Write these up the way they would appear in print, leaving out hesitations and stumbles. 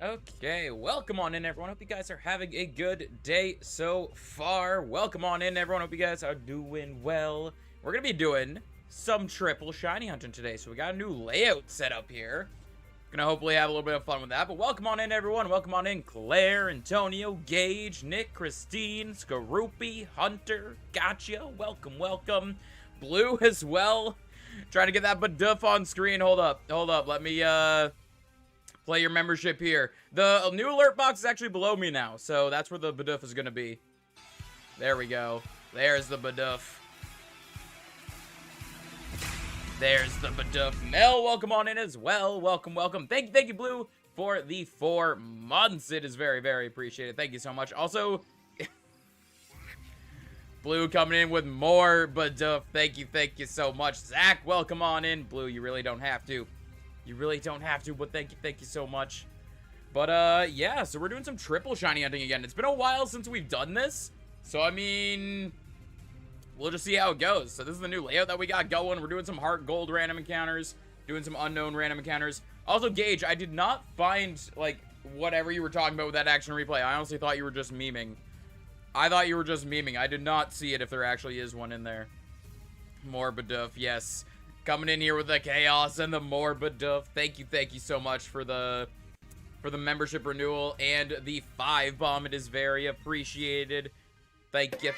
Okay, welcome on in, everyone. Hope you guys are having a good day so far. Welcome on in, everyone. Hope you guys are doing well. We're going to be doing some triple shiny hunting today, so we got a new layout set up here. Gonna hopefully have a little bit of fun with that, but welcome on in, everyone. Welcome on in, Claire, Antonio, Gage, Nick, Christine, Skaroopy, Hunter, Gotcha. Welcome, welcome. Blue as well. Trying to get that Baduff on screen. Hold up. Let me, play your membership here. The new alert box is actually below me now, so that's where the Baduff is gonna be. There we go. There's the Baduff. There's the Baduff. Mel, welcome on in as well. Welcome, welcome. Thank you, Blue, for the 4 months. It is very, very appreciated. Thank you so much. Also, Blue coming in with more Baduff. Thank you so much. Zach, welcome on in. Blue, you really don't have to. You really don't have to, but thank you so much. But, yeah, so we're doing some triple shiny hunting again. It's been a while since we've done this, so, I mean, we'll just see how it goes. So this is the new layout that we got going. We're doing some heart gold random encounters, doing some unknown random encounters. Also, Gage, I did not find, like, whatever you were talking about with that action replay. I honestly thought you were just memeing. I did not see it if there actually is one in there. More Baduff, yes. Coming in here with the chaos and the more Baduff. Thank you so much for the membership renewal and the 5 bomb. It is very appreciated. Thank you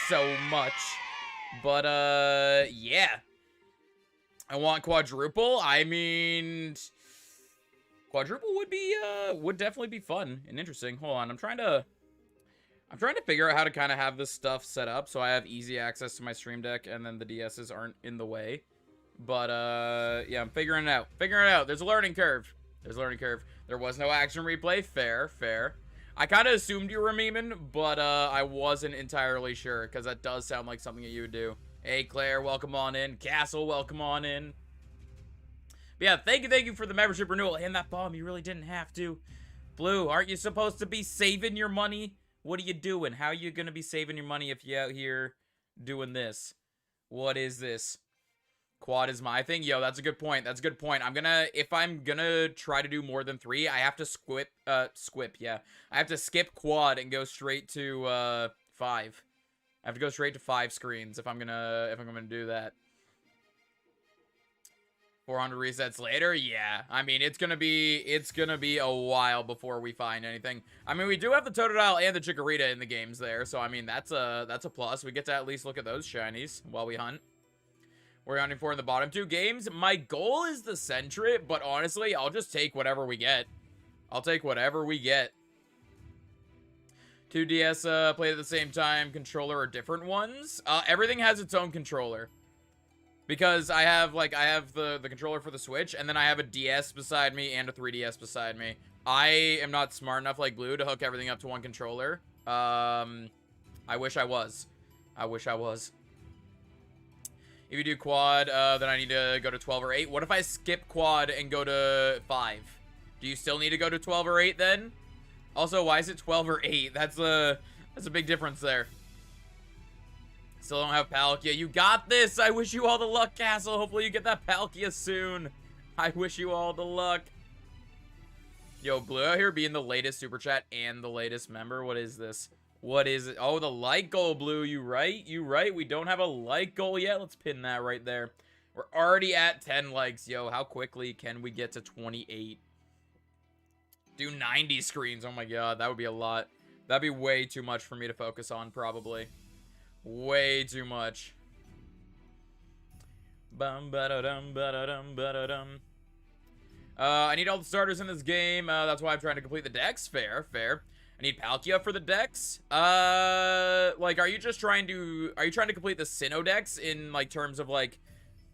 so much. But yeah. I want quadruple. I mean, quadruple would definitely be fun and interesting. Hold on, I'm trying to figure out how to kind of have this stuff set up so I have easy access to my stream deck and then the DSs aren't in the way. But, yeah, I'm figuring it out. There's a learning curve. There was no action replay. Fair. I kind of assumed you were memeing, but, I wasn't entirely sure, because that does sound like something that you would do. Hey, Claire, welcome on in. Castle, welcome on in. But yeah, thank you for the membership renewal. And that bomb, you really didn't have to. Blue, aren't you supposed to be saving your money? What are you doing? How are you going to be saving your money if you're out here doing this? What is this? Quad is my thing. Yo, that's a good point. That's a good point. If I'm gonna try to do more than 3, I have to yeah. I have to skip quad and go straight to, 5. I have to go straight to 5 screens if I'm gonna do that. 400 resets later? Yeah. I mean, it's gonna be a while before we find anything. I mean, we do have the Totodile and the Chikorita in the games there, so I mean, that's a plus. We get to at least look at those shinies while we hunt. We're hunting for in the bottom 2 games. My goal is the Sentret, but honestly, I'll just take whatever we get. I'll take whatever we get. 2 DS played at the same time, controller or different ones? Everything has its own controller. Because I have the controller for the Switch, and then I have a DS beside me and a 3DS beside me. I am not smart enough like Blue to hook everything up to one controller. I wish I was. I wish I was. If you do quad, then I need to go to 12 or 8. What if I skip quad and go to 5? Do you still need to go to 12 or 8 then? Also, why is it 12 or 8? That's a big difference there. Still don't have Palkia. You got this! I wish you all the luck, Castle. Hopefully you get that Palkia soon. I wish you all the luck. Yo, Blue out here being the latest Super Chat and the latest member. What is this? What is it? Oh, the like goal, Blue. You right? You right. We don't have a like goal yet. Let's pin that right there. We're already at 10 likes. Yo, how quickly can we get to 28? Do 90 screens. Oh my god, that would be a lot. That'd be way too much for me to focus on, probably. Way too much. Bum ba-da-dum ba-da-dum ba-da-dum. I need all the starters in this game. That's why I'm trying to complete the decks. Fair, fair. I need Palkia for the decks. Like, are you trying to complete the Sinnoh decks in, like, terms of, like...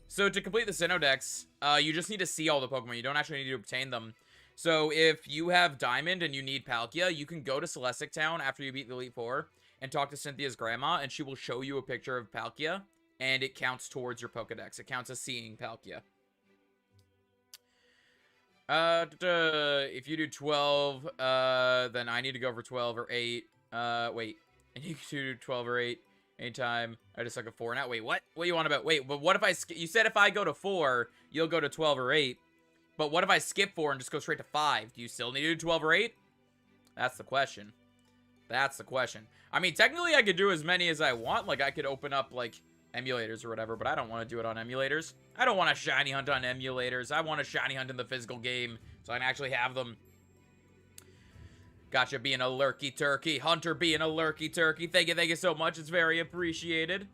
So, to complete the Sinnoh decks, you just need to see all the Pokemon. You don't actually need to obtain them. So, if you have Diamond and you need Palkia, you can go to Celestic Town after you beat the Elite Four and talk to Cynthia's grandma, and she will show you a picture of Palkia, and it counts towards your Pokedex. It counts as seeing Palkia. If you do 12, then I need to go for 12 or 8. Wait. And you can do 12 or 8 anytime. I just suck a 4 now. Wait, what? What do you want about? Wait, but what if I you said if I go to 4, you'll go to 12 or 8. But what if I skip 4 and just go straight to 5? Do you still need to do 12 or 8? That's the question. That's the question. I mean, technically, I could do as many as I want. Like, I could open up, like, emulators or whatever, but I don't want to do it on emulators. I don't want to shiny hunt on emulators. I want to shiny hunt in the physical game so I can actually have them. Gotcha being a lurky turkey. Hunter being a lurky turkey. Thank you so much. It's very appreciated.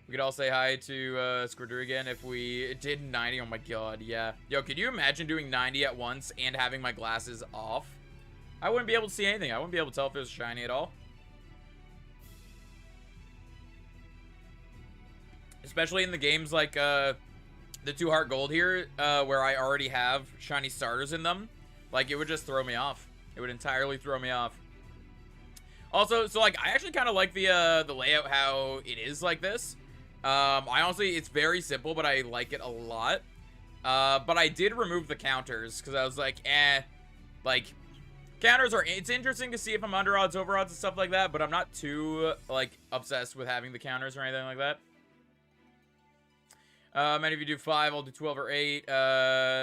We could all say hi to Squirtle again if we did 90. Oh my god, yeah. Yo, could you imagine doing 90 at once and having my glasses off? I wouldn't be able to see anything. I wouldn't be able to tell if it was shiny at all. Especially in the games like the 2 Heart Gold here, where I already have shiny starters in them. Like, it would just throw me off. It would entirely throw me off. Also, so, like, I actually kind of like the layout how it is like this. I honestly, it's very simple, but I like it a lot. But I did remove the counters, because I was like, like, counters are, it's interesting to see if I'm under odds, over odds, and stuff like that, but I'm not too, like, obsessed with having the counters or anything like that. Many of you do 5, I'll do 12 or 8.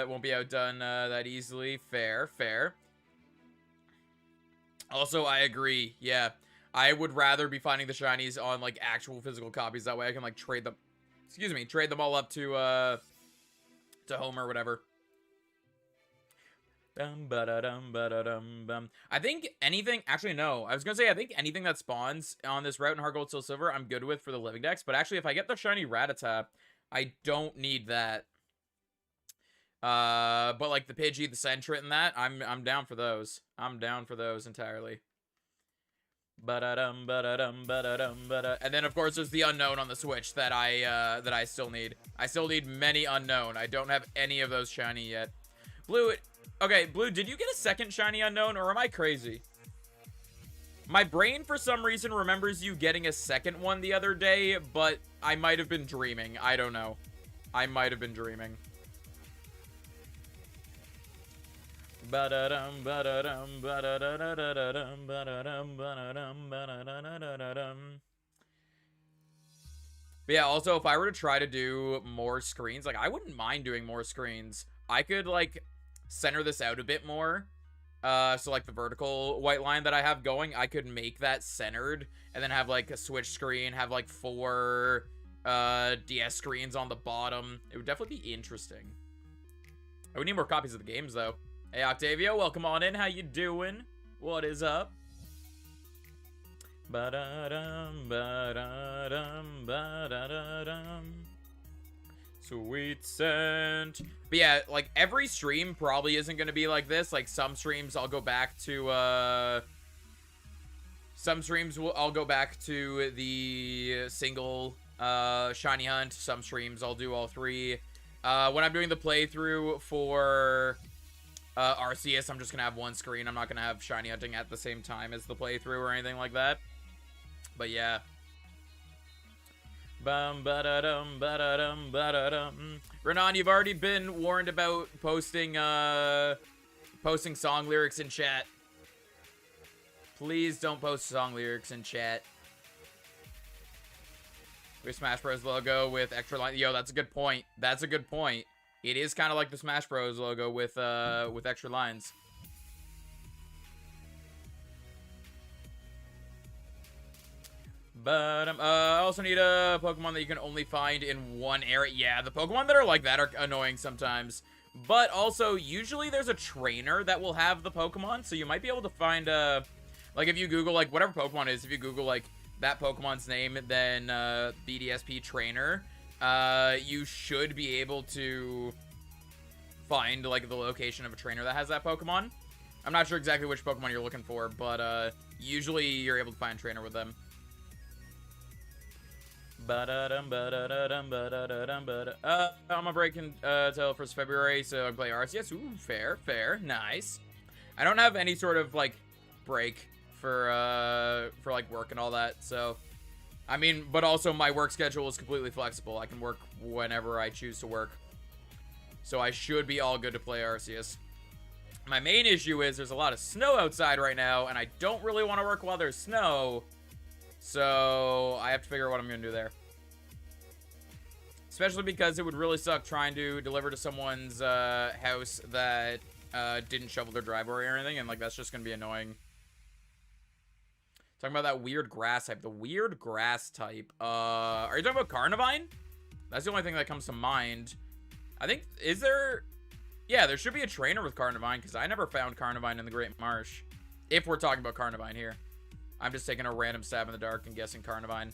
Won't be outdone that easily. Fair, fair. Also, I agree. Yeah, I would rather be finding the shinies on, like, actual physical copies. That way I can, like, trade them. Excuse me, trade them all up to home or whatever. I think anything, actually no, I was gonna say I think anything that spawns on this route in Heart Gold, Soul Silver, I'm good with for the living decks. But actually, if I get the shiny Rattata, I don't need that. But like the Pidgey, the Sentret, and that, I'm down for those. I'm down for those entirely. And then of course there's the Unown on the Switch that I still need. I still need many Unown. I don't have any of those shiny yet. Blue, okay, Blue, did you get a second shiny Unown, or am I crazy? My brain, for some reason, remembers you getting a second one the other day, but I might have been dreaming. I don't know. I might have been dreaming. But yeah, also, if I were to try to do more screens, like, I wouldn't mind doing more screens. I could, like, center this out a bit more. So, like, the vertical white line that I have going, I could make that centered, and then have, like, a switch screen, have, like, 4, DS screens on the bottom. It would definitely be interesting. I would need more copies of the games, though. Hey, Octavio, welcome on in. How you doing? What is up? Ba-da-dum, ba-da-dum, ba-da-da-dum. Sweet scent. But yeah, like, every stream probably isn't going to be like this. Like, some streams I'll go back to, some streams I'll go back to the single, shiny hunt. Some streams I'll do all 3. When I'm doing the playthrough for, RCS, I'm just going to have 1 screen. I'm not going to have shiny hunting at the same time as the playthrough or anything like that. But yeah. Bum ba-da-dum, ba-da-dum, ba-da-dum. Renan, you've already been warned about posting song lyrics in chat. Please don't post song lyrics in chat. We Smash Bros logo with extra line. Yo, that's a good point. That's a good point. It is kind of like the Smash Bros logo with extra lines. But I also need a Pokemon that you can only find in one area. Yeah, the Pokemon that are like that are annoying sometimes. But also, usually there's a trainer that will have the Pokemon, so you might be able to find, like, if you Google, like, whatever Pokemon is, if you Google, like, that Pokemon's name, then, BDSP trainer, you should be able to find, like, the location of a trainer that has that Pokemon. I'm not sure exactly which Pokemon you're looking for, but, usually you're able to find a trainer with them. I'm a breaking till 1st February, so I play RCS. Ooh, fair, nice. I don't have any sort of like break for like work and all that, so I mean, but also my work schedule is completely flexible. I can work whenever I choose to work, so I should be all good to play RCS. My main issue is there's a lot of snow outside right now, and I don't really want to work while there's snow. So, I have to figure out what I'm going to do there. Especially because it would really suck trying to deliver to someone's house that didn't shovel their driveway or anything. And, like, that's just going to be annoying. Talking about that weird grass type. The weird grass type. Are you talking about Carnivine? That's the only thing that comes to mind. I think, is there... Yeah, there should be a trainer with Carnivine, because I never found Carnivine in the Great Marsh. If we're talking about Carnivine here. I'm just taking a random stab in the dark and guessing Carnivine.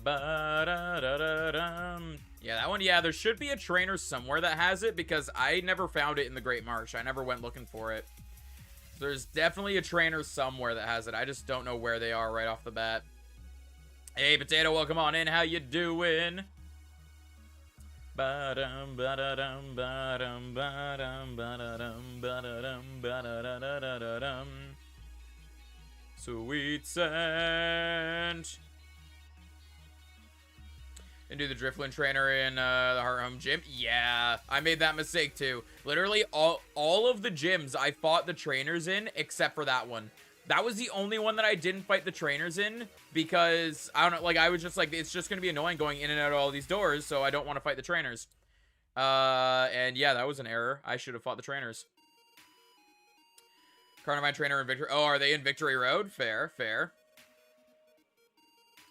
Yeah, that one, yeah, there should be a trainer somewhere that has it, because I never found it in the Great Marsh. I never went looking for it. So there's definitely a trainer somewhere that has it. I just don't know where they are right off the bat. Hey, Potato, welcome on in. How you doing? Ba-dum, ba-da-dum, ba-dum, ba-dum, ba-da-dum, ba-da-dum, ba-da-da-da-da-dum. Sweet scent. And do the Drifloon trainer in the Heart Home gym. Yeah, I made that mistake too. Literally all of the gyms I fought the trainers in except for that one. That was the only one that I didn't fight the trainers in because I don't know, like I was just like, it's just gonna be annoying going in and out of all these doors, so I don't want to fight the trainers. And yeah, that was an error. I should have fought the trainers. Carnivine trainer in Victory. Oh, are they in Victory Road? Fair.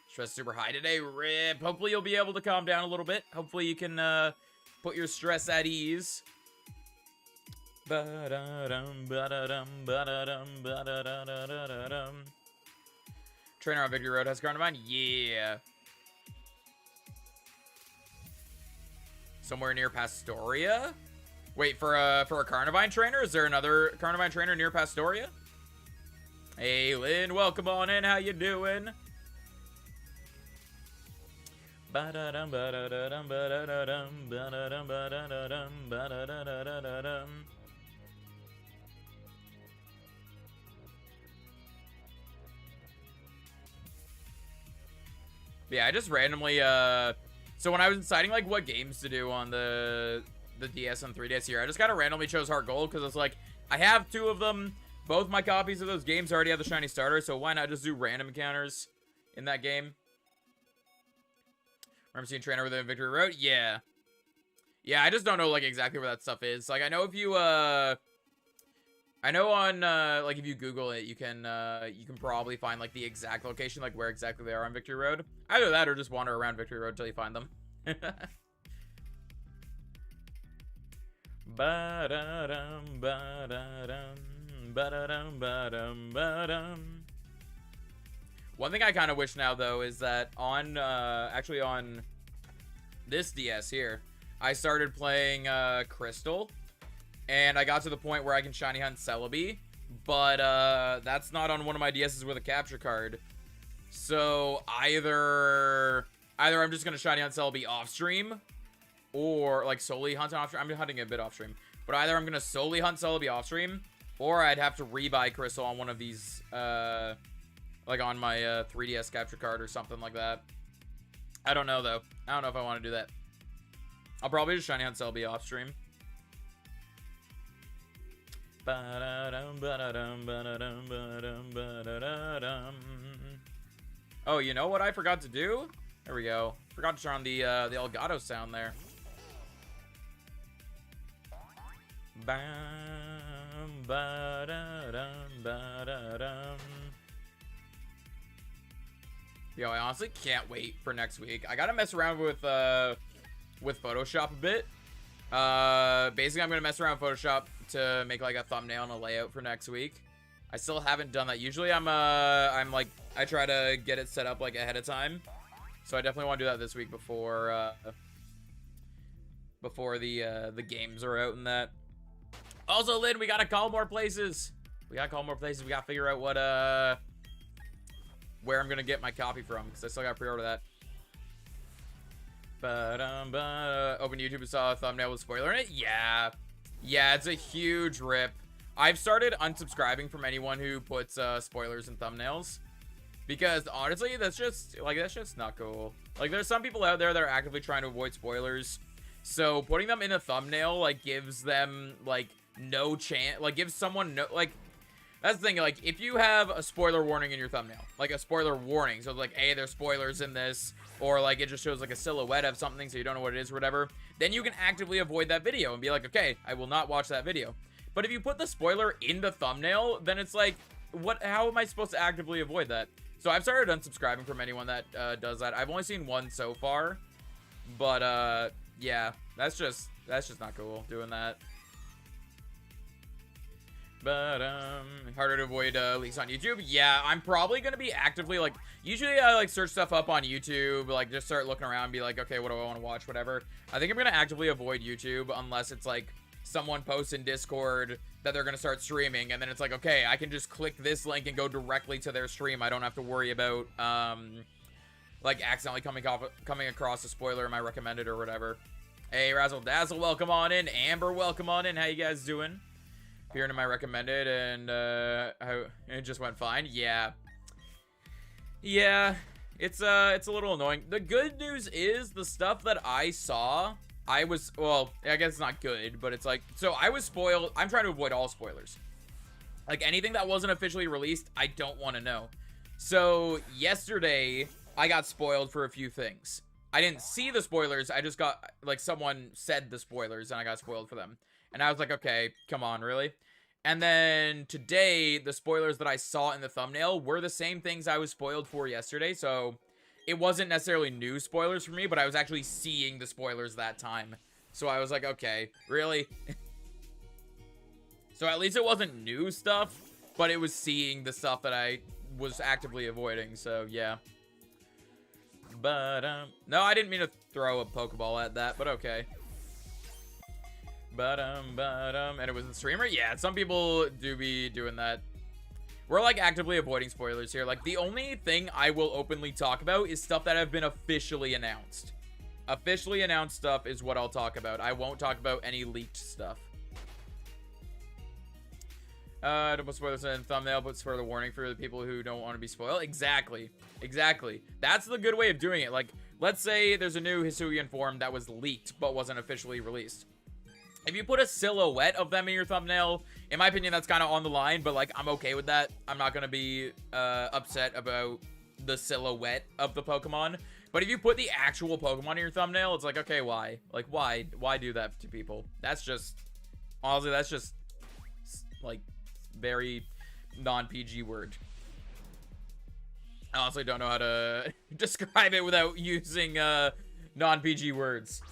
Stress super high today. Rip. Hopefully you'll be able to calm down a little bit. Hopefully you can put your stress at ease. Ba-da-dum, ba-da-dum, ba-da-dum, ba-da-da-da-da-dum. Trainer on Victory Road has Carnivine? Yeah. Somewhere near Pastoria? Wait, for a Carnivine trainer? Is there another Carnivine trainer near Pastoria? Hey, Lynn, welcome on in. How you doing? Ba-da-dum, ba-da-da-dum, ba-da-da-dum, ba-da-dum, ba-da-da-dum, ba-da-da-da-da-dum. Yeah, I just randomly, so when I was deciding, like, what games to do on the DS and 3DS here, I just kind of randomly chose Heart Gold, because it's like, I have 2 of them, both my copies of those games already have the shiny starter, so why not just do random encounters in that game? I'm seeing trainer within Victory Road. Yeah. Yeah, I just don't know, like, exactly where that stuff is. Like, I know if you, I know on, like, if you Google it, you can probably find, like, the exact location, like, where exactly they are on Victory Road. Either that or just wander around Victory Road until you find them. Ba-da-dum, ba-da-dum, ba-da-dum, ba-dum, ba-dum. One thing I kind of wish now, though, is that on, actually on this DS here, I started playing, Crystal, and I got to the point where I can shiny hunt Celebi, but, that's not on one of my DSs with a capture card. So, either I'm just gonna shiny hunt Celebi off-stream, or, like, solely hunt off-stream. I'm hunting a bit off-stream, but either I'm gonna solely hunt Celebi off-stream, or I'd have to rebuy Crystal on one of these, like, on my, 3DS capture card or something like that. I don't know, though. I don't know if I want to do that. I'll probably just shiny hunt Celebi off stream. Oh, you know what I forgot to do? There we go. Forgot to turn on the Elgato sound there. Yo, I honestly can't wait for next week. I gotta mess around with Photoshop a bit. Basically, I'm gonna mess around with Photoshop to make like a thumbnail and a layout for next week. I still haven't done that. Usually, I'm like, I try to get it set up like ahead of time. So I definitely want to do that this week before the games are out and that. Also, Lynn, we gotta call more places. We gotta figure out what where I'm gonna get my copy from, because I still gotta pre-order that. Open YouTube and saw a thumbnail with spoiler in it. Yeah, it's a huge rip. I've started unsubscribing from anyone who puts spoilers in thumbnails, because honestly, that's just not cool. Like, there's some people out there that are actively trying to avoid spoilers, so putting them in a thumbnail like gives them like no chance, like gives someone no, like, that's the thing, like, if you have a spoiler warning in your thumbnail, like a spoiler warning, so it's like, hey, there's spoilers in this, or like it just shows like a silhouette of something so you don't know what it is or whatever, then you can actively avoid that video and be like, okay, I will not watch that video. But if you put the spoiler in the thumbnail, then it's like, how am I supposed to actively avoid that? So I've started unsubscribing from anyone that does that. I've only seen one so far, but yeah, that's just not cool doing that. But harder to avoid leaks on YouTube. Yeah, I'm probably gonna be actively, like, usually I like search stuff up on YouTube, like just start looking around and be like, okay, what do I want to watch, whatever. I think I'm gonna actively avoid YouTube unless it's like someone posts in Discord that they're gonna start streaming, and then it's like, okay, I can just click this link and go directly to their stream. I don't have to worry about like accidentally coming across a spoiler in my recommended or whatever. Hey, Razzle Dazzle, welcome on in. Amber, welcome on in. How you guys doing? Appearing in my recommended, and it just went fine. Yeah, it's a little annoying. The good news is the stuff that I saw, well, I guess it's not good, but it's like, so I was spoiled. I'm trying to avoid all spoilers. Like, anything that wasn't officially released, I don't want to know. So yesterday I got spoiled for a few things. I didn't see the spoilers. I just got, like, someone said the spoilers and I got spoiled for them. And I was like, okay, come on, really? And then today, the spoilers that I saw in the thumbnail were the same things I was spoiled for yesterday. So it wasn't necessarily new spoilers for me, but I was actually seeing the spoilers that time. So I was like, okay, really? So at least it wasn't new stuff, but it was seeing the stuff that I was actively avoiding. So yeah. But, no, I didn't mean to throw a Pokeball at that, but okay. And it was the streamer? Yeah, some people do be doing that. We're, like, actively avoiding spoilers here. Like, the only thing I will openly talk about is stuff that have been officially announced. Officially announced stuff is what I'll talk about. I won't talk about any leaked stuff. Don't put spoilers in the thumbnail, but spoiler warning for the people who don't want to be spoiled. Exactly. That's the good way of doing it. Like, let's say there's a new Hisuian form that was leaked, but wasn't officially released. If you put a silhouette of them in your thumbnail, in my opinion, that's kind of on the line, but, like, I'm okay with that. I'm not going to be upset about the silhouette of the Pokemon, But if you put the actual Pokemon in your thumbnail, it's like, okay, why? Like, why do that to people? That's just, honestly, that's just, like, very non-PG word. I honestly don't know how to describe it without using non-PG words.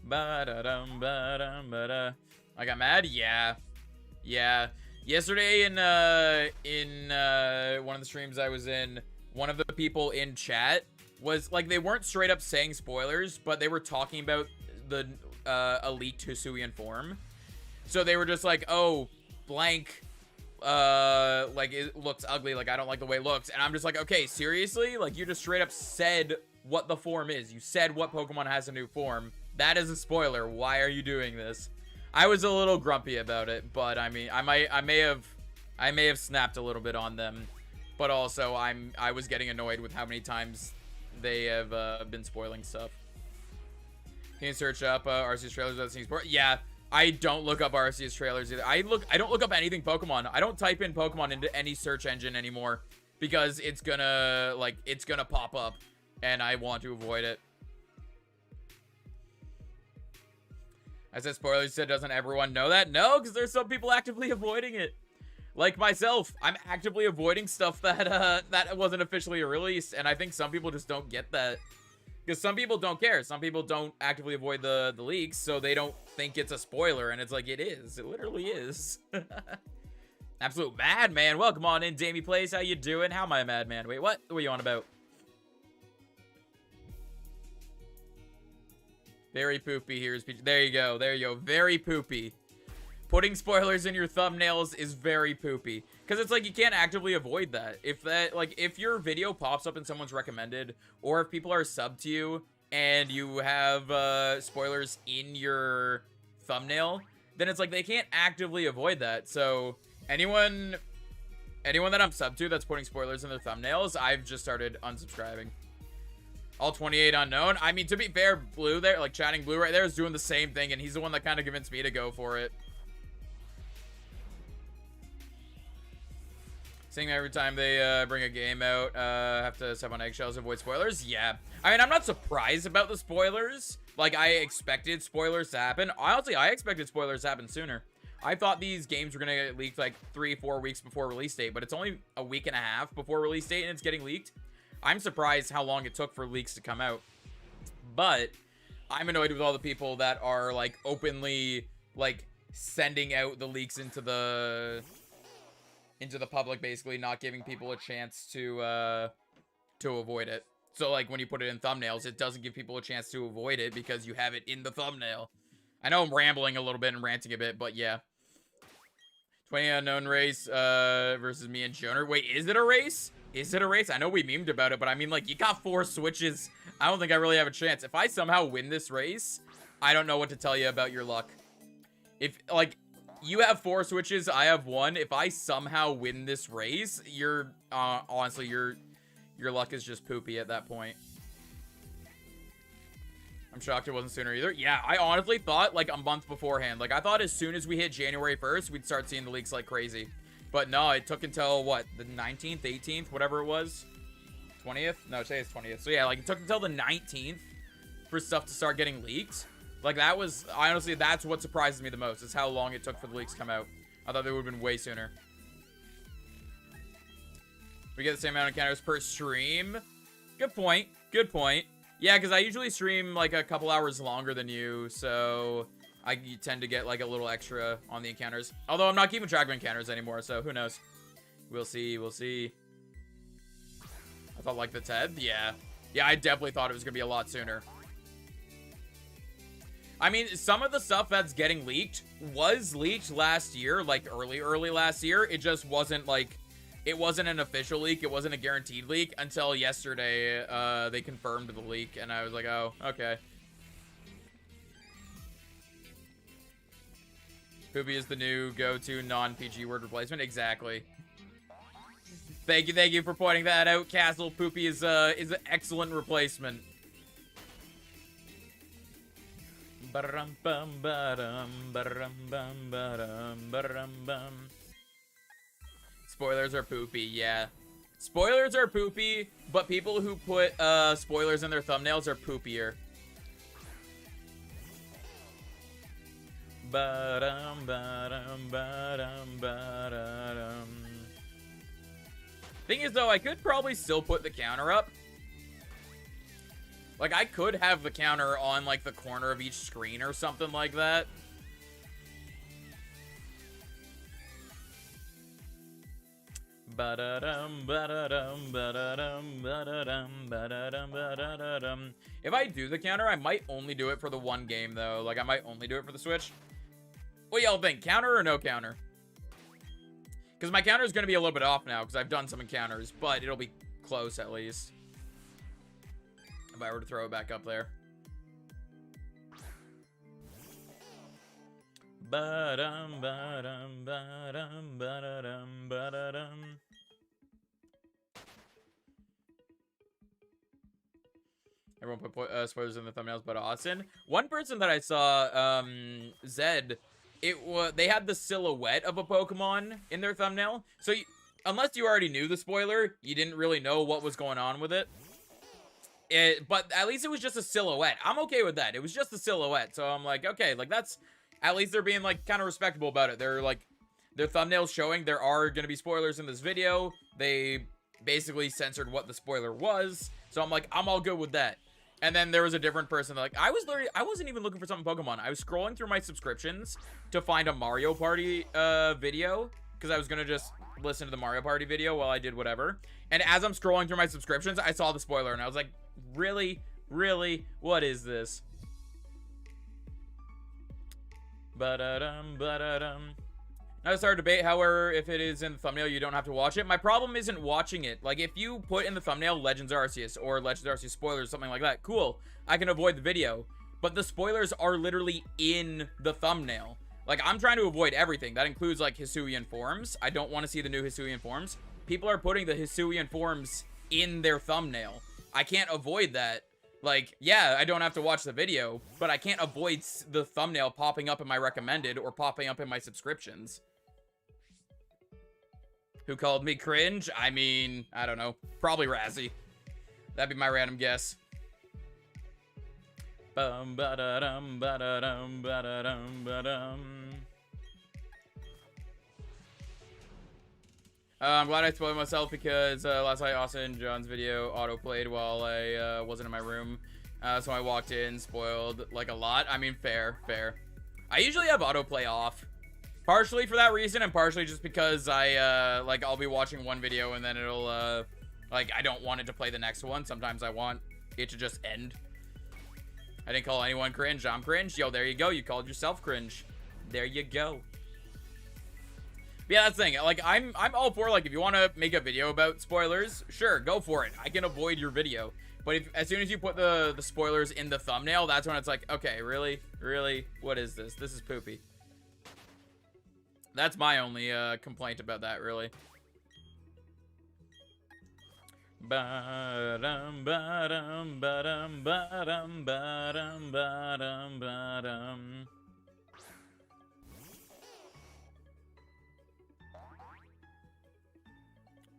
Ba-da-dum-ba-dum-ba-da. I got mad? Yeah. Yesterday in one of the streams I was in, one of the people in chat was like, they weren't straight up saying spoilers, but they were talking about the a leaked Hisuian form. So they were just like, oh, blank, like, it looks ugly, like, I don't like the way it looks. And I'm just like, okay, seriously? Like, you just straight up said what the form is. You said what Pokemon has a new form. That is a spoiler. Why are you doing this? I was a little grumpy about it, but I mean, I may have snapped a little bit on them, but also I was getting annoyed with how many times they have been spoiling stuff. Can you search up RC's trailers without seeing spoilers? Yeah, I don't look up RC's trailers either. I don't look up anything Pokemon. I don't type in Pokemon into any search engine anymore because it's gonna pop up, and I want to avoid it. I said spoilers. You said, doesn't everyone know that? No, because there's some people actively avoiding it. Like myself, I'm actively avoiding stuff that that wasn't officially released, and I think some people just don't get that. Because some people don't care. Some people don't actively avoid the leaks, so they don't think it's a spoiler, and it's like, it is. It literally is. Absolute madman. Welcome on in, Damie Plays. How you doing? How am I a madman? Wait, what? What are you on about? Very poopy. Here's Peach. There you go. There you go. Very poopy. Putting spoilers in your thumbnails is very poopy. Because it's like, you can't actively avoid that. If your video pops up in someone's recommended, or if people are subbed to you, and you have spoilers in your thumbnail, then it's like, they can't actively avoid that. So, anyone that I'm subbed to that's putting spoilers in their thumbnails, I've just started unsubscribing. All 28 unknown. I mean, to be fair, Blue there, like chatting Blue right there, is doing the same thing, and he's the one that kind of convinced me to go for it. Seeing every time they bring a game out, have to step on eggshells, avoid spoilers. Yeah. I mean, I'm not surprised about the spoilers. Like, I expected spoilers to happen. Honestly, I expected spoilers to happen sooner. I thought these games were going to get leaked like 3-4 weeks before release date, but it's only a week and a half before release date, and it's getting leaked. I'm surprised how long it took for leaks to come out. But I'm annoyed with all the people that are, like, openly, like, sending out the leaks into the public, basically, not giving people a chance to avoid it. So, like, when you put it in thumbnails, it doesn't give people a chance to avoid it because you have it in the thumbnail. I know I'm rambling a little bit and ranting a bit, but yeah. 20 unknown race versus me and Joner. Wait, is it a race? Is it a race? I know we memed about it, but I mean, like, you got 4 switches. I don't think I really have a chance. If I somehow win this race, I don't know what to tell you about your luck. If, like, you have 4 switches, I have 1. If I somehow win this race, you're, honestly, your luck is just poopy at that point. I'm shocked it wasn't sooner either. Yeah, I honestly thought, like, a month beforehand. Like, I thought as soon as we hit January 1st, we'd start seeing the leaks like crazy. But no, it took until, what, the 19th, 18th, whatever it was? 20th? No, today is 20th. So yeah, like, it took until the 19th for stuff to start getting leaked. Like, that was, honestly, that's what surprises me the most, is how long it took for the leaks to come out. I thought they would have been way sooner. We get the same amount of encounters per stream. Good point. Good point. Yeah, because I usually stream, like, a couple hours longer than you, so you tend to get, like, a little extra on the encounters. Although I'm not keeping track of encounters anymore, so who knows. We'll see, we'll see. I thought, like, the 10th? Yeah. Yeah, I definitely thought it was going to be a lot sooner. I mean, some of the stuff that's getting leaked was leaked last year, like, early last year. It just wasn't, like, it wasn't an official leak. It wasn't a guaranteed leak until yesterday. They confirmed the leak, and I was like, oh, okay. Poopy is the new go-to non-PG word replacement. Exactly. Thank you for pointing that out, Castle. Poopy is an excellent replacement. Spoilers are poopy, yeah. Spoilers are poopy, but people who put spoilers in their thumbnails are poopier. Ba-dum, ba-dum, ba-dum, ba-dum. Thing is, though, I could probably still put the counter up. Like, I could have the counter on, like, the corner of each screen or something like that. Ba-da-dum, ba-da-dum, ba-da-dum, ba-da-dum, ba-da-dum, ba-da-dum. If I do the counter, I might only do it for the one game, though. Like, I might only do it for the Switch. What y'all think? Counter or no counter? Because my counter is going to be a little bit off now, because I've done some encounters, but it'll be close at least. If I were to throw it back up there. Ba-dum, ba-dum, ba-dum, ba-da-dum, ba-da-dum. Everyone put spoilers in the thumbnails but Austin. One person that I saw, Zed, they had the silhouette of a Pokemon in their thumbnail. So unless you already knew the spoiler, you didn't really know what was going on with it. But at least it was just a silhouette. I'm okay with that. It was just a silhouette. So I'm like, okay, like that's, at least they're being like kind of respectable about it. They're like, their thumbnails showing there are going to be spoilers in this video. They basically censored what the spoiler was. So I'm like, I'm all good with that. And then there was a different person that, like, I wasn't even looking for something Pokemon. I was scrolling through my subscriptions to find a Mario Party video, because I was gonna just listen to the Mario Party video while I did whatever. And as I'm scrolling through my subscriptions, I saw the spoiler and I was like, really? Really? What is this? Ba-da-dum, ba-da-dum. Now it's hard to debate, however, if it is in the thumbnail, you don't have to watch it. My problem isn't watching it. Like, if you put in the thumbnail Legends Arceus or Legends Arceus spoilers, something like that, cool. I can avoid the video. But the spoilers are literally in the thumbnail. Like, I'm trying to avoid everything. That includes, like, Hisuian forms. I don't want to see the new Hisuian forms. People are putting the Hisuian forms in their thumbnail. I can't avoid that. Like, yeah, I don't have to watch the video, but I can't avoid the thumbnail popping up in my recommended or popping up in my subscriptions. Who called me cringe? I mean, I don't know. Probably Razzie. That'd be my random guess. Bum ba-da-dum, ba-da-dum, ba-da-dum, ba-dum. I'm glad I spoiled myself because last night Austin John's video auto-played while I wasn't in my room. So I walked in, spoiled like a lot. I mean, fair. I usually have autoplay off. Partially for that reason, and partially just because I'll be watching one video and then it'll, like, I don't want it to play the next one. Sometimes I want it to just end. I didn't call anyone cringe. I'm cringe. Yo, there you go. You called yourself cringe. There you go. But yeah, that's the thing. Like, I'm all for, like, if you want to make a video about spoilers, sure, go for it. I can avoid your video. But as soon as you put the spoilers in the thumbnail, that's when it's like, okay, really? Really? What is this? This is poopy. That's my only complaint about that, really. Ba-dum, ba-dum, ba-dum, ba-dum, ba-dum, ba-dum, ba-dum.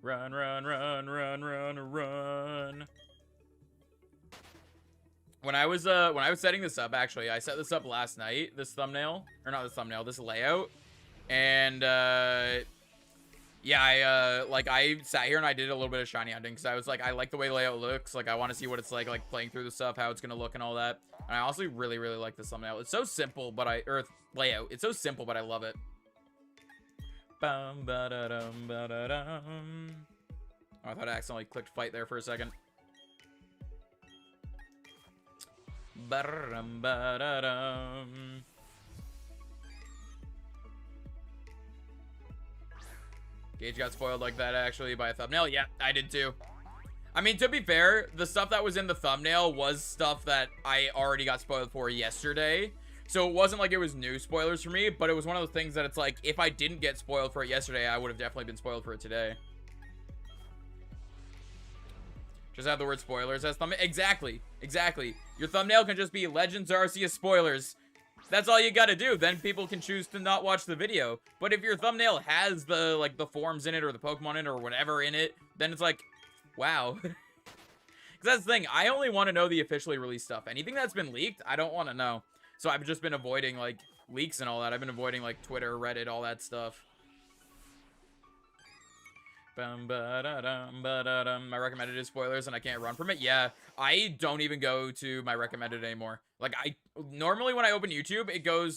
Run, run, run, run, run, run. When I was setting this up, actually, I set this up last night, this thumbnail, or not this thumbnail, this layout. And, yeah, I sat here and I did a little bit of shiny hunting because I was like, I like the way the layout looks. Like, I want to see what it's like playing through the stuff, how it's going to look and all that. And I also really, really like this thumbnail. It's so simple, but layout. It's so simple, but I love it. Bum, ba-da-dum, ba-da-dum. Oh, I thought I accidentally clicked fight there for a second. Ba-da-dum, ba-da-dum. Gage got spoiled like that, actually, by a thumbnail. Yeah, I did too. I mean, to be fair, the stuff that was in the thumbnail was stuff that I already got spoiled for yesterday. So it wasn't like it was new spoilers for me, but it was one of those things that it's like, if I didn't get spoiled for it yesterday, I would have definitely been spoiled for it today. Just have the word spoilers as thumbnail. Exactly. Exactly. Your thumbnail can just be Legends Arceus spoilers. That's all you gotta do. Then people can choose to not watch the video. But if your thumbnail has the, like, the forms in it or the Pokemon in it or whatever in it, then it's like, wow. Because that's the thing. I only want to know the officially released stuff. Anything that's been leaked, I don't want to know. So I've just been avoiding, like, leaks and all that. I've been avoiding, like, Twitter, Reddit, all that stuff. My recommended is spoilers and I can't run from it. Yeah, I don't even go to my recommended anymore. Like, I normally when I open YouTube, it goes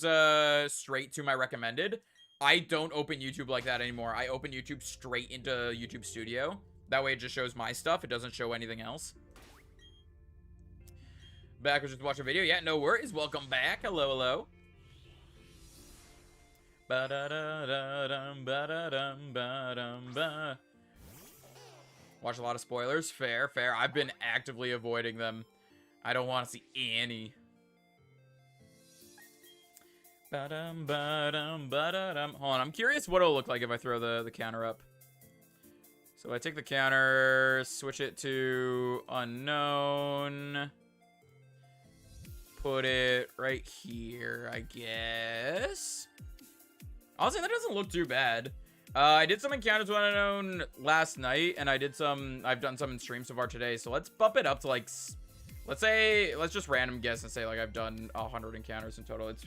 straight to my recommended. I don't open YouTube like that anymore. I open YouTube straight into YouTube Studio. That way it just shows my stuff. It doesn't show anything else. Back was just to watch a video. Yeah, no worries. Welcome back. Hello, hello. Watch a lot of spoilers. Fair, fair. I've been actively avoiding them. I don't want to see any. Hold on. I'm curious what it'll look like if I throw the counter up. So I take the counter, switch it to unknown. Put it right here, I guess. Honestly, that doesn't look too bad. I did some encounters with Unown last night, and I've done some in stream so far today, so let's bump it up to, like, let's just random guess and say, like, I've done 100 encounters in total. It's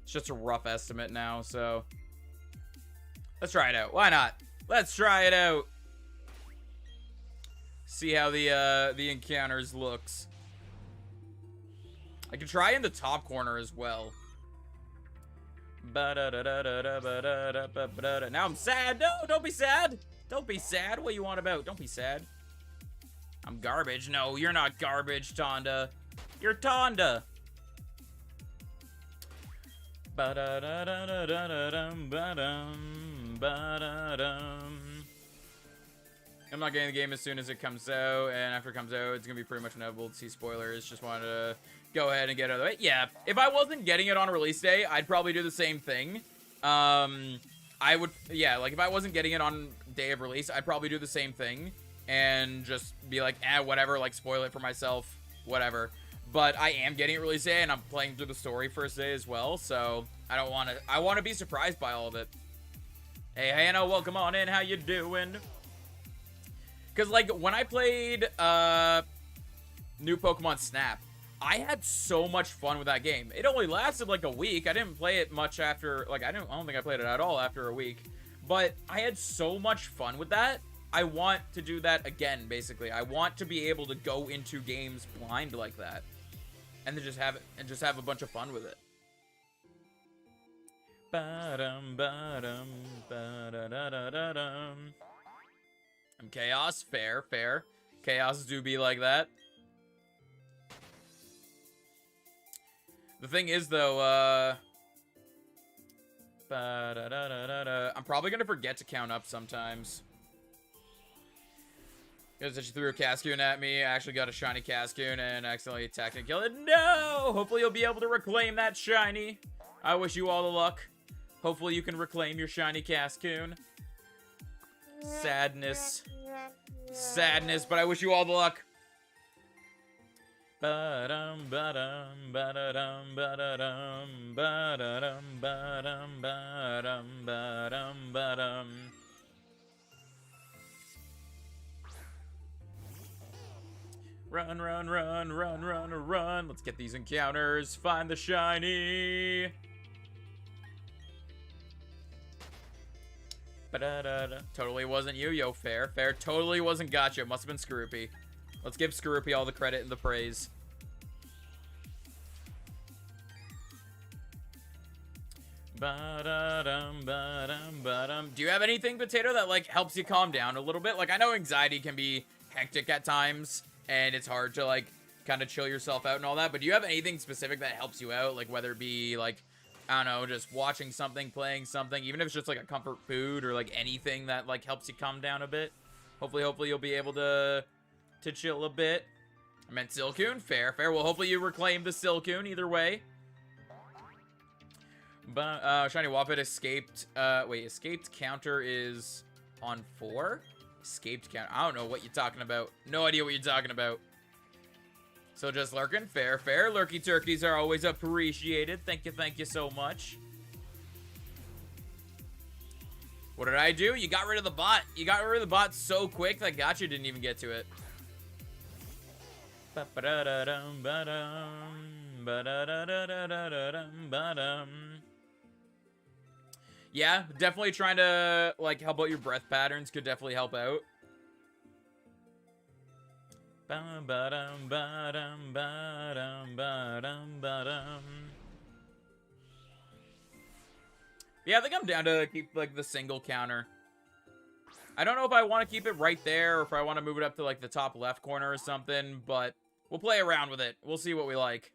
just a rough estimate now, so let's try it out. Why not? Let's try it out. See how the encounters looks. I can try in the top corner as well. Now I'm sad. No, don't be sad. Don't be sad. What you want about? Don't be sad. I'm garbage. No, you're not garbage, Tonda. You're Tonda. I'm not getting the game as soon as it comes out, and after it comes out, it's gonna be pretty much inevitable to see spoilers. Just wanted to go ahead and get it out of the way. Yeah, if I wasn't getting it on release day, I'd probably do the same thing. I would, yeah, like if I wasn't getting it on day of release, I'd probably do the same thing and just be like, whatever, like spoil it for myself, whatever. But I am getting it release day, and I'm playing through the story first day as well, so I don't want to, I want to be surprised by all of it. Hey, Hannah, welcome on in. How you doing? Because, like, when I played new Pokemon Snap, I had so much fun with that game. It only lasted, like, a week. I didn't play it much after, like, I don't think I played it at all after a week. But I had so much fun with that. I want to do that again, basically. I want to be able to go into games blind like that. And then just have a bunch of fun with it. I'm Chaos. Fair, fair. Chaos do be like that. The thing is, though, I'm probably going to forget to count up sometimes. Because she threw a Cascoon at me. I actually got a shiny Cascoon and accidentally attacked and killed it. No! Hopefully you'll be able to reclaim that shiny. I wish you all the luck. Hopefully you can reclaim your shiny Cascoon. Sadness. Sadness, but I wish you all the luck. Run, run, run, run, run, run. Let's get these encounters. Find the shiny. Totally wasn't you, yo. Fair, fair. Totally wasn't gotcha. Must have been Skorupi. Let's give Skorupi all the credit and the praise. Do you have anything, Potato, that, like, helps you calm down a little bit? Like, I know anxiety can be hectic at times, and it's hard to, like, kind of chill yourself out and all that, but do you have anything specific that helps you out? Like, whether it be, like, I don't know, just watching something, playing something, even if it's just, like, a comfort food or, like, anything that, like, helps you calm down a bit. Hopefully you'll be able to chill a bit. I meant Silcoon. Fair, fair. Well, hopefully you reclaim the Silcoon either way. But, Shiny Whoppet escaped. Wait, escaped counter is on 4? Escaped counter. I don't know what you're talking about. No idea what you're talking about. So just lurking. Fair, fair. Lurky turkeys are always appreciated. Thank you so much. What did I do? You got rid of the bot. You got rid of the bot so quick that Gotcha didn't even get to it. Yeah, definitely trying to, like, help out your breath patterns could definitely help out. Yeah, I think I'm down to keep, like, the single counter. I don't know if I want to keep it right there or if I want to move it up to, like, the top left corner or something, but we'll play around with it. We'll see what we like.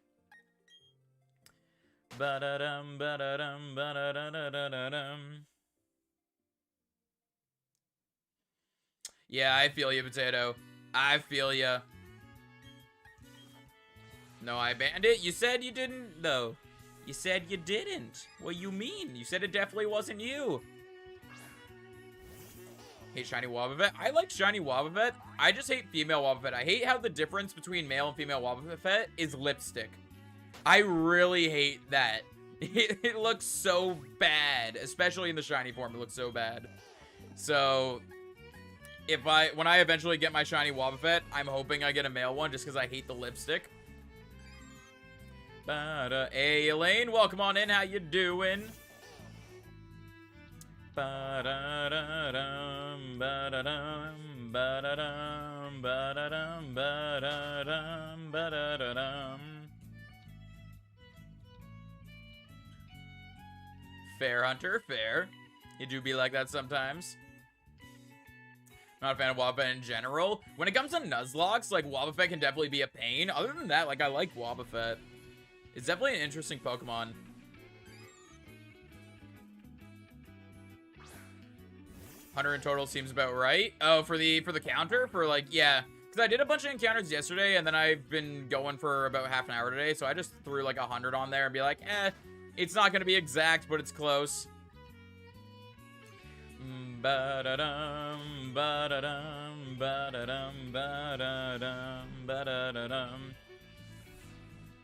Yeah, I feel you, Potato. I feel ya. No, I banned it? You said you didn't, though. You said you didn't. What you mean? You said it definitely wasn't you. Hate Shiny Wobbuffet. I like Shiny Wobbuffet. I just hate female Wobbuffet. I hate how the difference between male and female Wobbuffet is lipstick. I really hate that. It looks so bad. Especially in the shiny form, it looks so bad. So, when I eventually get my Shiny Wobbuffet, I'm hoping I get a male one just because I hate the lipstick. Hey, Elaine, welcome on in. How you doing? Fair, Hunter, fair. You do be like that sometimes. Not a fan of Wobbuffet in general. When it comes to Nuzlocke, like, Wobbuffet can definitely be a pain. Other than that, like, I like Wobbuffet. It's definitely an interesting Pokemon. Hunter in total seems about right. Oh, for the counter? For, like, yeah. Because I did a bunch of encounters yesterday, and then I've been going for about half an hour today, so I just threw, like, 100 on there and be like, it's not going to be exact, but it's close. Ba-da-dum, ba-da-dum, ba-da-dum, ba-da-dum, ba-da-dum.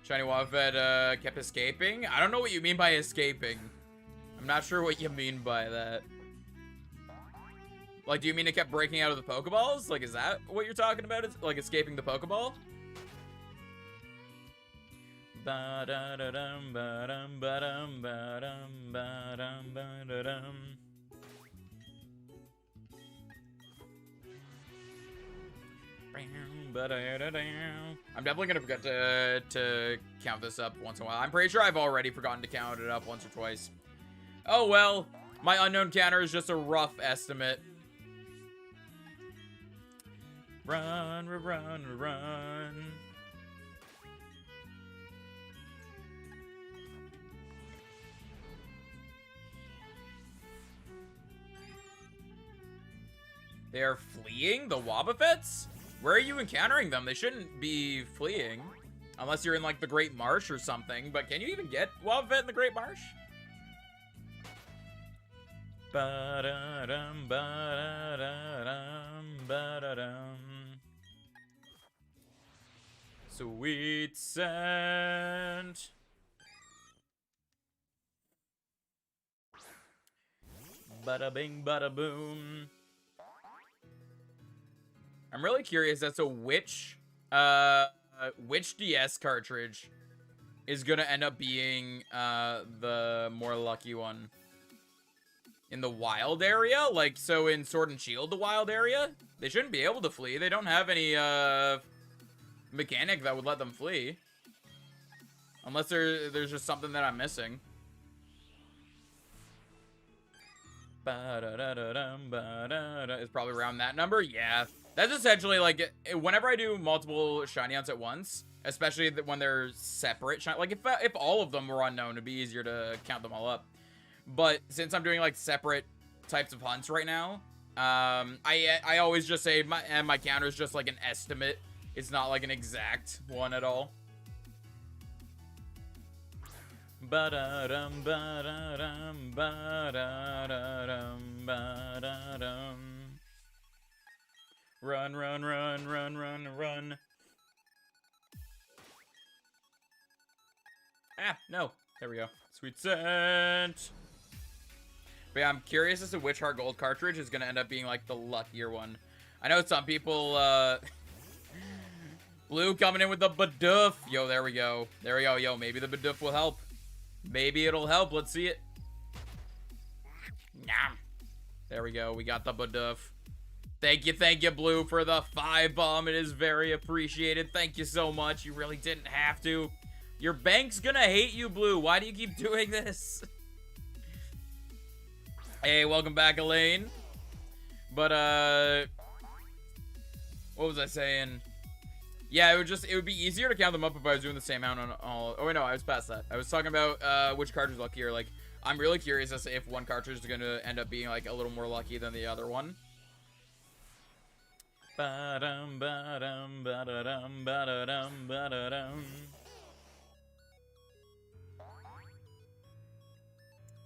Shiny Wobbuffet kept escaping? I don't know what you mean by escaping. I'm not sure what you mean by that. Like, do you mean it kept breaking out of the Pokeballs? Like, is that what you're talking about? It's like escaping the Pokeball? Ba-da-da-dum, ba-dum, ba-dum, ba-dum, ba-dum, ba-da-dum. I'm definitely gonna forget to count this up once in a while. I'm pretty sure I've already forgotten to count it up once or twice. Oh well, my unknown counter is just a rough estimate. Run, run, run. They are fleeing? The Wobbuffets? Where are you encountering them? They shouldn't be fleeing. Unless you're in, like, the Great Marsh or something. But can you even get Wobbuffet in the Great Marsh? Ba-da-dum, ba-da-dum, ba-da-dum. Sweet scent. Bada bing, bada boom. I'm really curious as to which DS cartridge is gonna end up being the more lucky one. In the wild area? Like, so in Sword and Shield, the wild area? They shouldn't be able to flee. They don't have any mechanic that would let them flee. Unless there's just something that I'm missing. It's probably around that number? Yeah. That's essentially, like, whenever I do multiple shiny hunts at once, especially when they're separate shiny, like, if all of them were unknown, it'd be easier to count them all up. But since I'm doing, like, separate types of hunts right now, I always just say my counter is just, like, an estimate. It's not, like, an exact one at all. Ba-da-dum, ba-da-dum, ba-da-da-dum, ba-da-dum. Run, run, run, run, run, run. Ah, no. There we go. Sweet scent. But yeah, I'm curious as to which Heart Gold cartridge is going to end up being, like, the luckier one. I know some people, Blue coming in with the Badoof. Yo, there we go. There we go. Yo, maybe the Badoof will help. Maybe it'll help. Let's see it. Nyam. There we go. We got the Badoof. Thank you, Blue, for the 5 bomb. It is very appreciated. Thank you so much. You really didn't have to. Your bank's gonna hate you, Blue. Why do you keep doing this? Hey, welcome back, Elaine. But, what was I saying? Yeah, it would be easier to count them up if I was doing the same amount on all. Oh, wait, no, I was past that. I was talking about, which cartridge is luckier. Like, I'm really curious as to if one cartridge is gonna end up being, like, a little more lucky than the other one. Ba-dum, ba-dum, ba-da-dum, ba-da-dum, ba-da-dum.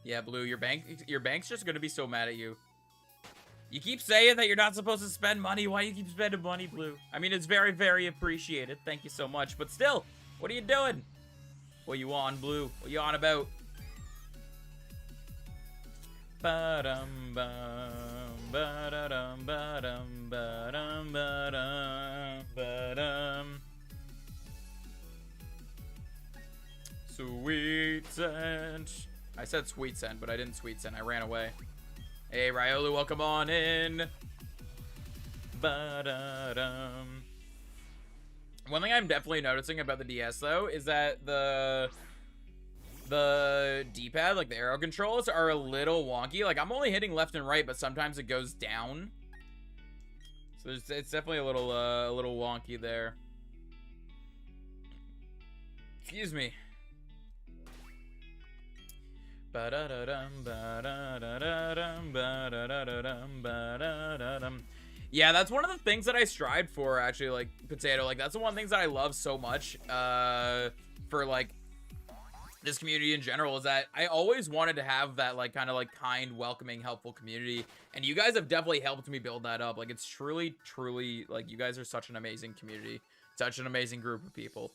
Yeah, Blue, your bank's just gonna be so mad at you. You keep saying that you're not supposed to spend money. Why do you keep spending money, Blue? I mean, it's very, very appreciated. Thank you so much. But still, what are you doing? What you on, Blue? What you on about? Ba-dum, bum, ba-da-dum, ba-dum, ba-dum, ba-dum, ba-dum. Sweet scent. I said sweet scent, but I didn't sweet scent. I ran away. Hey, Ryolu, welcome on in. Ba-da-dum. One thing I'm definitely noticing about the DS, though, is that the D-pad, like the arrow controls, are a little wonky. Like, I'm only hitting left and right, but sometimes it goes down. So it's definitely a little wonky there. Excuse me. Yeah, that's one of the things that I strive for, actually, like, Potato. Like, that's the one of the things that I love so much, for, like, this community in general, is that I always wanted to have that, like, kind of, like, kind, welcoming, helpful community, and you guys have definitely helped me build that up. Like, it's truly, truly, like, you guys are such an amazing community, such an amazing group of people.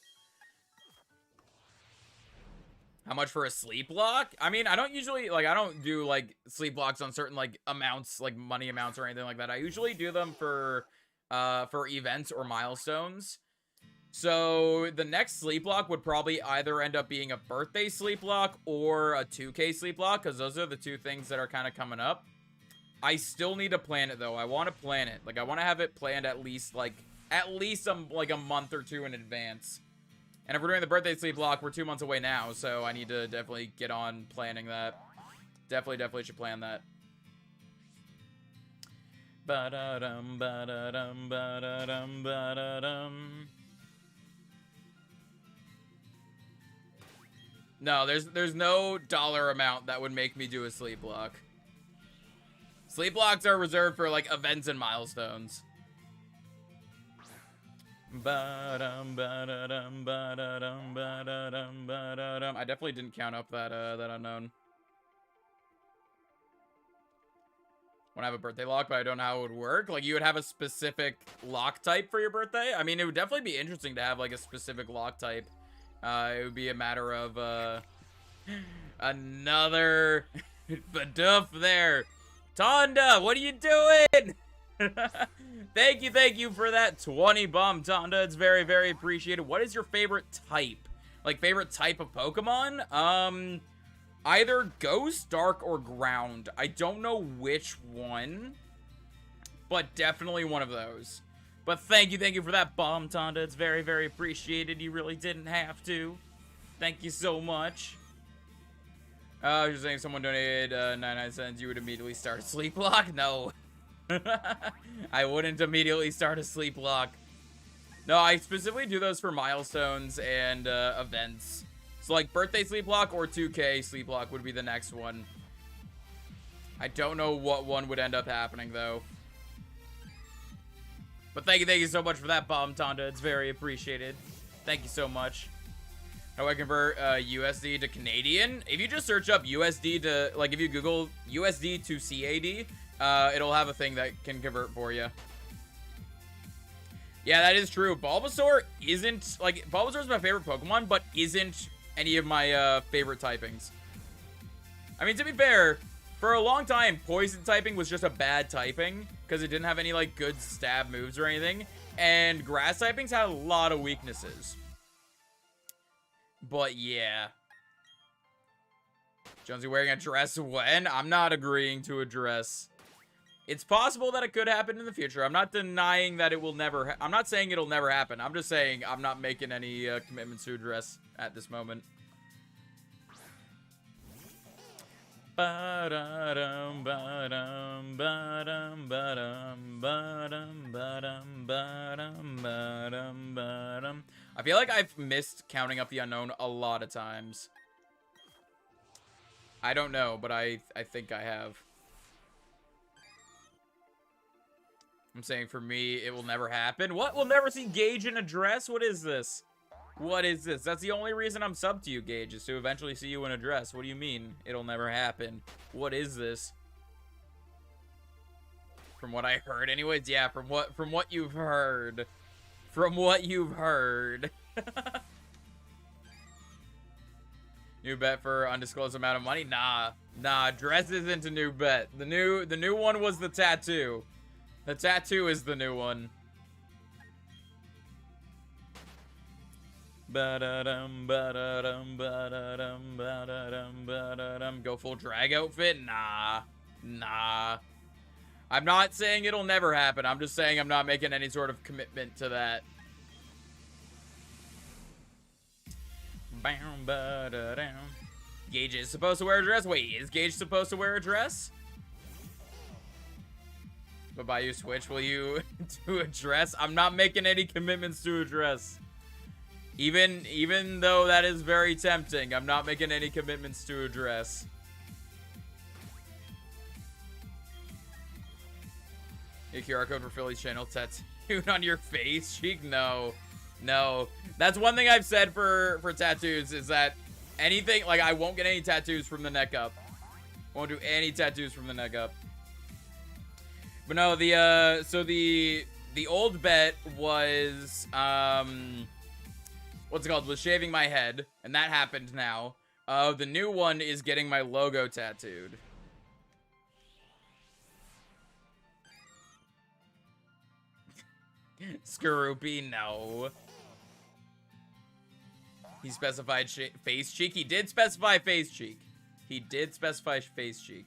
How much for a sleep lock? I mean, I don't usually, like, I don't do, like, sleep locks on certain, like, amounts, like, money amounts or anything like that. I usually do them for events or milestones. So, the next sleep lock would probably either end up being a birthday sleep lock or a 2K sleep lock, because those are the two things that are kind of coming up. I still need to plan it, though. I want to plan it. Like, I want to have it planned at least, like, a month or two in advance. And if we're doing the birthday sleep lock, we're 2 months away now, so I need to definitely get on planning that. Definitely should plan that. Ba-da-dum, ba-da-dum, ba-da-dum, ba-da-dum. No, there's no dollar amount that would make me do a sleep lock. Sleep locks are reserved for, like, events and milestones. Ba-dum, ba-da-dum, ba-da-dum, ba-da-dum, ba-da-dum. I definitely didn't count up that unknown. Want to have a birthday lock, but I don't know how it would work. Like, you would have a specific lock type for your birthday? I mean, it would definitely be interesting to have, like, a specific lock type. It would be a matter of, another Badoof there. Tonda, what are you doing? Thank you for that 20 bomb, Tonda. It's very, very appreciated. What is your favorite type? Like, favorite type of Pokemon? Either Ghost, Dark, or Ground. I don't know which one, but definitely one of those. But thank you for that bomb, Tonda. It's very, very appreciated. You really didn't have to. Thank you so much. I was just saying, someone donated 99 cents. You would immediately start a sleep lock? No. I wouldn't immediately start a sleep lock. No, I specifically do those for milestones and events. So, like, birthday sleep lock or 2K sleep lock would be the next one. I don't know what one would end up happening, though. But thank you so much for that bomb, Tonda. It's very appreciated. Thank you so much. How do I convert USD to Canadian? If you just search up USD to, like, if you Google USD to CAD, it'll have a thing that can convert for you. Yeah, that is true. Bulbasaur isn't, like, Bulbasaur is my favorite Pokemon, but isn't any of my favorite typings. I mean, to be fair, for a long time, poison typing was just a bad typing because it didn't have any like good stab moves or anything, and grass typings had a lot of weaknesses. But yeah. Jonesy wearing a dress when? I'm not agreeing to a dress. It's possible that it could happen in the future. I'm not denying that it will never I'm not saying it'll never happen. I'm just saying I'm not making any commitments to a dress at this moment. I feel like I've missed counting up the unknown a lot of times. I don't know, but I think I have. I'm saying for me, it will never happen. What? We'll never see Gage in a dress? What is this? What is this? That's the only reason I'm subbed to you, Gage, is to eventually see you in a dress. What do you mean, it'll never happen? What is this? From what I heard anyways? Yeah, from what you've heard. From what you've heard. New bet for undisclosed amount of money? Nah, dress isn't a new bet. The new one was the tattoo. The tattoo is the new one. Go full drag outfit? Nah. I'm not saying it'll never happen. I'm just saying I'm not making any sort of commitment to that. Gage is supposed to wear a dress? Wait, is Gage supposed to wear a dress? But by you switch, will you do a dress? I'm not making any commitments to a dress. Even though that is very tempting, I'm not making any commitments to a dress. A QR code for Philly's channel tattooed on your face cheek? No. That's one thing I've said for tattoos is that anything, like I won't get any tattoos from the neck up. Won't do any tattoos from the neck up. But no, the old bet was what's it called? Was shaving my head, and that happened now. The new one is getting my logo tattooed. Skaroopy, no. He specified face cheek. He did specify face cheek. He did specify face cheek.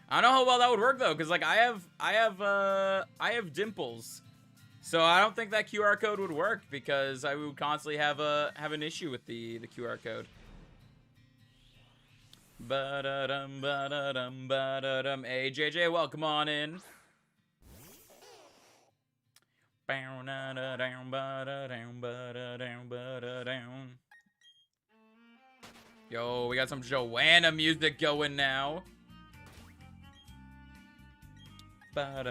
I don't know how well that would work though, because like I have dimples, so I don't think that QR code would work because I would constantly have an issue with the QR code. Hey JJ, welcome on in. Yo, we got some Joanna music going now. I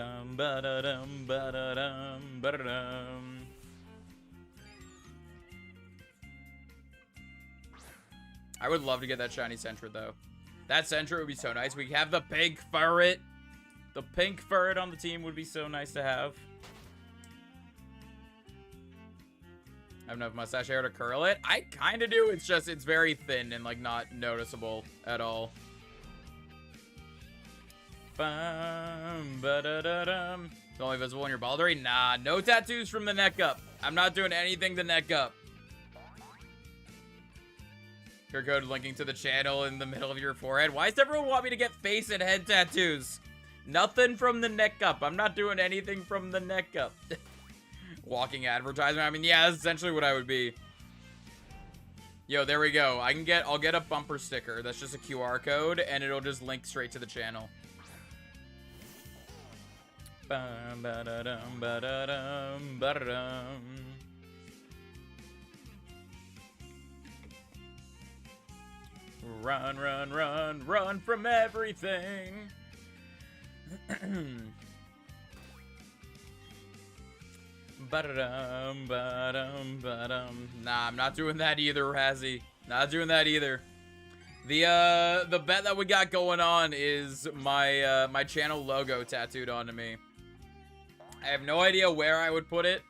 would love to get that shiny Sentret though. That Sentret would be so nice. We have the pink ferret. The pink ferret on the team would be so nice to have. I have enough mustache hair to curl it. I kind of do. It's just, it's very thin and like not noticeable at all. It's only visible in your baldery? Nah, no tattoos from the neck up. I'm not doing anything the neck up. QR code linking to the channel in the middle of your forehead. Why does everyone want me to get face and head tattoos? Nothing from the neck up. I'm not doing anything from the neck up. Walking advertisement. I mean, yeah, that's essentially what I would be. Yo, there we go. I'll get a bumper sticker. That's just a QR code, and it'll just link straight to the channel. Run, run, run, run from everything. Nah, I'm not doing that either, Razzie. Not doing that either. The bet that we got going on is my my channel logo tattooed onto me. I have no idea where I would put it.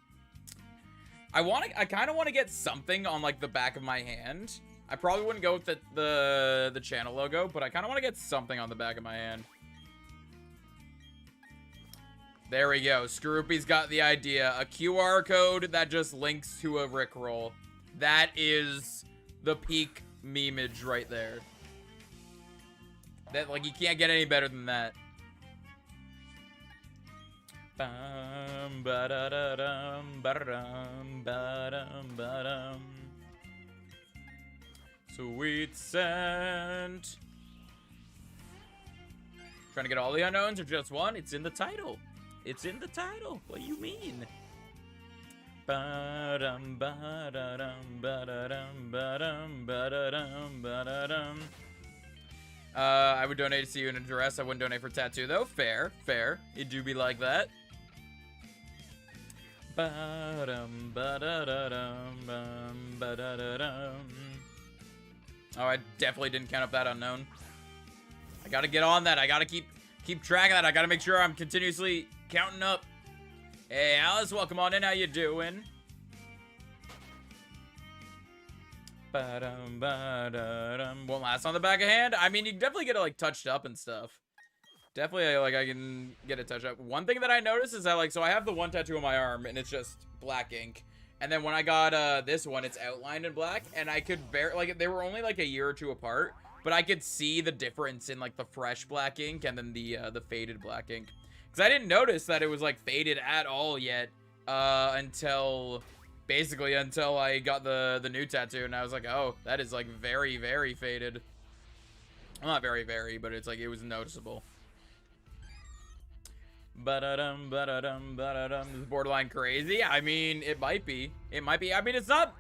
I kind of want to get something on like the back of my hand. I probably wouldn't go with the channel logo, but I kind of want to get something on the back of my hand. There we go. Scroopy's got the idea. A QR code that just links to a Rickroll. That is the peak memeage right there. That, like, you can't get any better than that. Bum, ba-da-da-dum, ba-da-dum, ba-dum, ba-dum. Sweet scent. Trying to get all the unknowns or just one? It's in the title. It's in the title. What do you mean? Ba-dum, ba-da-dum, ba-da-dum, ba-dum, ba-da-dum, ba-da-dum. I would donate to see you in a dress. I wouldn't donate for tattoo, though. Fair, fair. It do be like that. Ba-dum, ba-da-da-dum, bum, ba-da-da-dum. Oh, I definitely didn't count up that unknown. I gotta get on that. I gotta keep track of that. I gotta make sure I'm continuously counting up. Hey, Alice, welcome on in. How you doing? Ba-dum, ba-da-dum. Won't last on the back of hand. I mean, you definitely get it, like, touched up and stuff. Definitely, like, I can get it touched up. One thing that I noticed is that, like, so I have the one tattoo on my arm, and it's just black ink. And then when I got this one, it's outlined in black, and I could like, they were only, like, a year or two apart, but I could see the difference in, like, the fresh black ink and then the faded black ink. Because I didn't notice that it was, like, faded at all yet, until I got the new tattoo, and I was like, oh, that is, like, very, very faded. Well, not very, very, but it's, like, it was noticeable. Ba-da-dum, ba-da-dum, ba-da-dum. This is borderline crazy. I mean, it might be. It might be. I mean, it's not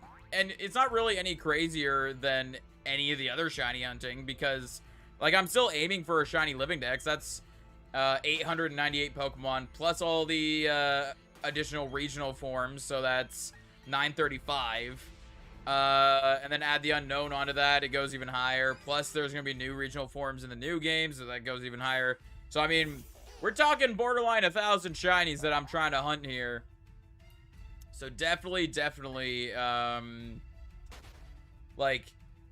really any crazier than any of the other shiny hunting, because, like, I'm still aiming for a shiny living dex. That's 898 Pokemon, plus all the additional regional forms, so that's 935. And then add the unknown onto that, it goes even higher. Plus, there's going to be new regional forms in the new game, so that goes even higher. So, I mean, we're talking borderline 1,000 shinies that I'm trying to hunt here. So, definitely, like,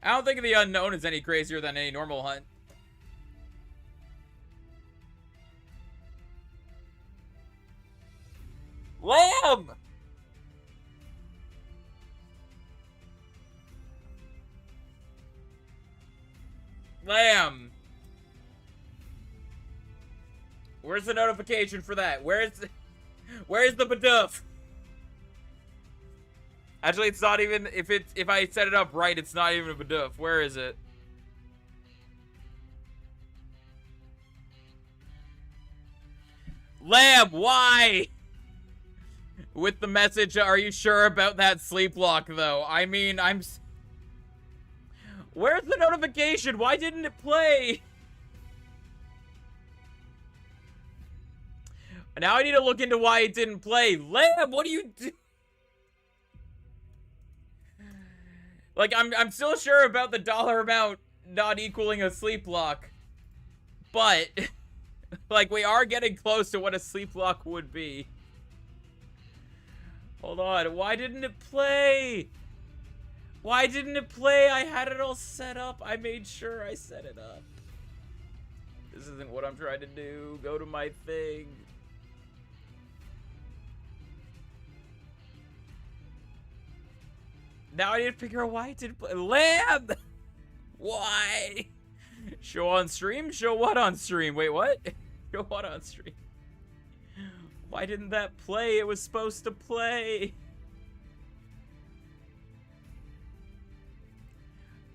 I don't think the unknown is any crazier than any normal hunt. Lamb! Lamb! Where's the notification for that? Where's the Bidoof? Actually, it's not even, if I set it up right, it's not even a Bidoof. Where is it? Lamb, why? With the message, are you sure about that sleep lock, though? I mean, where's the notification? Why didn't it play? Now I need to look into why it didn't play. Lamb, what do you do? Like, I'm still sure about the dollar amount not equaling a sleep lock. But, like, we are getting close to what a sleep lock would be. Hold on, why didn't it play? Why didn't it play? I had it all set up. I made sure I set it up. This isn't what I'm trying to do. Go to my thing. Now I need to figure out why it didn't play. Lamb! Why? Show on stream? Show what on stream? Wait, what? Show what on stream? Why didn't that play? It was supposed to play.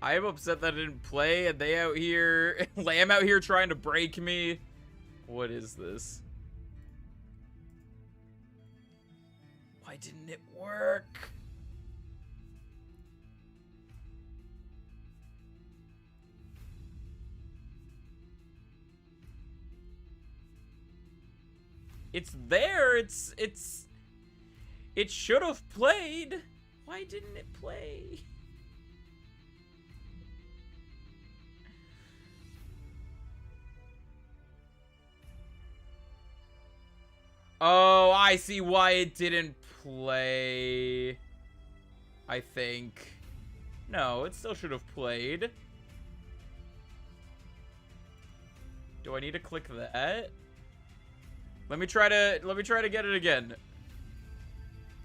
I am upset that it didn't play, and they out here, Lamb out here trying to break me. What is this? Why didn't it work? It's there. It should have played. Why didn't it play? Oh, I see why it didn't play. I think. No, it still should have played. Do I need to click that? Let me try to get it again.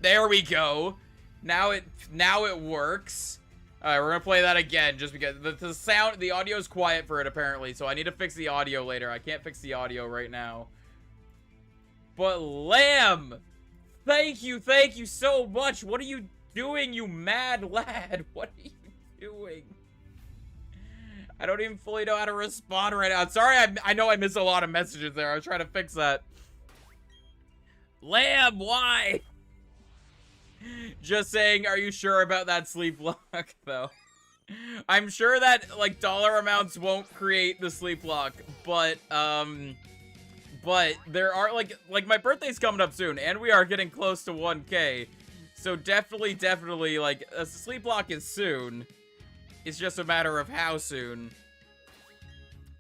There we go. Now it works. All right, we're gonna play that again just because the audio is quiet for it apparently, so I need to fix the audio later. I can't fix the audio right now. But Lamb, thank you so much. What are you doing, you mad lad? What are you doing? I don't even fully know how to respond right now. Sorry, I know I missed a lot of messages there. I was trying to fix that. Lamb, why? Just saying, are you sure about that sleep lock, though? I'm sure that, like, dollar amounts won't create the sleep lock, but there are, like, my birthday's coming up soon, and we are getting close to 1K, so definitely, like, a sleep lock is soon. It's just a matter of how soon.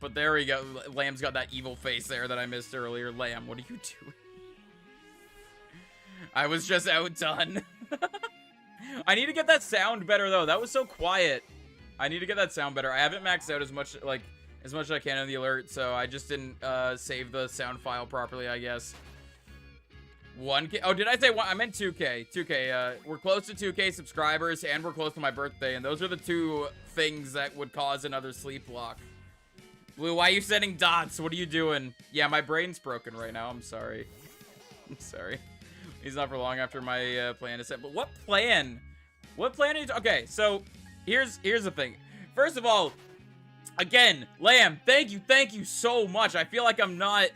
But there we go. Lamb's got that evil face there that I missed earlier. Lamb, what are you doing? I was just outdone. I need to get that sound better, though. That was so quiet. I need to get that sound better. I haven't maxed out as much as I can in the alert, so I just didn't save the sound file properly, I guess. 1K. Oh, did I say 1? I meant 2K. 2K. We're close to 2K subscribers, and we're close to my birthday, and those are the two things that would cause another sleep lock. Blue, why are you sending dots? What are you doing? Yeah, my brain's broken right now. I'm sorry. I'm sorry. He's not for long after my plan is set. But what plan? What plan are you... Okay, so here's the thing. First of all, again, Lamb, thank you so much. I feel like I'm not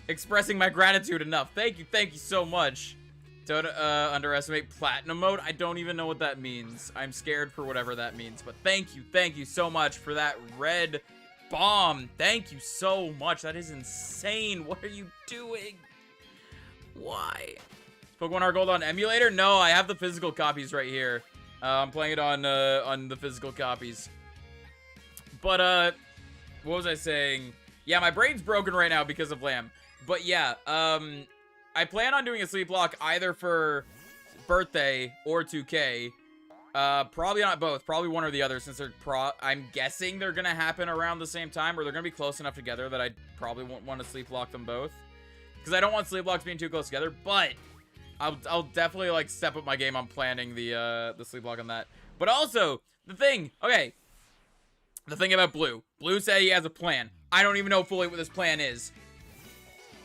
expressing my gratitude enough. Thank you so much. Don't underestimate platinum mode. I don't even know what that means. I'm scared for whatever that means. But thank you so much for that red bomb. Thank you so much. That is insane. What are you doing? Why? Pokemon Heart Gold on emulator? No, I have the physical copies right here. I'm playing it on the physical copies. But what was I saying? Yeah, my brain's broken right now because of Lamb. But yeah, I plan on doing a sleep lock either for birthday or 2K. Probably not both. Probably one or the other, since I'm guessing they're gonna happen around the same time, or they're gonna be close enough together that I probably won't want to sleep lock them both. Because I don't want sleep locks being too close together, but I'll definitely, like, step up my game on planning the sleep lock on that. But also, the thing about Blue. Blue said he has a plan. I don't even know fully what this plan is.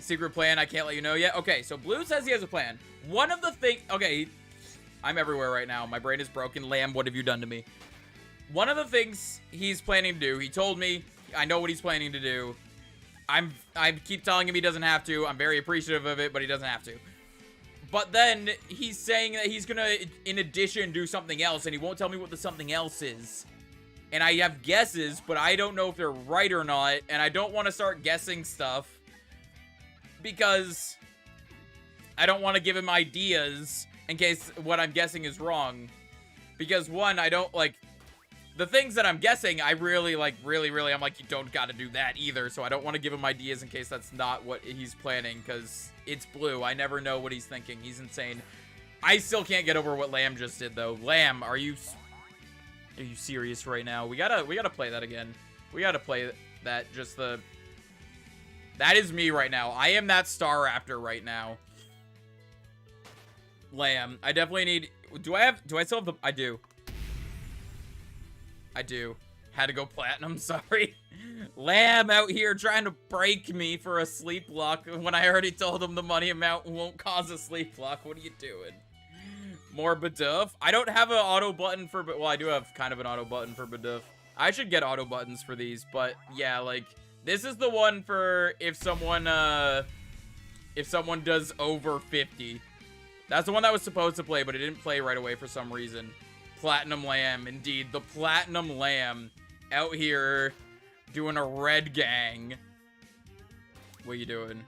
Secret plan, I can't let you know yet. Okay, so Blue says he has a plan. One of the things... Okay, I'm everywhere right now. My brain is broken. Lamb, what have you done to me? One of the things he's planning to do, he told me, I know what he's planning to do. I keep telling him he doesn't have to. I'm very appreciative of it, but he doesn't have to. But then he's saying that he's gonna, in addition, do something else, and he won't tell me what the something else is. And I have guesses, but I don't know if they're right or not, and I don't want to start guessing stuff because I don't want to give him ideas in case what I'm guessing is wrong. Because one, I don't, like, the things that I'm guessing, I really, like, really, I'm like, you don't gotta do that either, so I don't want to give him ideas in case that's not what he's planning, because it's Blue. I never know what he's thinking. He's insane. I still can't get over what Lamb just did, though. Lamb, are you serious right now? We gotta play that again. We gotta play that, that is me right now. I am that Star Raptor right now. Lamb, I definitely need... Do I still have the... I do. Had to go platinum, sorry. Lamb out here trying to break me for a sleep lock when I already told him the money amount won't cause a sleep lock. What are you doing? More Bidoof? I don't have an auto button for... Well, I do have kind of an auto button for Bidoof. I should get auto buttons for these, but yeah, like... This is the one for if someone does over 50. That's the one that was supposed to play, but it didn't play right away for some reason. Platinum Lamb, indeed. The Platinum Lamb out here doing a red gang. What are you doing?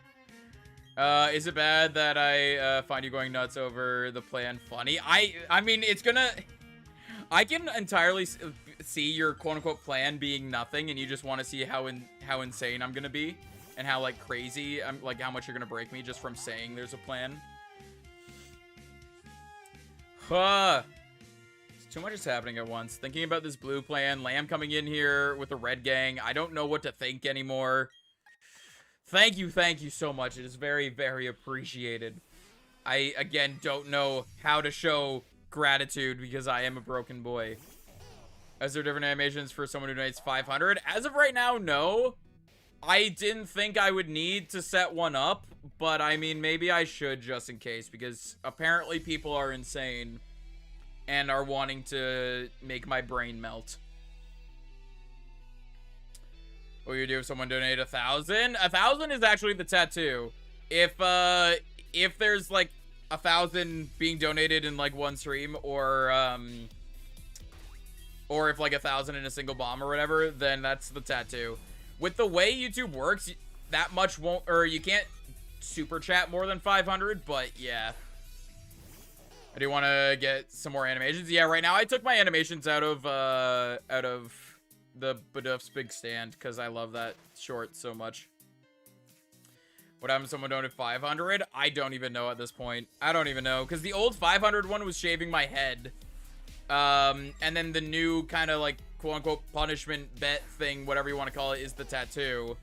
Is it bad that I find you going nuts over the plan funny? I mean, it's gonna... I can entirely see your quote-unquote plan being nothing, and you just want to see how insane I'm gonna be, and how, like, crazy, like, how much you're gonna break me just from saying there's a plan. Too much is happening at once. Thinking about this blue plan, Lamb coming in here with the red gang. I don't know what to think anymore. Thank you so much. It is very, very appreciated. I, again, don't know how to show gratitude because I am a broken boy. Is there different animations for someone who donates 500? As of right now, no. I didn't think I would need to set one up, but I mean, maybe I should just in case because apparently people are insane and are wanting to make my brain melt. What would you do if someone donated 1,000? 1,000 is actually the tattoo. If there's like 1,000 being donated in like one stream, or if like 1,000 in a single bomb or whatever, then that's the tattoo. With the way YouTube works, that much won't, or you can't super chat more than 500, but yeah. I do want to get some more animations. Yeah, right now I took my animations out of the Baduf's Big Stand because I love that short so much. What happened if someone donated 500? I don't even know at this point. I don't even know because the old 500 one was shaving my head. And then the new kind of like quote-unquote punishment bet thing, whatever you want to call it, is the tattoo.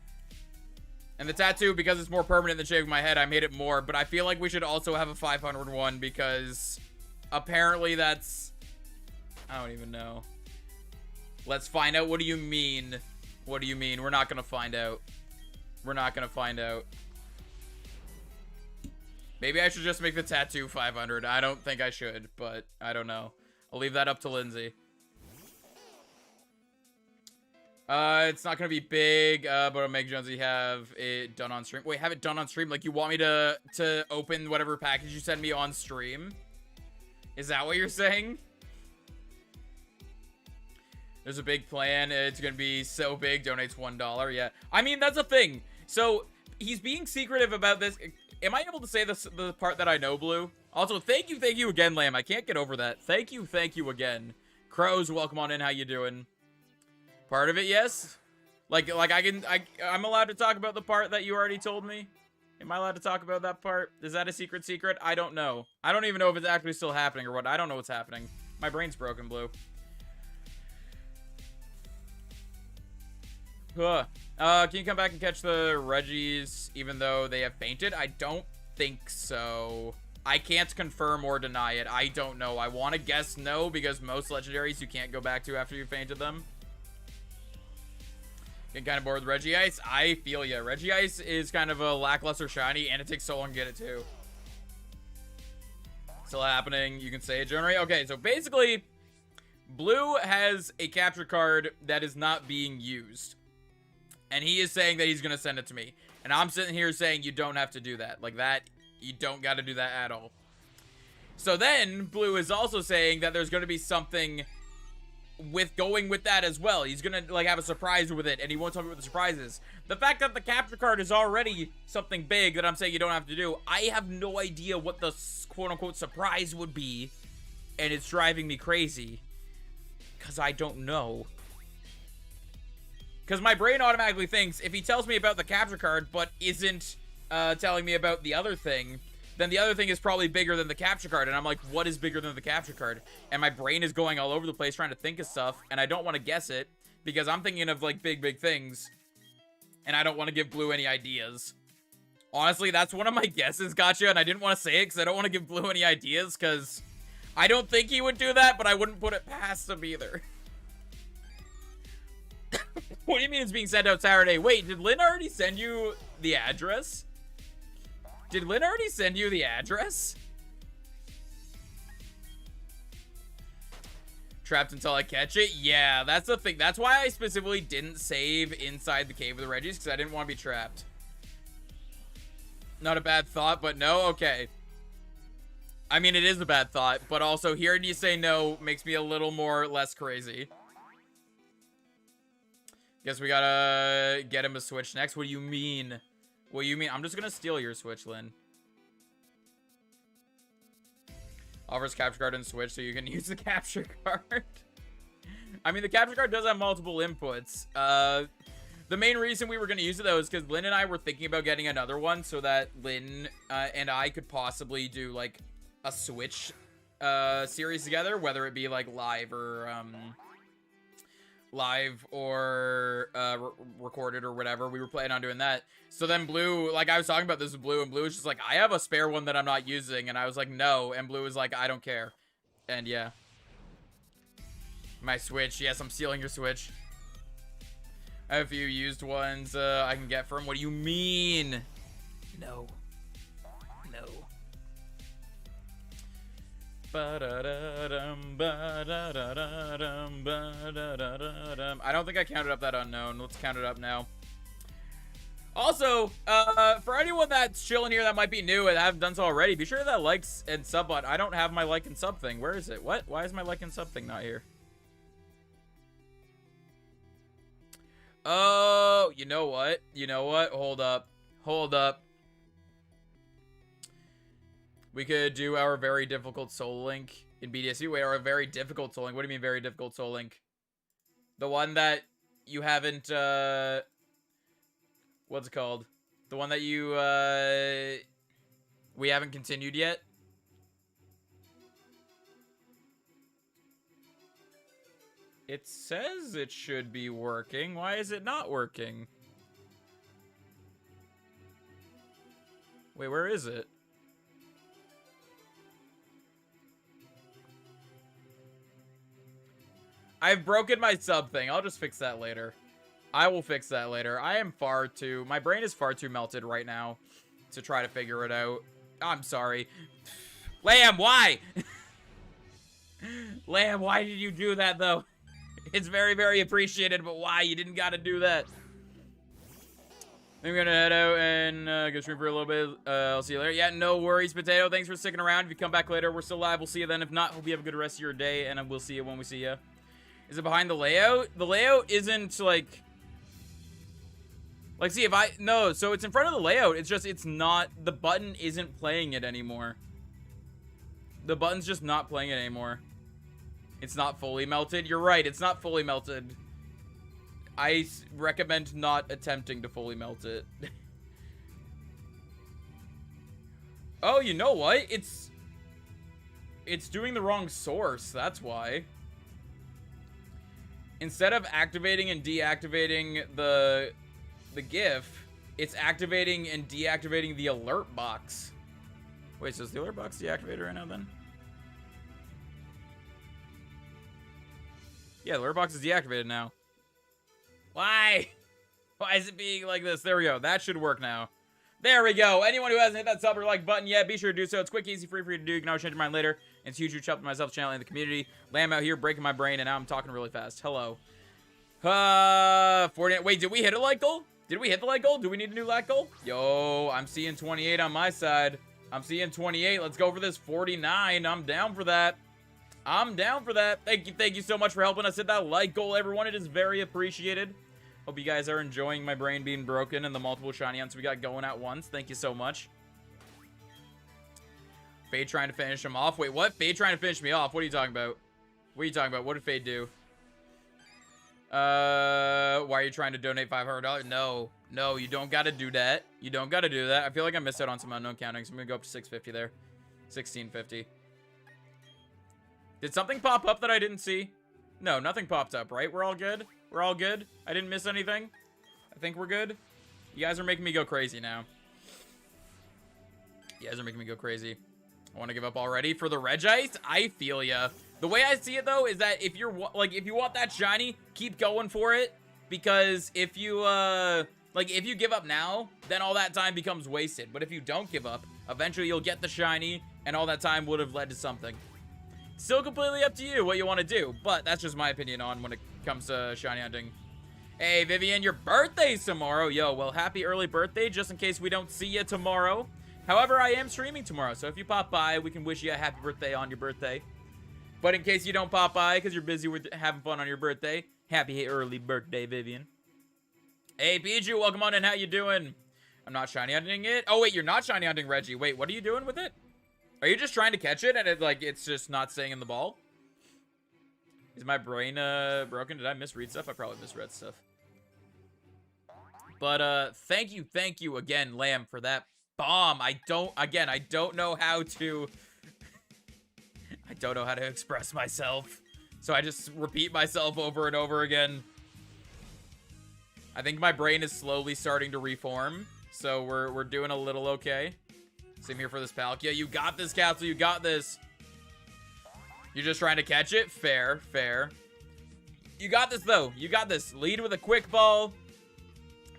And the tattoo, because it's more permanent than shaving my head, I made it more. But I feel like we should also have a 500 one because apparently that's... I don't even know. Let's find out. What do you mean? What do you mean? We're not going to find out. We're not going to find out. Maybe I should just make the tattoo 500. I don't think I should, but I don't know. I'll leave that up to Lindsay. It's not gonna be big, but I'll make Jonesy have it done on stream. Wait, have it done on stream? Like, you want me to open whatever package you send me on stream? Is that what you're saying? There's a big plan. It's gonna be so big. Donates $1. Yeah. I mean, that's a thing. So, he's being secretive about this. Am I able to say this, the part that I know, Blue? Also, thank you again, Lamb. I can't get over that. Thank you again. Crows, welcome on in. How you doing? Part of it, yes. Like I'm allowed to talk about the part that you already told me. Am I allowed to talk about that part? Is that a secret? I don't know. I don't even know if it's actually still happening or what. I don't know what's happening. My brain's broken, Blue. Can you come back and catch the Reggies even though they have fainted? I don't think so. I can't confirm or deny it. I don't know. I want to guess no because most legendaries you can't go back to after you fainted them. Getting kind of bored with Reggie Ice. I feel ya. Reggie Ice is kind of a lackluster shiny, and it takes so long to get it too. Still happening. You can say it, generate. Okay, so basically, Blue has a capture card that is not being used. And he is saying that he's going to send it to me. And I'm sitting here saying you don't have to do that. Like that, you don't got to do that at all. So then, Blue is also saying that there's going to be something with going with that as well. He's gonna like have a surprise with it, and he won't tell me what the surprise is. The fact that the capture card is already something big that I'm saying you don't have to do, I have no idea what the quote-unquote surprise would be, and it's driving me crazy because I don't know. Because my brain automatically thinks if he tells me about the capture card but isn't telling me about the other thing, then the other thing is probably bigger than the capture card. And I'm like, what is bigger than the capture card? And my brain is going all over the place trying to think of stuff. And I don't want to guess it because I'm thinking of like big things. And I don't want to give Blue any ideas. Honestly, that's one of my guesses, Gotcha. And I didn't want to say it because I don't want to give Blue any ideas because I don't think he would do that, but I wouldn't put it past him either. What do you mean it's being sent out Saturday? Wait, did Lynn already send you the address? Did Lynn already send you the address? Trapped until I catch it? Yeah, that's the thing. That's why I specifically didn't save inside the cave of the Reggies, because I didn't want to be trapped. Not a bad thought, but no? Okay. I mean, it is a bad thought, but also hearing you say no makes me a little more less crazy. Guess we gotta get him a Switch next. What do you mean? What do you mean? I'm just gonna steal your Switch, Lynn. Offers capture card and Switch so you can use the capture card. I mean, the capture card does have multiple inputs. The main reason we were gonna use it though is because Lynn and I were thinking about getting another one so that Lynn and I could possibly do like a Switch series together, whether it be like live or recorded or whatever. We were planning on doing that. So then Blue, like I was talking about this with Blue, and Blue was just like, I have a spare one that I'm not using, and I was like, no, and Blue was like, I don't care. And yeah. My Switch, yes, I'm stealing your Switch. I have a few used ones I can get from. What do you mean? No. No. I don't think I counted up that unknown. Let's count it up now. Also, for anyone that's chilling here that might be new and haven't done so already, be sure that likes and sub button. I don't have my like and sub thing. Where is it? What? Why is my like and sub thing not here? Oh, you know what? You know what? Hold up. Hold up. We could do our very difficult soul link in BDSP. Wait, our very difficult soul link. What do you mean very difficult soul link? The one that you haven't, what's it called? The one that you, we haven't continued yet? It says it should be working. Why is it not working? Wait, where is it? I've broken my sub thing. I'll just fix that later. I will fix that later. I am far too... My brain is far too melted right now to try to figure it out. I'm sorry. Lamb, why? Lamb, why did you do that, though? It's very, very appreciated, but why? You didn't gotta do that. I'm gonna head out and go stream for a little bit. I'll see you later. Yeah, no worries, Potato. Thanks for sticking around. If you come back later, we're still live. We'll see you then. If not, hope you have a good rest of your day, and we'll see you when we see you. Is it behind the layout? The layout isn't, like, see, if I... No, so it's in front of the layout. It's just, it's not... The button isn't playing it anymore. The button's just not playing it anymore. It's not fully melted. You're right, it's not fully melted. I recommend not attempting to fully melt it. Oh, you know what? It's doing the wrong source. That's why. Instead of activating and deactivating the GIF, it's activating and deactivating the alert box. Wait, so is the alert box deactivated right now then? Yeah, the alert box is deactivated now. Why? Why is it being like this? There we go. That should work now. There we go. Anyone who hasn't hit that sub or like button yet, be sure to do so. It's quick, easy, free for you to do. You can always change your mind later. And it's huge help to myself, channel, and the community. Lamb out here breaking my brain, and now I'm talking really fast. Hello. 48. Wait, did we hit a like goal? Did we hit the like goal? Do we need a new like goal? Yo, I'm seeing 28 on my side. I'm seeing 28. Let's go for this 49. I'm down for that. I'm down for that. Thank you so much for helping us hit that like goal, everyone. It is very appreciated. Hope you guys are enjoying my brain being broken and the multiple shiny hunts we got going at once. Thank you so much. Fade trying to finish him off. Wait, what? Fade trying to finish me off? What are you talking about? What are you talking about? What did Fade do? Why are you trying to donate $500? No, you don't gotta do that. You don't gotta do that. I feel like I missed out on some unknown counting, so I'm gonna go up to 650 there. 1650. Did something pop up that I didn't see? No, nothing popped up, right? We're all good? We're all good? I didn't miss anything? I think we're good? You guys are making me go crazy now. You guys are making me go crazy. I want to give up already for the Regice. I feel ya. The way I see it, though, is that if you're, like, if you want that shiny, keep going for it. Because if you, like, if you give up now, then all that time becomes wasted. But if you don't give up, eventually you'll get the shiny, and all that time would have led to something. Still completely up to you what you want to do, but that's just my opinion on when it comes to shiny hunting. Hey, Vivian, your birthday's tomorrow. Yo, well, happy early birthday, just in case we don't see you tomorrow. However, I am streaming tomorrow, so if you pop by, we can wish you a happy birthday on your birthday. But in case you don't pop by because you're busy with having fun on your birthday, happy early birthday, Vivian. Hey, Piju, welcome on in. How you doing? I'm not shiny hunting it. Oh, wait, you're not shiny hunting Reggie. Wait, what are you doing with it? Are you just trying to catch it and it's just not staying in the ball? Is my brain broken? Did I misread stuff? I probably misread stuff. But thank you again, Lamb, for that bomb. I don't know how to don't know how to express myself. So I just repeat myself over and over again. I think my brain is slowly starting to reform. So we're doing a little okay. Same here for this Palkia. You got this, Castle. You got this. You're just trying to catch it? Fair, fair. You got this, though. You got this. Lead with a quick ball.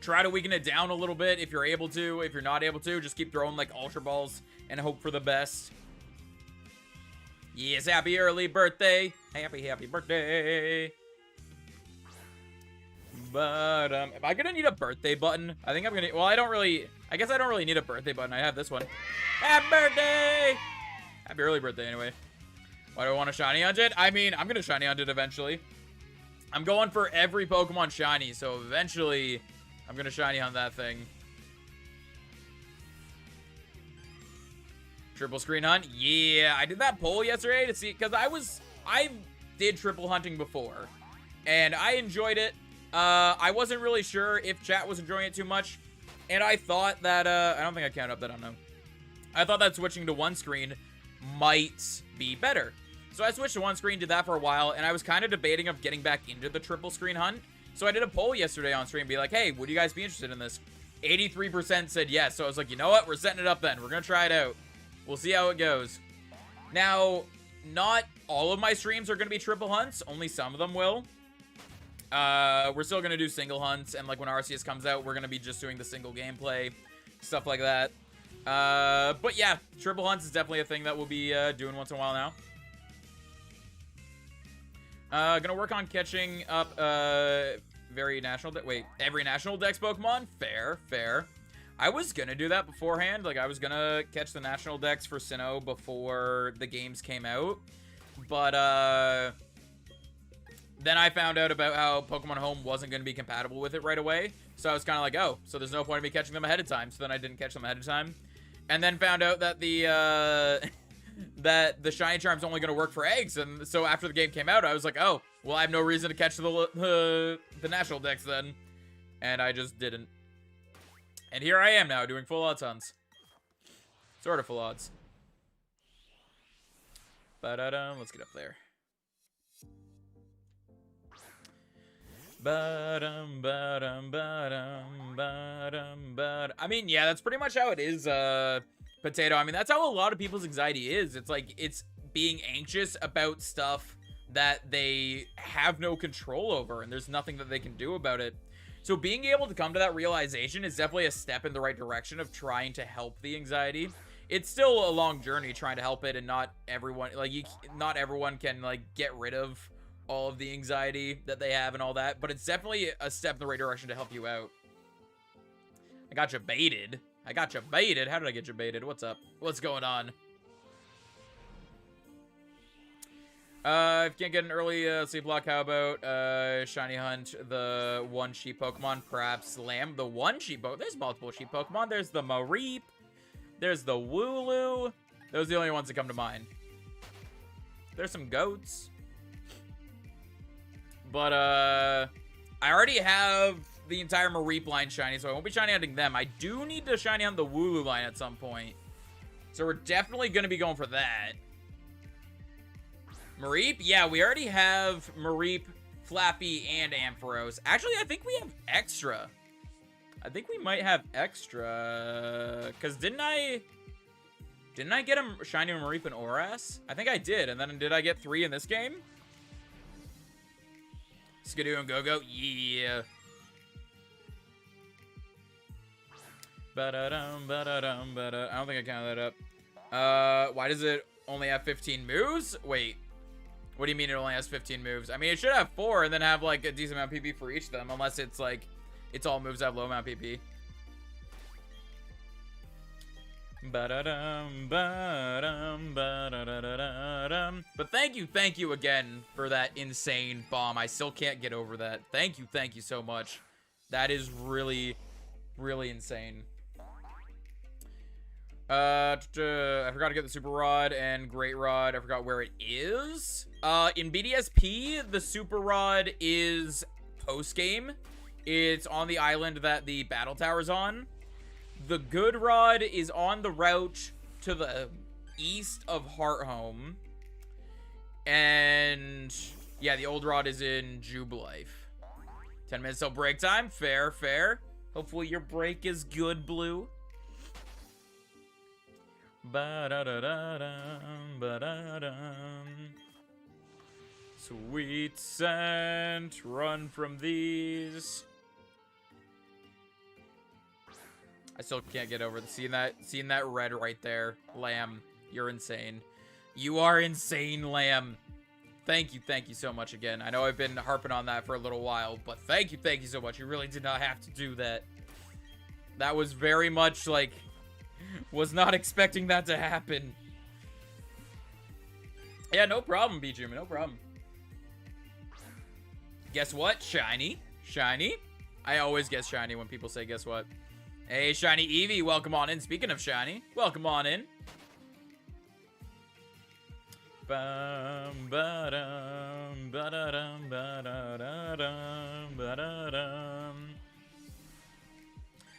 Try to weaken it down a little bit if you're able to. If you're not able to, just keep throwing, like, Ultra Balls and hope for the best. Yes, happy early birthday. Happy birthday. But, am I gonna need a birthday button? I think I'm gonna... Well, I guess I don't really need a birthday button. I have this one. Happy birthday! Happy early birthday, anyway. Why do I want a shiny hunt it? I mean, I'm gonna shiny hunt it eventually. I'm going for every Pokemon shiny, so eventually I'm gonna shiny hunt that thing. Triple screen hunt? Yeah, I did that poll yesterday to see, because I did triple hunting before, and I enjoyed it. I wasn't really sure if chat was enjoying it too much, and I thought that, I don't think I counted up that unknown. I thought that switching to one screen might be better. So I switched to one screen, did that for a while, and I was kind of debating of getting back into the triple screen hunt. So I did a poll yesterday on stream, be like, hey, would you guys be interested in this? 83% said yes, so I was like, you know what? We're setting it up then. We're gonna try it out. We'll see how it goes. Now, not all of my streams are gonna be triple hunts. Only some of them will. We're still gonna do single hunts, and like when Arceus comes out, we're gonna be just doing the single gameplay, stuff like that. But yeah, triple hunts is definitely a thing that we'll be doing once in a while now. Gonna work on catching up every national dex Pokemon. Fair, fair. I was gonna do that beforehand. Like, I was gonna catch the national dex for Sinnoh before the games came out. But then I found out about how Pokemon Home wasn't gonna be compatible with it right away. So I was kind of like, oh, so there's no point in me catching them ahead of time. So then I didn't catch them ahead of time. And then found out that the shiny charm's only going to work for eggs, and so after the game came out, I was like, oh, well, I have no reason to catch the national dex then, and I just didn't. And here I am now, doing full odds hunts. Sort of full odds. Let's get up there. I mean, yeah, that's pretty much how it is, Potato. I mean, that's how a lot of people's anxiety is. It's like, it's being anxious about stuff that they have no control over, and there's nothing that they can do about it. So being able to come to that realization is definitely a step in the right direction of trying to help the anxiety. It's still a long journey trying to help it, and not everyone, like, not everyone can, like, get rid of all of the anxiety that they have and all that, but it's definitely a step in the right direction to help you out. I got you baited. I got you baited. How did I get you baited? What's up? What's going on? If you can't get an early sleep block, how about shiny hunt the one sheep Pokemon? Perhaps Lamb, the one sheep Pokemon. There's multiple sheep Pokemon. There's the Mareep. There's the Wooloo. Those are the only ones that come to mind. There's some goats. But, I already have the entire Mareep line shiny, so I won't be shiny hunting them. I do need to shiny hunt the Wooloo line at some point. So we're definitely going to be going for that. Mareep? Yeah, we already have Mareep, Flappy, and Ampharos. Actually, I think we have extra. I think we might have extra. Because didn't I get a shiny Mareep and Oras? I think I did. And then did I get 3 in this game? Skidoo and Go-Go? Yeah. I don't think I counted that up. Why does it only have 15 moves? Wait. What do you mean it only has 15 moves? I mean, it should have 4 and then have, like, a decent amount of PP for each of them. Unless it's, like, it's all moves that have low amount of PP. But thank you again for that insane bomb. I still can't get over that. Thank you so much. That is really, really insane. I forgot to get the Super Rod and Great Rod. I forgot where it is. In BDSP, the Super Rod is post-game. It's on the island that the Battle Tower's on. The Good Rod is on the route to the east of Hearthome. And yeah, the old rod is in Jubilife. 10 minutes till break time. Fair, fair. Hopefully your break is good, Blue. Ba-da-da-da-dum, ba-da-dum. Sweet scent, run from these. I still can't get over seeing that red right there. Lamb, you're insane. You are insane, Lamb. Thank you so much again. I know I've been harping on that for a little while, but thank you so much. You really did not have to do that. That was very much like, was not expecting that to happen. Yeah, no problem, BJM, no problem. Guess what? Shiny. Shiny. I always guess shiny when people say guess what. Hey, Shiny Eevee, welcome on in. Speaking of shiny, welcome on in. Bum, ba-dum, ba-da-dum, ba-da-da-dum, ba-da-dum.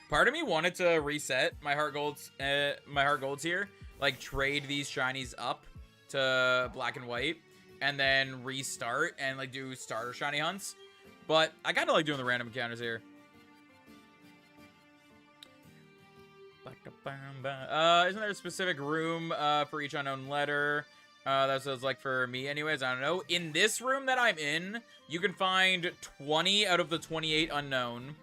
Part of me wanted to reset my heart golds here, like trade these shinies up to black and white, and then restart and like do starter shiny hunts. But I kind of like doing the random encounters here. Isn't there a specific room for each unknown letter? That's what it's like for me anyways. I don't know. In this room that I'm in, you can find 20 out of the 28 unknown.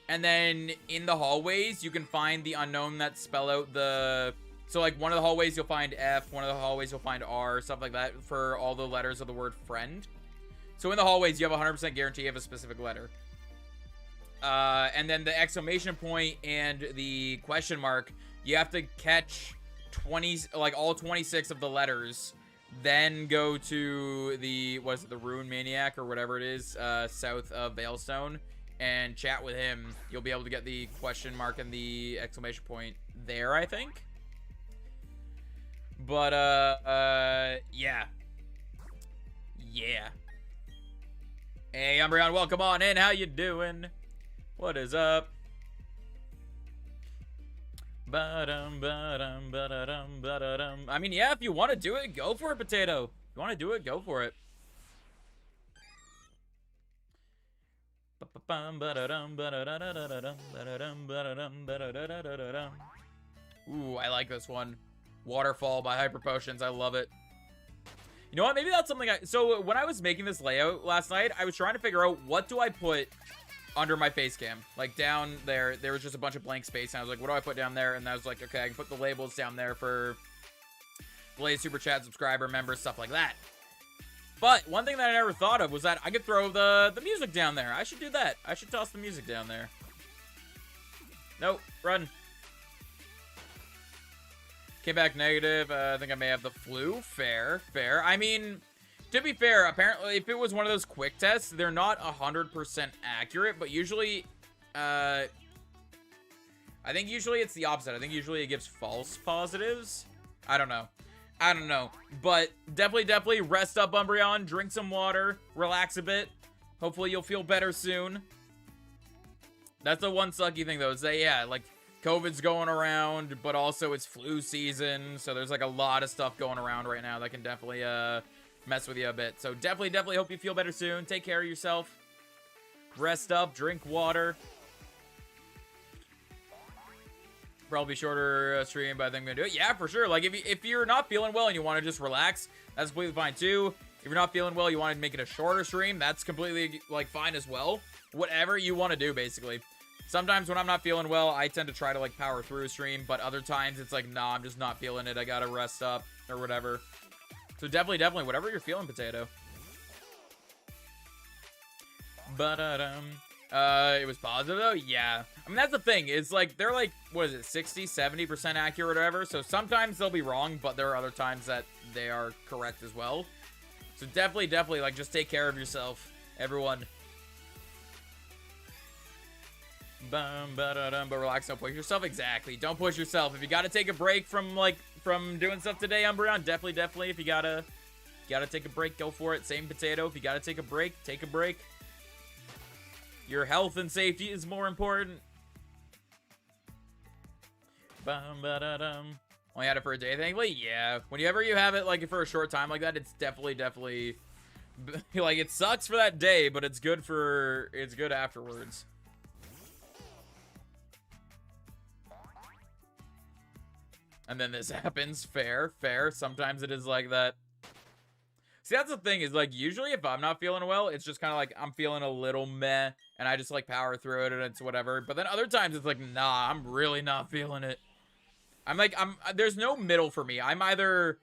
And then in the hallways, you can find the unknown that spell out the... So like one of the hallways you'll find F, one of the hallways you'll find R, stuff like that for all the letters of the word friend. So in the hallways, you have a 100% guarantee of a specific letter. And then the exclamation point and the question mark, you have to catch 20, like all 26 of the letters, then go to the, what is it, the Rune Maniac or whatever it is, south of Veilstone, and chat with him. You'll be able to get the question mark and the exclamation point there, I think. But, yeah. Yeah. Hey, Umbreon, welcome on in. How you doing? What is up? Ba-dum, ba-dum, ba-da-dum, ba-da-dum. I mean, yeah, if you want to do it, go for it, Potato. If you want to do it, go for it. Ooh, I like this one. Waterfall by Hyper Potions. I love it. You know what? Maybe that's something so when I was making this layout last night, I was trying to figure out what do I put under my face cam. Like down there was just a bunch of blank space, and I was like, what do I put down there? And I was like, okay, I can put the labels down there for Blaze, Super Chat, subscriber, members, stuff like that. But one thing that I never thought of was that I could throw the music down there. I should do that. I should toss the music down there. Nope, run. Came back negative. I think I may have the flu. Fair, fair. I mean, to be fair, apparently, if it was one of those quick tests, they're not 100% accurate, but usually, I think usually it's the opposite. I think usually it gives false positives. I don't know. I don't know. But definitely rest up, Umbreon. Drink some water. Relax a bit. Hopefully you'll feel better soon. That's the one sucky thing, though, is that, yeah, like, COVID's going around, but also it's flu season, so there's, like, a lot of stuff going around right now that can definitely, mess with you a bit. So definitely hope you feel better soon. Take care of yourself. Rest up. Drink water. Probably shorter stream, but I think I'm gonna do it. Yeah, for sure. Like if you're not feeling well and you want to just relax, that's completely fine too. If you're not feeling well, you want to make it a shorter stream, that's completely like fine as well. Whatever you want to do, basically. Sometimes when I'm not feeling well, I tend to try to like power through a stream, but other times it's like, nah, I'm just not feeling it. I gotta rest up or whatever. So definitely, whatever you're feeling, Potato. It was positive though? Yeah. I mean, that's the thing. It's like, they're like, what is it, 60, 70% accurate or whatever. So sometimes they'll be wrong, but there are other times that they are correct as well. So definitely, like, just take care of yourself, everyone. But relax, don't push yourself. Exactly. Don't push yourself. If you gotta take a break from doing stuff today, Umbreon, definitely. If you gotta take a break, go for it. Same Potato. If you gotta take a break, take a break. Your health and safety is more important. On Only had it for a day, thankfully. Yeah. Whenever you have it, like, for a short time like that, it's definitely, like, it sucks for that day, but it's good afterwards. And then this happens. Fair. Sometimes it is like that. See, that's the thing, is, like, usually if I'm not feeling well, it's just kind of like I'm feeling a little meh, and I just, like, power through it, and it's whatever. But then other times it's like, nah, I'm really not feeling it. There's no middle for me. I'm either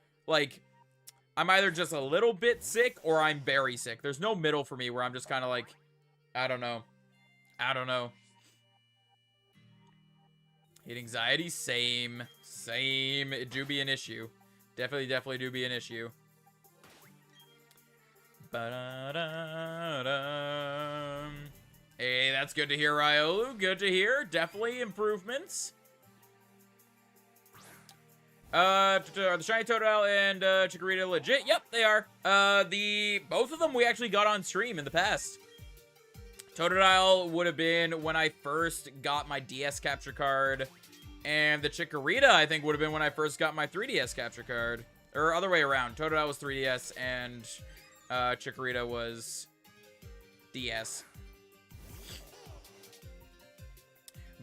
just a little bit sick, or I'm very sick. There's no middle for me where I'm just kind of like, I don't know. Hate anxiety, same. It do be an issue. Definitely do be an issue. Hey, that's good to hear, Ryolu. Good to hear. Definitely improvements. Are the Shiny Totodile and Chikorita legit? Yep, they are. Both of them we actually got on stream in the past. Totodile would have been when I first got my DS capture card, and the Chikorita, I think, would have been when I first got my 3DS capture card. Or other way around. Totodile was 3DS, and Chikorita was DS.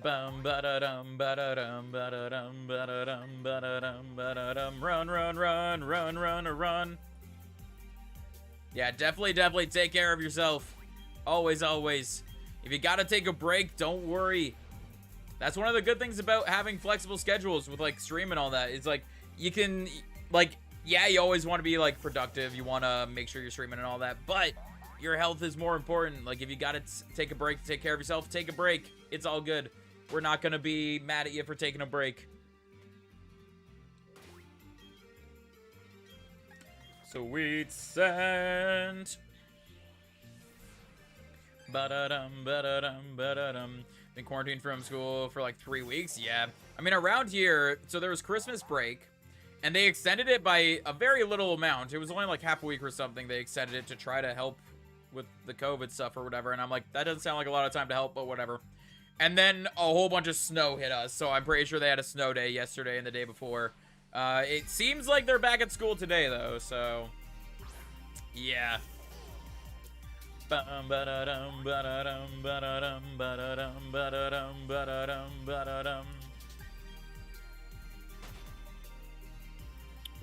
Bum ba-da-dum ba-da-dum ba-da-dum ba-da-dum ba-da-dum ba-da-dum. Run. Yeah, definitely take care of yourself. Always. If you gotta take a break, don't worry. That's one of the good things about having flexible schedules with, like, stream and all that. It's like, you can, like, yeah, you always want to be, like, productive. You want to make sure you're streaming and all that, but your health is more important. Like, if you gotta take a break to take care of yourself, take a break. It's all good. We're not gonna be mad at you for taking a break. Sweet scent. Ba-da-dum. Been quarantined from school for like 3 weeks. Yeah. I mean, around here, so there was Christmas break, and they extended it by a very little amount. It was only like half a week or something. They extended it to try to help with the COVID stuff or whatever. And I'm like, that doesn't sound like a lot of time to help, but whatever. And then a whole bunch of snow hit us. So I'm pretty sure they had a snow day yesterday and the day before. It seems like they're back at school today, though. So, yeah.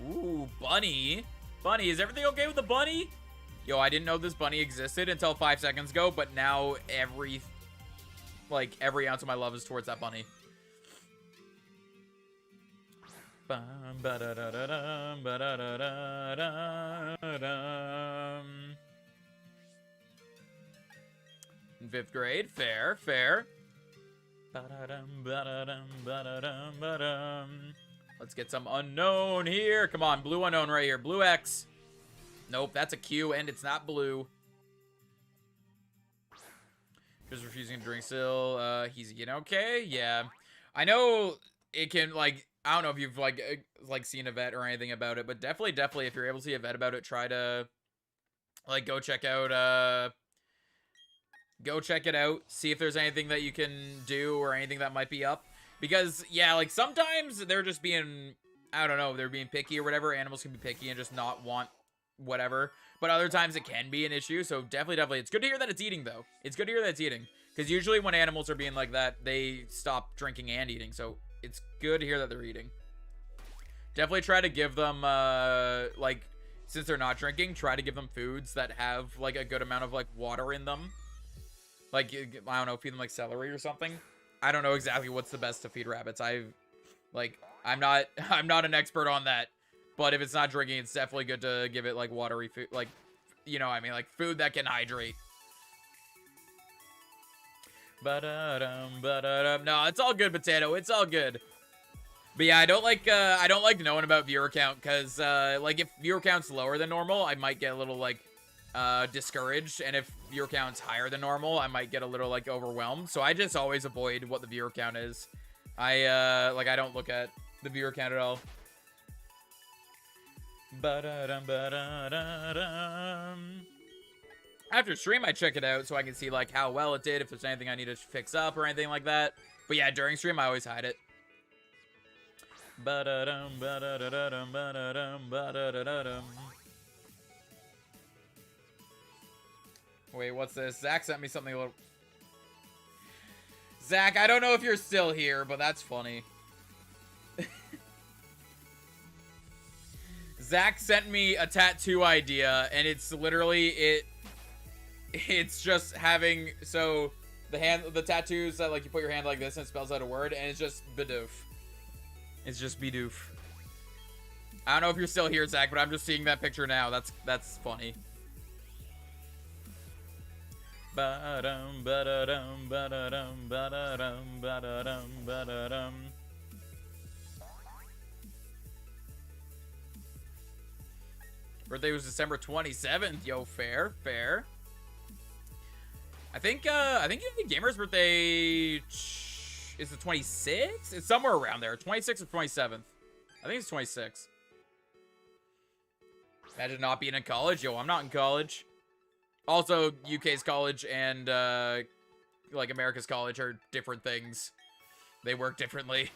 Ooh, bunny. Bunny, is everything okay with the bunny? Yo, I didn't know this bunny existed until 5 seconds ago, but now every ounce of my love is towards that bunny. In 5th grade, fair. Let's get some unknown here. Come on, blue unknown right here. Blue X. Nope, that's a Q, and it's not blue. Just refusing to drink still. He's getting okay. Yeah, I know it can, like, I don't know if you've like seen a vet or anything about it, but definitely if you're able to see a vet about it, try to like go check it out, see if there's anything that you can do or anything that might be up. Because yeah, like sometimes they're just being, I don't know, they're being picky or whatever. Animals can be picky and just not want whatever. But other times it can be an issue. So definitely. It's good to hear that it's eating, though. It's good to hear that it's eating. Because usually when animals are being like that, they stop drinking and eating. So it's good to hear that they're eating. Definitely try to give them, like, since they're not drinking, try to give them foods that have, like, a good amount of, like, water in them. Like, I don't know, feed them, like, celery or something. I don't know exactly what's the best to feed rabbits. I'm not an expert on that. But if it's not drinking, it's definitely good to give it, like, watery food. Like, you know what I mean? Like, food that can hydrate. No, it's all good, Potato. It's all good. But yeah, I don't like knowing about viewer count. Because, like, if viewer count's lower than normal, I might get a little, like, discouraged. And if viewer count's higher than normal, I might get a little, like, overwhelmed. So I just always avoid what the viewer count is. I don't look at the viewer count at all. After stream, I check it out so I can see, like, how well it did, if there's anything I need to fix up or anything like that. But yeah, during stream, I always hide it. Ba-da-dum, ba-da-da-da-dum, ba-da-dum, ba-da-da-da-dum. Wait, what's this? Zach sent me something a little... Zach, I don't know if you're still here, but that's funny. Zach sent me a tattoo idea, and it's literally it's just having, so the tattoos that like you put your hand like this and it spells out a word, and it's just Bidoof. It's just Bidoof. I don't know if you're still here, Zach, but I'm just seeing that picture now. That's funny. Ba-dum, ba-da-dum, ba-da-dum, ba-da-dum, ba-da-dum, ba-da-dum. Birthday was December 27th. Yo, fair. I think Gamer's birthday is the 26th? It's somewhere around there. 26th or 27th. I think it's 26. Imagine not being in college. Yo, I'm not in college. Also, UK's college and, like, America's college are different things. They work differently.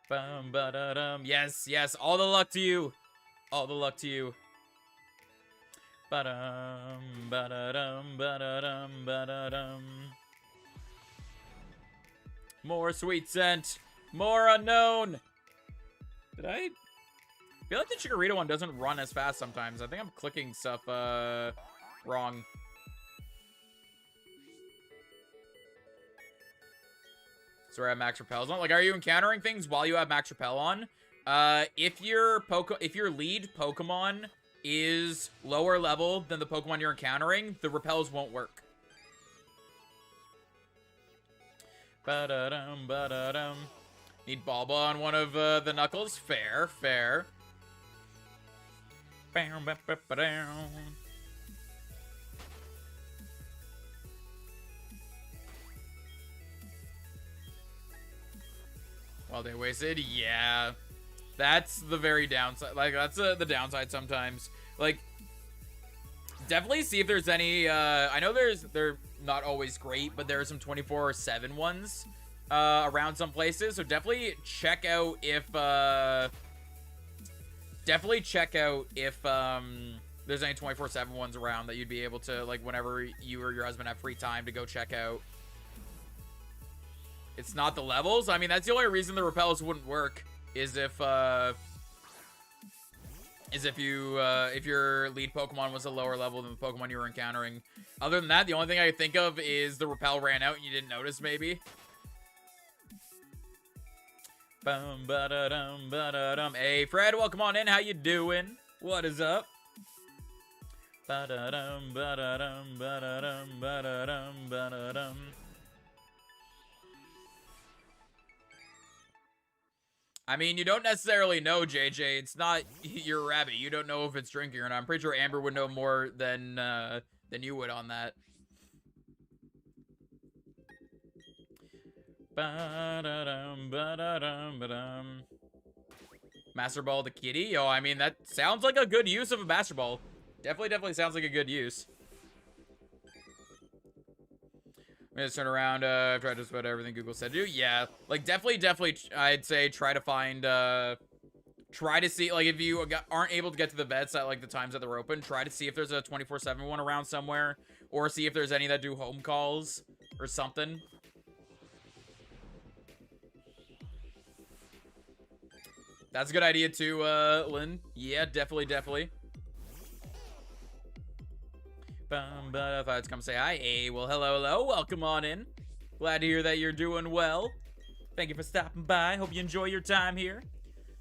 Bum, ba-da-dum. Yes, all the luck to you. All the luck to you. Ba-dum, ba-da-dum, ba-da-dum, ba-da-dum. More sweet scent. More unknown. Did I feel like the Chikorita one doesn't run as fast sometimes? I think I'm clicking stuff, wrong. Sorry, I have Max Repels on. Like, are you encountering things while you have Max Repel on? If your lead Pokemon is lower level than the Pokemon you're encountering, the repels won't work. Ba-da-dum, ba-da-dum. Need Balba on one of the Knuckles. Fair. While they wasted, yeah. That's the very downside. Like, that's the downside sometimes. Like, definitely see if there's any, I know they're not always great, but there are some 24/7 ones around some places. So definitely check out if, there's any 24/7 ones around that you'd be able to, like, whenever you or your husband have free time to go check out. It's not the levels. I mean, that's the only reason the repels wouldn't work is if your lead Pokemon was a lower level than the Pokemon you were encountering. Other than that, the only thing I could think of is the repel ran out and you didn't notice, maybe. Bum, ba-da-dum, ba-da-dum. Hey, Fred, welcome on in. How you doing? What is up? Ba-da-dum, ba-da-dum, ba-da-dum, ba-da-dum, ba-da-dum. I mean, you don't necessarily know, JJ. It's not your rabbit. You don't know if it's drinking or not. I'm pretty sure Amber would know more than you would on that. Ba-da-dum, ba-da-dum, ba-dum. Master Ball to Kitty? Yo, I mean, that sounds like a good use of a Master Ball. Definitely sounds like a good use. I'm gonna turn around, I've tried just about everything Google said to do. Yeah, like, definitely, I'd say try to find, try to see, like, if you aren't able to get to the vets at, like, the times that they're open, try to see if there's a 24/7 one around somewhere, or see if there's any that do home calls, or something. That's a good idea, too, Lynn. Yeah, definitely. But I thought I'd come say hi. Hey, well, hello. Welcome on in. Glad to hear that you're doing well. Thank you for stopping by. Hope you enjoy your time here.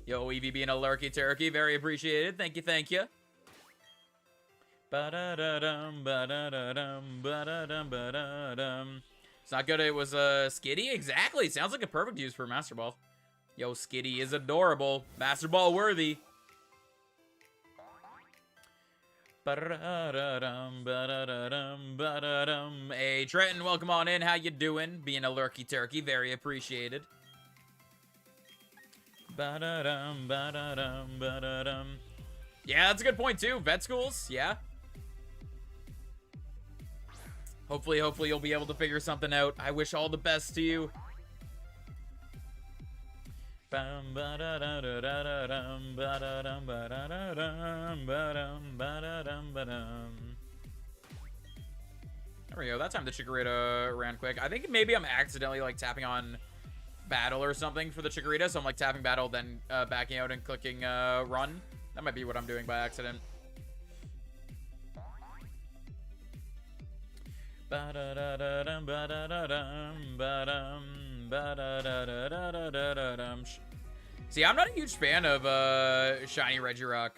Yo, Evie being a lurky turkey. Very appreciated. Thank you. Ba-da-da-dum, ba-da-da-dum, ba-da-dum, ba-da-dum. It's not good it was a Skitty? Exactly. Sounds like a perfect use for a Master Ball. Yo, Skitty is adorable. Master Ball worthy. Ba-da-da-dum, ba-da-da-dum, ba-da-dum. Hey, Trenton, welcome on in. How you doing? Being a lurky turkey, very appreciated. Ba-da-dum, ba-da-dum, ba-da-dum. Yeah, that's a good point, too. Vet schools, yeah. Hopefully you'll be able to figure something out. I wish all the best to you. There we go. That time the Chikorita ran quick. I think maybe I'm accidentally like tapping on battle or something for the Chikorita, so I'm like tapping battle, then backing out and clicking run. That might be what I'm doing by accident. See, I'm not a huge fan of shiny Regirock.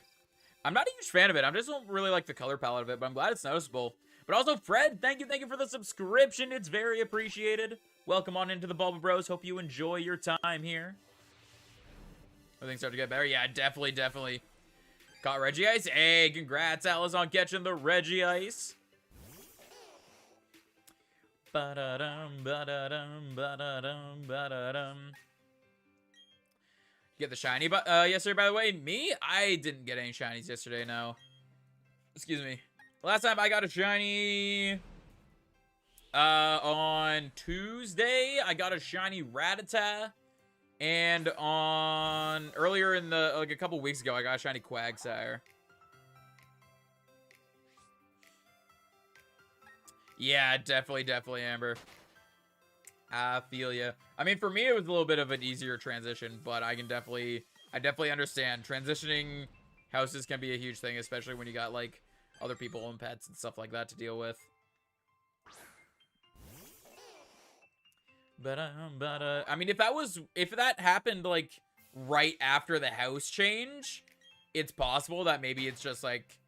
I'm not a huge fan of it. I just don't really like the color palette of it, but I'm glad it's noticeable. But also, Fred, thank you for the subscription. It's very appreciated. Welcome on into the Bulba Bros. Hope you enjoy your time here. Things start to get better. Yeah, definitely. Caught Regice. Hey, congrats, Alice, on catching the Regice. Get the shiny yesterday, by the way. Me? I didn't get any shinies yesterday, no. Excuse me. Last time I got a shiny on Tuesday, I got a shiny Rattata. And on earlier in the like a couple weeks ago, I got a shiny Quagsire. Yeah, definitely, Amber. I feel ya. I mean, for me, it was a little bit of an easier transition, but I definitely understand. Transitioning houses can be a huge thing, especially when you got, like, other people and pets and stuff like that to deal with. But, I mean, if that happened, like, right after the house change, it's possible that maybe it's just, like,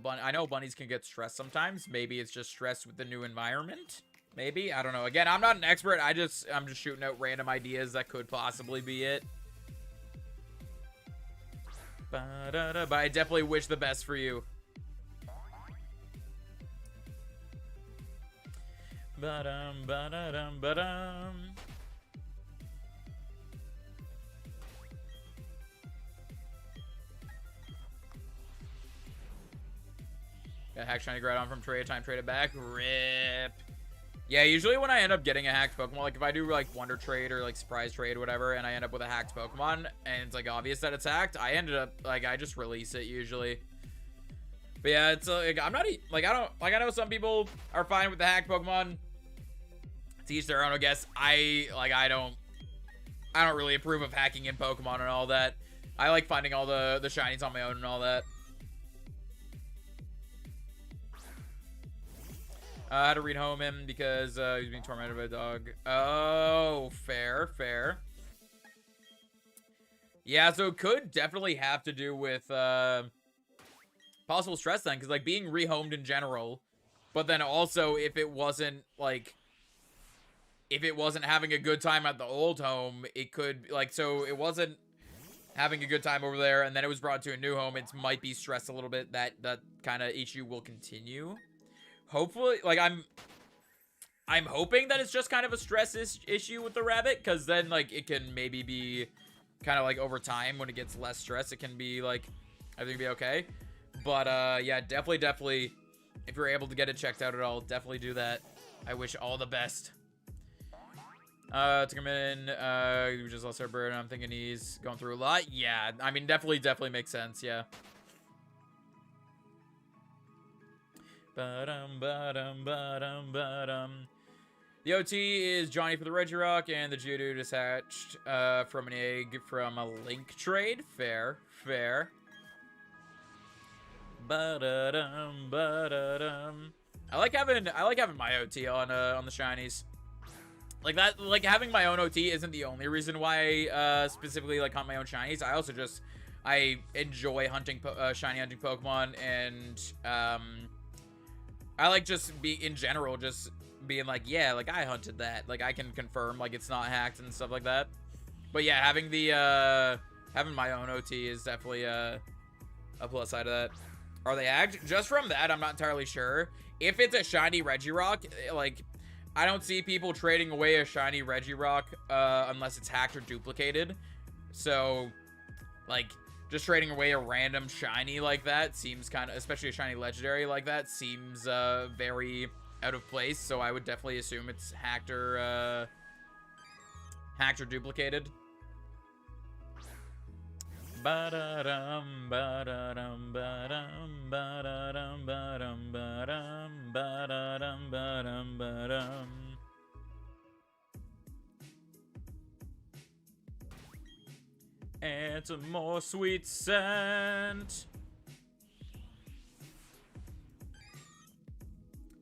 I know bunnies can get stressed sometimes. Maybe it's just stressed with the new environment. Maybe, I don't know. Again, I'm not an expert. I'm just shooting out random ideas that could possibly be it. But I definitely wish the best for you. Got hacked shiny Groudon from trade time, trade it back. Rip. Yeah, usually when I end up getting a hacked Pokemon, like if I do like Wonder Trade or like Surprise Trade or whatever, and I end up with a hacked Pokemon, and it's like obvious that it's hacked, I ended up like I just release it usually. But yeah, it's like I'm not like I know some people are fine with the hacked Pokemon. To each their own, I guess. I don't really approve of hacking in Pokemon and all that. I like finding all the shinies on my own and all that. I had to read home him because he was being tormented by a dog. Oh, fair. Yeah, so it could definitely have to do with possible stress then, because like being rehomed in general, but then also if it wasn't having a good time at the old home, it could like, so it wasn't having a good time over there, and then it was brought to a new home. It might be stressed a little bit. That kind of issue will continue. Hopefully, like I'm hoping that it's just kind of a stress issue with the rabbit, because then like it can maybe be kind of like over time when it gets less stress, it can be like everything be okay. But yeah, definitely, if you're able to get it checked out at all, definitely do that. I wish all the best. Took him in. We just lost our bird, and I'm thinking he's going through a lot. Yeah, I mean, definitely makes sense. Yeah. The OT is Johnny for the Regirock, and the Geodude is hatched from an egg from a link trade. Fair. I like having my OT on the shinies. Like that, like having my own OT isn't the only reason why I specifically like hunt my own shinies. I also just enjoy hunting shiny hunting Pokemon, and I like just in general just being like, yeah, like I hunted that, like I can confirm like it's not hacked and stuff like that. But yeah, having my own OT is definitely a plus side of that. Are they hacked? Just from that, I'm not entirely sure. If it's a shiny Regirock, like I don't see people trading away a shiny Regirock unless it's hacked or duplicated. So, like, just trading away a random shiny like that seems kind of, especially a shiny legendary like that, seems very out of place. So I would definitely assume it's hacked or duplicated. Ba-da-dum, ba-da-dum, ba-dum, ba-da-dum, ba-dum, ba-dum, ba-da-dum, ba-dum, ba-dum. It's a more sweet scent.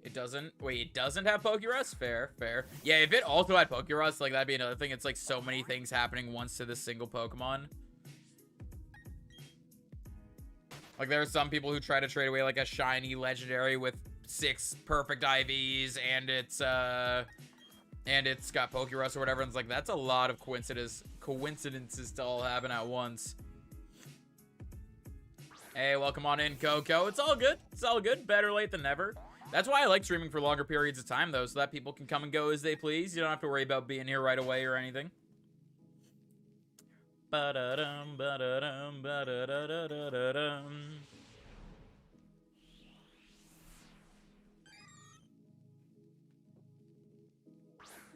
It doesn't. Wait, it doesn't have Pokerus? Fair, fair. Yeah, if it also had Pokerus, like, that'd be another thing. It's like so many things happening once to this single Pokemon. Like, there are some people who try to trade away, like, a shiny legendary with 6 perfect IVs, and it's got Pokerus or whatever, and it's like, that's a lot of coincidences to all happen at once. Hey, welcome on in, Coco. It's all good. It's all good. Better late than never. That's why I like streaming for longer periods of time, though, so that people can come and go as they please. You don't have to worry about being here right away or anything. Ba-da-dum, ba-da-dum, ba-da-da-da-da-dum.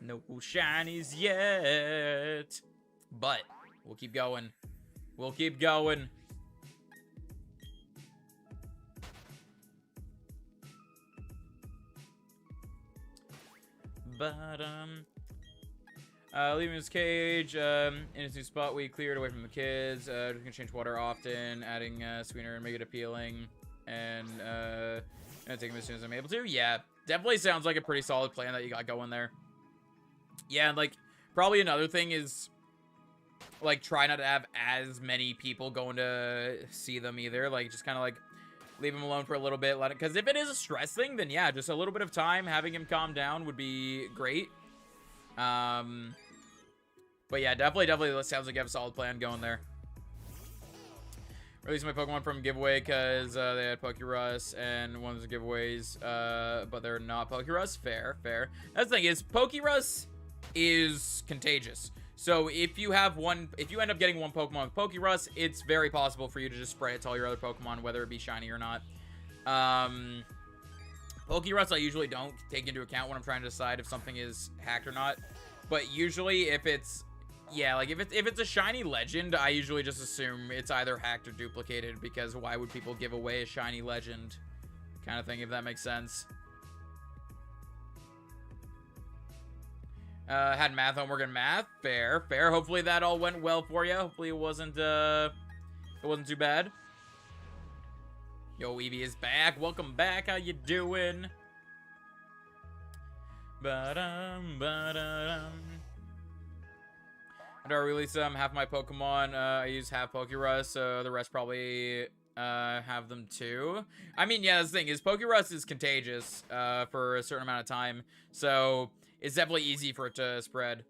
No shinies yet. But we'll keep going. We'll keep going. But leaving his cage in his new spot we cleared away from the kids. Just gonna change water often, adding sweetener and make it appealing, and take him as soon as I'm able to. Yeah, definitely sounds like a pretty solid plan that you got going there. Yeah, and like probably another thing is like try not to have as many people going to see them either. Like just kind of like leave him alone for a little bit, let it, because if it is a stress thing, then yeah, just a little bit of time having him calm down would be great. But yeah, definitely that sounds like you have a solid plan going there. Release my Pokemon from giveaway because they had Pokerus and one of the giveaways, but they're not Pokerus. Fair. That's the thing is, Pokerus is contagious. So if you end up getting one Pokemon with Pokerus, it's very possible for you to just spread it to all your other Pokemon, whether it be shiny or not. Pokerus I usually don't take into account when I'm trying to decide if something is hacked or not. But usually if it's, yeah, like if it's a shiny legend, I usually just assume it's either hacked or duplicated, because why would people give away a shiny legend kind of thing, if that makes sense. Had math homework and math. Fair. Hopefully that all went well for you. Hopefully it wasn't too bad. Yo, Eevee is back. Welcome back. How you doing? Ba-dum. After I release half my Pokemon, I use half Pokerus, so the rest probably have them too. I mean, yeah, the thing is, Pokerus is contagious for a certain amount of time, so it's definitely easy for it to spread.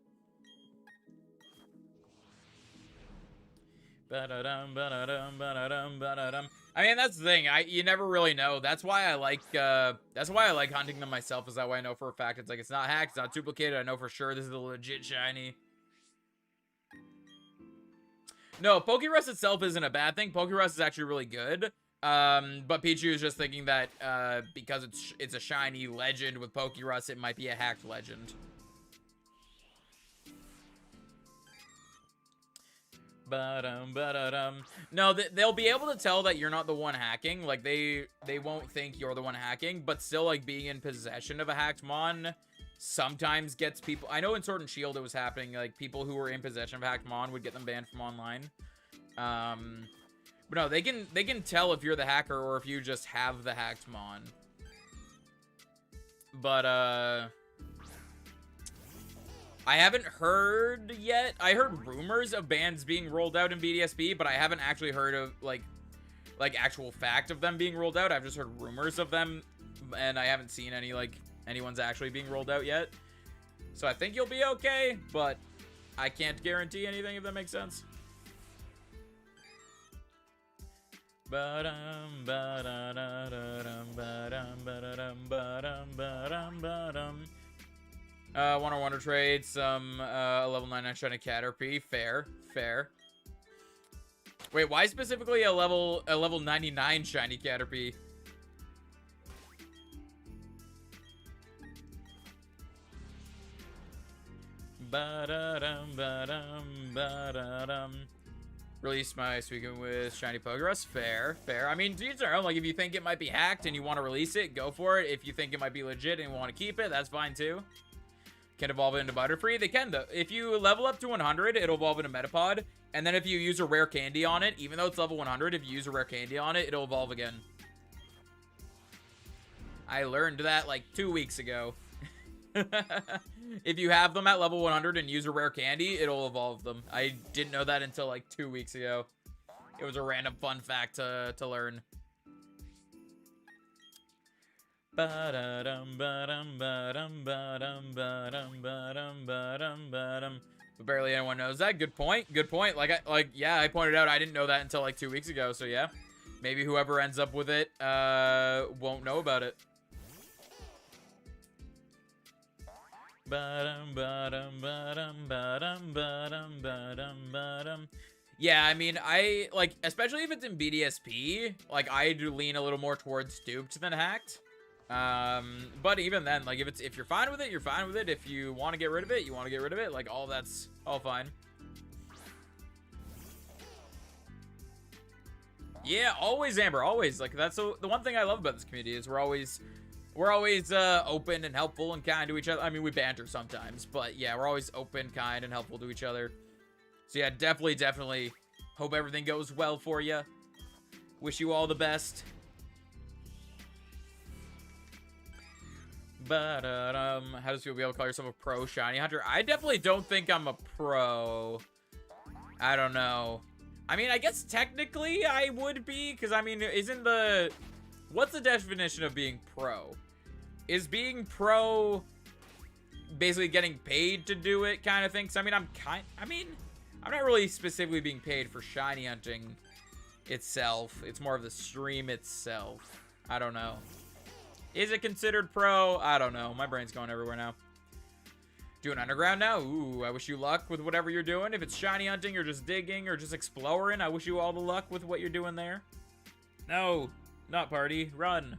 Ba-da-dum, ba-da-dum, ba-da-dum, ba-da-dum. I mean, that's the thing. You never really know. That's why I like hunting them myself. Is that way I know for a fact it's like it's not hacked, it's not duplicated. I know for sure this is a legit shiny. No, Pokerus itself isn't a bad thing. Pokerus is actually really good. But Pichu is just thinking that because it's a shiny legend with Pokerus, it might be a hacked legend. No, they'll be able to tell that you're not the one hacking. Like they won't think you're the one hacking, but still, like, being in possession of a hacked mon sometimes gets people. I know in Sword and Shield it was happening. Like people who were in possession of hacked mon would get them banned from online. But no, they can tell if you're the hacker or if you just have the hacked mon. But I haven't heard yet. I heard rumors of bans being rolled out in BDSP, but I haven't actually heard of like actual fact of them being rolled out. I've just heard rumors of them, and I haven't seen anyone's actually being rolled out yet. So I think you'll be okay, but I can't guarantee anything, if that makes sense. Wonder trade some a level 99 shiny Caterpie. Fair. Wait, why specifically a level 99 shiny Caterpie? Release my speaking with shiny progress. Fair. I mean, to each their own. Like, if you think it might be hacked and you want to release it, go for it. If you think it might be legit and want to keep it, that's fine too. Can evolve it into Butterfree. They can, though. If you level up to 100, it'll evolve into Metapod. And then if you use a rare candy on it, even though it's level 100, if you use a rare candy on it, it'll evolve again. I learned that like 2 weeks ago. If you have them at level 100 and use a rare candy, it'll evolve them. I didn't know that until like 2 weeks ago. It was a random fun fact to learn. But barely anyone knows that. Good point. Yeah, I pointed out I didn't know that until like 2 weeks ago. So yeah, maybe whoever ends up with it won't know about it. Yeah, I mean, I like, especially if it's in BDSP, like I do lean a little more towards duped than hacked. But even then, like if you're fine with it, you're fine with it. If you want to get rid of it, you want to get rid of it. Like all that's all fine. Yeah, always, Amber, always. Like that's the one thing I love about this community is we're always open and helpful and kind to each other. I mean, we banter sometimes, but yeah, we're always open, kind, and helpful to each other. So yeah, definitely hope everything goes well for you. Wish you all the best. But how does it feel to be able to call yourself a pro shiny hunter? I definitely don't think I'm a pro. I don't know. I mean, I guess technically I would be, because I mean, what's the definition of being pro? Is being pro basically getting paid to do it kind of thing? Because I mean, I'm not really specifically being paid for shiny hunting itself. It's more of the stream itself. I don't know. Is it considered pro? I don't know. My brain's going everywhere now. Doing underground now? Ooh, I wish you luck with whatever you're doing. If it's shiny hunting or just digging or just exploring, I wish you all the luck with what you're doing there. No, not party. Run.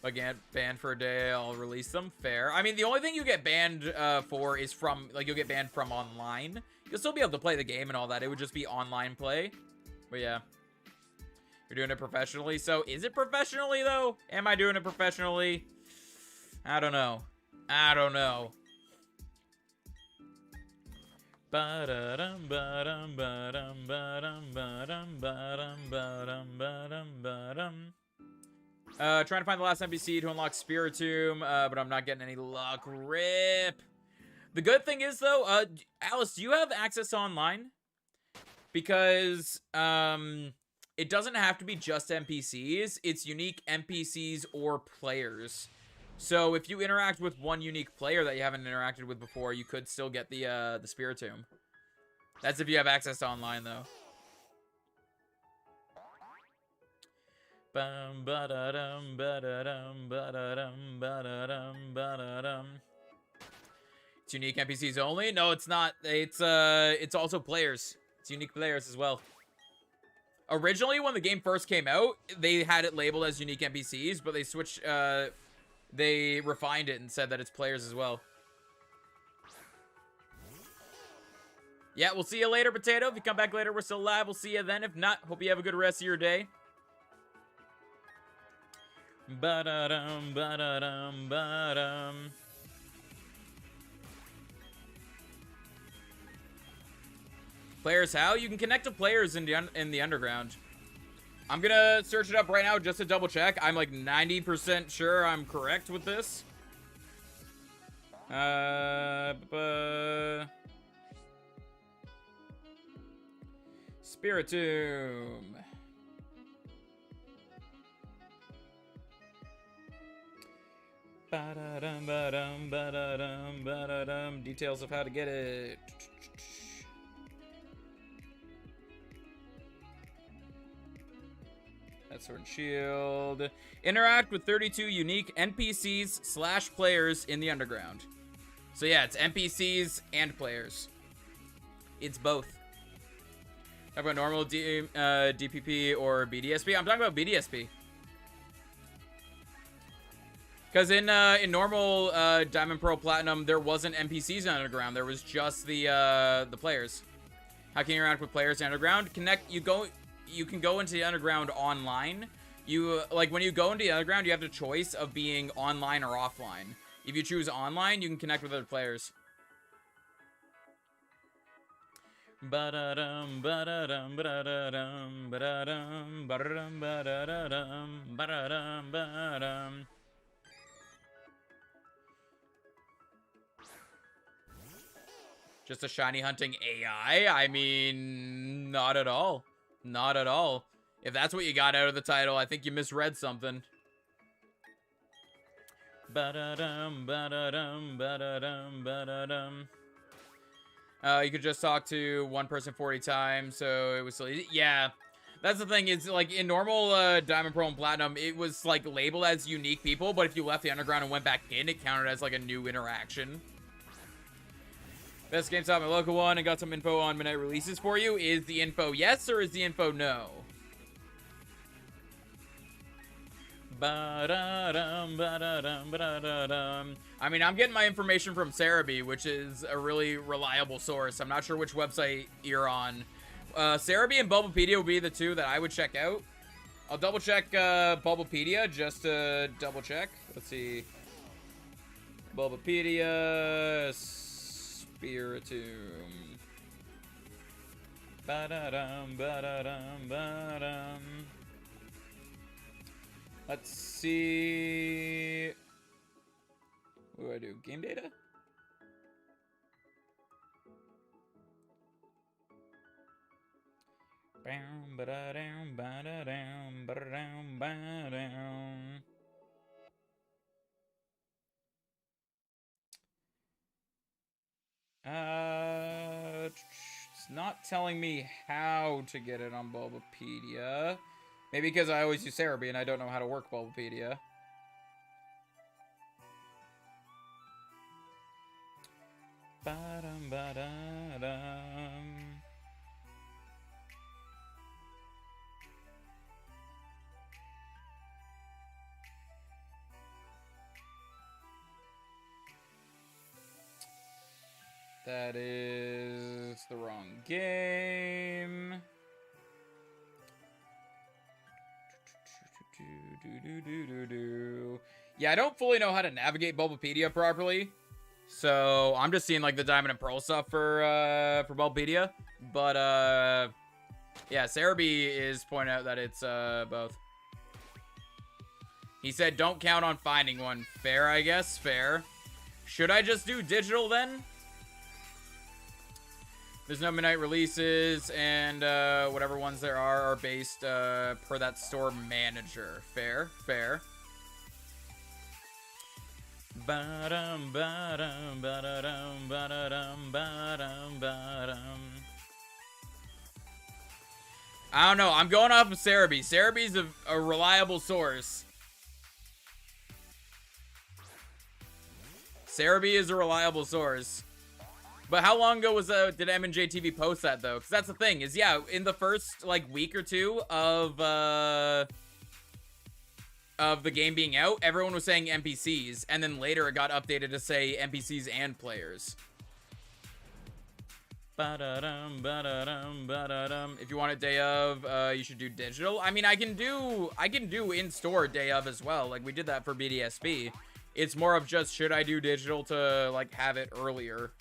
Again, banned for a day, I'll release them. Fair. I mean, the only thing you get banned for is from, like, you'll get banned from online. You'll still be able to play the game and all that. It would just be online play. But yeah. You're doing it professionally. So, is it professionally, though? Am I doing it professionally? I don't know. I don't know. Trying to find the last NPC to unlock Spiritomb, but I'm not getting any luck. RIP. The good thing is, though, Alice, do you have access to online? Because, it doesn't have to be just NPCs. It's unique NPCs or players. So if you interact with one unique player that you haven't interacted with before, you could still get the Spiritomb. That's if you have access to online, though. It's unique NPCs only? No, it's not. It's also players. It's unique players as well. Originally, when the game first came out, they had it labeled as unique NPCs, but they switched, they refined it and said that it's players as well. Yeah, we'll see you later, Potato. If you come back later, we're still live. We'll see you then. If not, hope you have a good rest of your day. Ba-da-dum, ba-da-dum, ba-dum. Players how? You can connect to players in the underground. I'm gonna search it up right now just to double check. I'm like 90% sure I'm correct with this. Spiritomb. Ba-da-dum, ba-dum, ba-da-dum, ba-da-dum. Details of how to get it. That Sword and Shield. Interact with 32 unique NPCs / players in the underground. So yeah, it's NPCs and players. It's both. Talk about normal DPP or BDSP. I'm talking about BDSP. Because in normal Diamond, Pearl, Platinum, there wasn't NPCs in Underground. There was just the players. How can you interact with players in Underground? You can go into the Underground online. Like when you go into the Underground, you have the choice of being online or offline. If you choose online, you can connect with other players. Ba-da-dum, ba-da-dum, ba-da-dum, ba-da-dum, ba-da-dum, ba-da-dum, ba-da-dum, ba-da-dum. Just a shiny hunting AI? I mean, not at all. Not at all. If that's what you got out of the title, I think you misread something. Ba-da-dum, ba-da-dum, ba-da-dum, ba-da-dum. You could just talk to one person 40 times, so it was still easy. Yeah. That's the thing, is like in normal Diamond, Pearl, and Platinum, it was like labeled as unique people, but if you left the Underground and went back in, it counted as like a new interaction. Best GameStop, my local one, and got some info on midnight releases for you. Is the info yes or is the info no? Ba-da-dum, ba-da-dum, ba-da-dum. I mean, I'm getting my information from Cerebi, which is a really reliable source. I'm not sure which website you're on. Cerebi and Bulbapedia would be the two that I would check out. I'll double check Bulbapedia just to double check. Let's see. Bulbapedia... Spiritomb. Ba-da-dum, ba-da-dum, ba-dum. Let's see. What do I do? Game data? Bam, ba-da-dum, ba-da-dum, ba-da-dum, ba-dum. It's not telling me how to get it on Bulbapedia. Maybe because I always use Cerebi and I don't know how to work Bulbapedia. Ba-dum, ba-da-dum. That is the wrong game. Yeah, I don't fully know how to navigate Bulbapedia properly. So I'm just seeing like the Diamond and Pearl stuff for Bulbapedia. But yeah, Cerebi is pointing out that it's both. He said don't count on finding one. Fair, I guess. Fair. Should I just do digital then? There's no midnight releases, and whatever ones there are based per that store manager. Fair, fair. Ba-dum, ba-dum, ba-da-dum, ba-da-dum, ba-dum, ba-dum. I don't know. I'm going off of Cerebi. Cerebi's a reliable source. Cerebi is a reliable source. But how long ago was did M&J TV post that though? Because that's the thing is, yeah, in the first like week or two of the game being out, everyone was saying NPCs, and then later it got updated to say NPCs and players. Ba-da-dum, ba-da-dum, ba-da-dum. If you want it day of, you should do digital. I mean, I can do in-store day of as well. Like we did that for BDSP. It's more of just should I do digital to like have it earlier.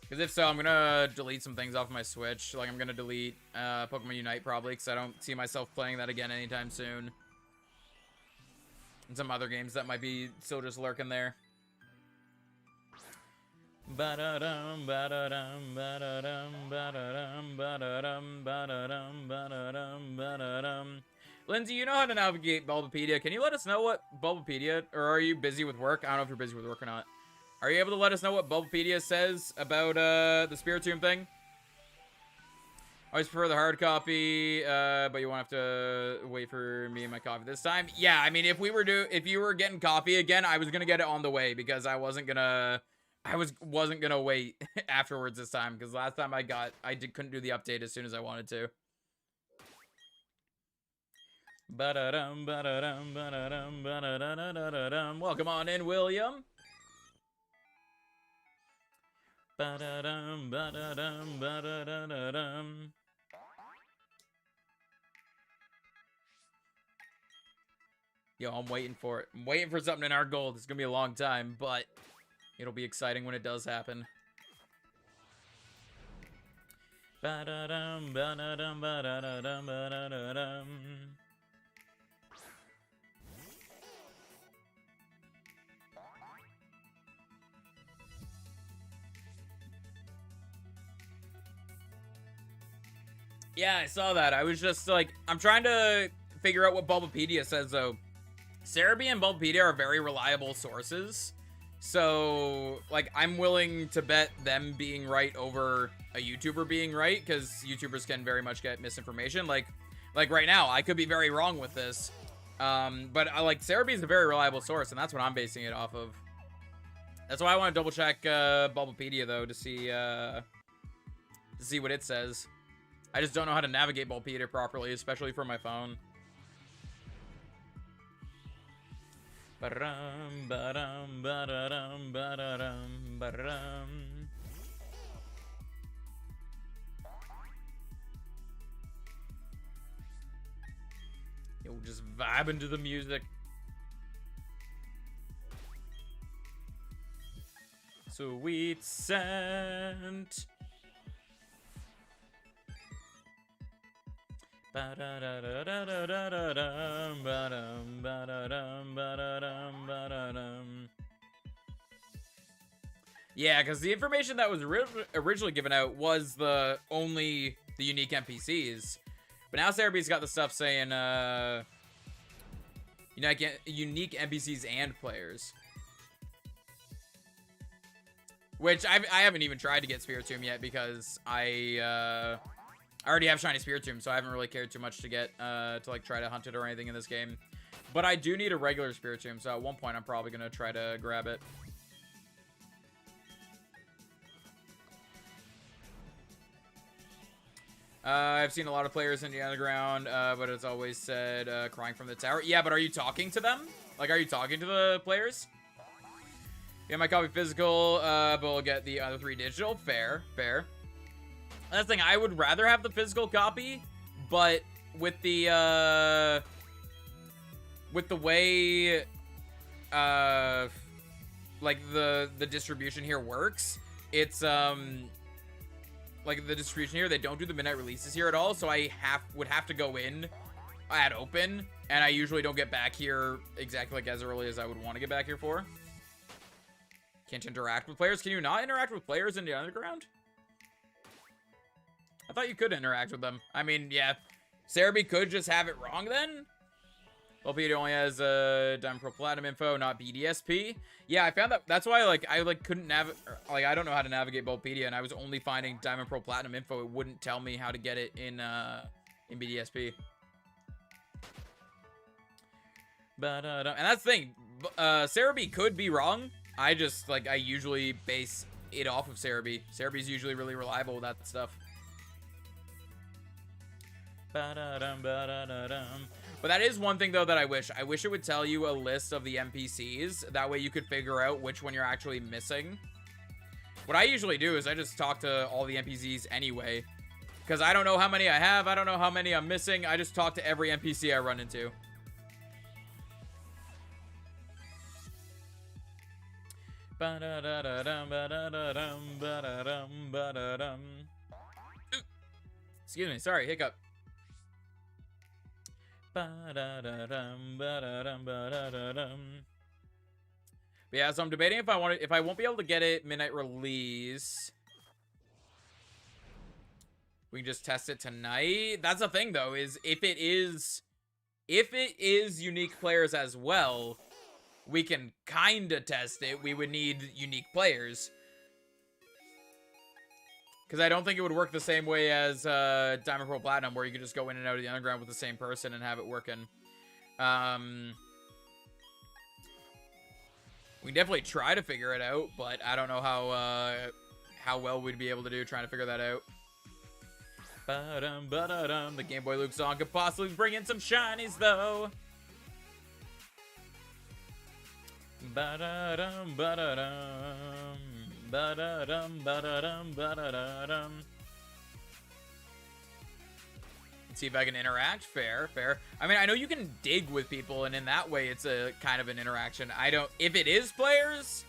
Because if so, I'm going to delete some things off my Switch. Like, I'm going to delete Pokemon Unite, probably, because I don't see myself playing that again anytime soon. And some other games that might be still just lurking there. Ba-da-dum, ba-da-dum, ba-da-dum, ba-da-dum, ba-da-dum, ba-da-dum, ba-da-dum, ba-da-dum. Lindsay, you know how to navigate Bulbapedia. Can you let us know what Bulbapedia... Or are you busy with work? I don't know if you're busy with work or not. Are you able to let us know what Bulbapedia says about the Spiritomb thing? I always prefer the hard copy, but you won't have to wait for me and my copy this time. Yeah, I mean, if you were getting copy again, I was gonna get it on the way because I wasn't gonna wait afterwards this time because last time couldn't do the update as soon as I wanted to. Ba-da-dum, ba-da-dum, ba-da-dum, ba-da-da-da-da-dum. Welcome on in, William. Ba-da-dum, ba-da-dum, ba-da-da-da-dum. Yo, I'm waiting for it. I'm waiting for something in our gold. It's gonna be a long time, but it'll be exciting when it does happen. Ba-da-dum, ba-da-dum, ba-da-da-dum, ba-da-da-dum. Yeah, I saw that. I was just like, I'm trying to figure out what Bulbapedia says, though. Cerebi and Bulbapedia are very reliable sources. So, like, I'm willing to bet them being right over a YouTuber being right, because YouTubers can very much get misinformation. Like right now, I could be very wrong with this. But like, Cerebi is a very reliable source, and that's what I'm basing it off of. That's why I want to double check Bulbapedia, though, to see what it says. I just don't know how to navigate Bulbapedia properly, especially for my phone. Ba-dum, ba-dum, ba-da-dum, ba-da-dum, ba-dum. Yo, just vibing to the music. Sweet scent. Ba-da-da-da-da-da-da-dum, ba-dum, ba-da-dum, ba-da-dum, ba-da-dum. Yeah, because the information that was originally given out was only the unique NPCs. But now Cerebi's got the stuff saying unique NPCs and players. Which I haven't even tried to get Spiritomb yet, because I already have Shiny Spiritomb, so I haven't really cared too much to get to like try to hunt it or anything in this game. But I do need a regular Spiritomb, so at one point I'm probably gonna try to grab it. I've seen a lot of players in the underground, but it's always said crying from the tower. Yeah, but are you talking to them? Like, are you talking to the players? Yeah, my copy physical, but we'll get the other 3 digital. Fair, fair. That's the thing, I would rather have the physical copy, but with the way, like, the distribution here works, it's, like, the distribution here, they don't do the midnight releases here at all, so I would have to go in at open, and I usually don't get back here exactly, like, as early as I would want to get back here for. Can't interact with players? Can you not interact with players in the underground? I thought you could interact with them. I mean, yeah, Cerebi could just have it wrong then. Bulbapedia only has Diamond Pro Platinum info, not BDSP. Yeah, I found that. That's why I couldn't navigate. Like, I don't know how to navigate Bulbapedia, and I was only finding Diamond Pro Platinum info. It wouldn't tell me how to get it in BDSP. But and that's the thing. Cerebi could be wrong. I just I usually base it off of Cerebi. Cerebi's usually really reliable with that stuff. Ba-da-dum, ba-da-da-dum. But that is one thing, though, that I wish. I wish it would tell you a list of the NPCs. That way you could figure out which one you're actually missing. What I usually do is I just talk to all the NPCs anyway. Because I don't know how many I have. I don't know how many I'm missing. I just talk to every NPC I run into. Ba-da-da-da-dum, ba-da-da-dum, ba-da-dum, ba-da-dum. Excuse me. Sorry. Hiccup. Ba-da-da-dum, ba-da-dum, ba-da-da-dum. But yeah, so I'm debating if I won't be able to get it midnight release. We can just test it tonight. That's the thing, though, is if it is unique players as well, we can kinda test it. We would need unique players. Because I don't think it would work the same way as Diamond Pearl Platinum, where you could just go in and out of the underground with the same person and have it working. We can definitely try to figure it out, but I don't know how well we'd be able to do trying to figure that out. Ba-dum, ba-da-dum. The Game Boy Luke song could possibly bring in some shinies, though. Ba-da-dum, ba-da-dum. Ba-da-dum, ba-da-dum, ba-da-da-dum. Let's see if I can interact. Fair, fair. I mean, I know you can dig with people, and in that way, it's a kind of an interaction. I don't... If it is players,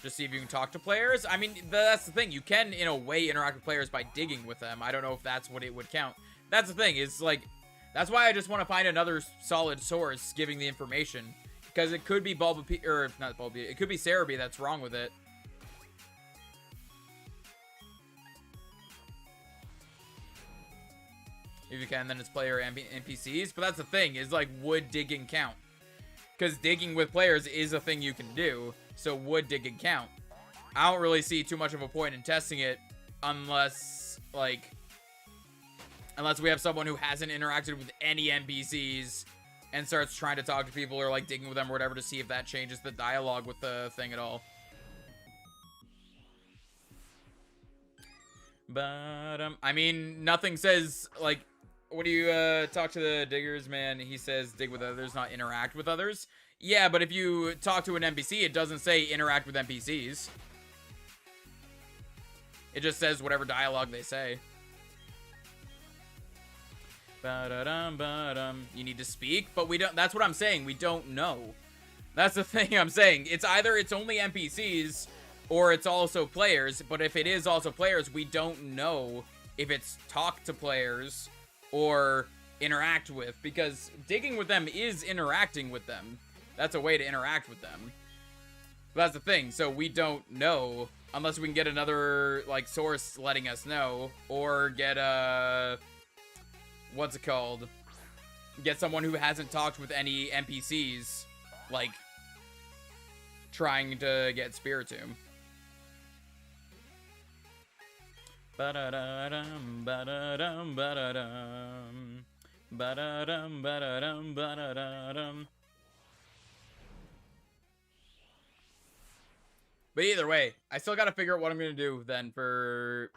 just see if you can talk to players. I mean, that's the thing. You can, in a way, interact with players by digging with them. I don't know if that's what it would count. That's the thing. It's like... That's why I just want to find another solid source giving the information. Because it could be Bulbapedia, or not Bulbapedia, it could be Cerebi that's wrong with it. If you can, then it's player NPCs. But that's the thing, is like, would digging count? Because digging with players is a thing you can do. So would digging count? I don't really see too much of a point in testing it unless, like... Unless we have someone who hasn't interacted with any NPCs and starts trying to talk to people or like digging with them or whatever to see if that changes the dialogue with the thing at all. But, I mean, nothing says, like, what do you, talk to the diggers, man? He says dig with others, not interact with others. Yeah, but if you talk to an NPC, it doesn't say interact with NPCs. It just says whatever dialogue they say. Ba-da-dum, ba-dum. You need to speak, but we don't. That's what I'm saying. We don't know. That's the thing I'm saying. It's either it's only NPCs or it's also players. But if it is also players, we don't know if it's talk to players or interact with, because digging with them is interacting with them. That's a way to interact with them. But that's the thing. So we don't know unless we can get another like source letting us know, or get a what's it called? Get someone who hasn't talked with any NPCs, like, trying to get Spiritomb. Ba-da-da-dum, ba-da-dum, ba-da-dum. Ba-da-dum, ba-da-dum, ba-da-da-dum. But either way, I still gotta figure out what I'm gonna do then for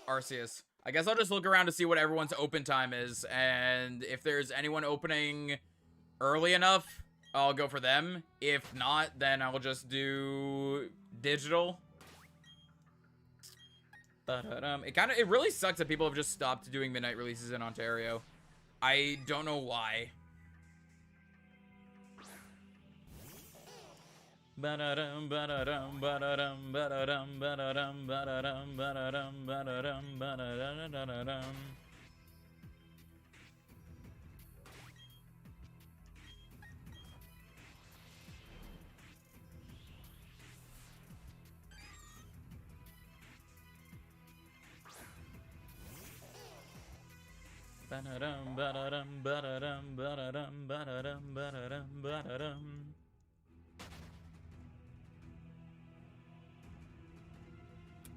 Arceus. I guess I'll just look around to see what everyone's open time is, and if there's anyone opening early enough, I'll go for them. If not, then I'll just do digital. But it really sucks that people have just stopped doing midnight releases in Ontario. I don't know why. Ba-da-dum, ba-da-dum, ba-da-dum, ba-da-dum, ba-da-dum, ba-da-dum, ba-da-dum, ba-da-dum, ba-da-da-da-da-dum. Ba-da-dum, ba-da-dum, ba-da-dum, ba-da-dum, ba-da-dum, ba-da-dum, ba-da-dum.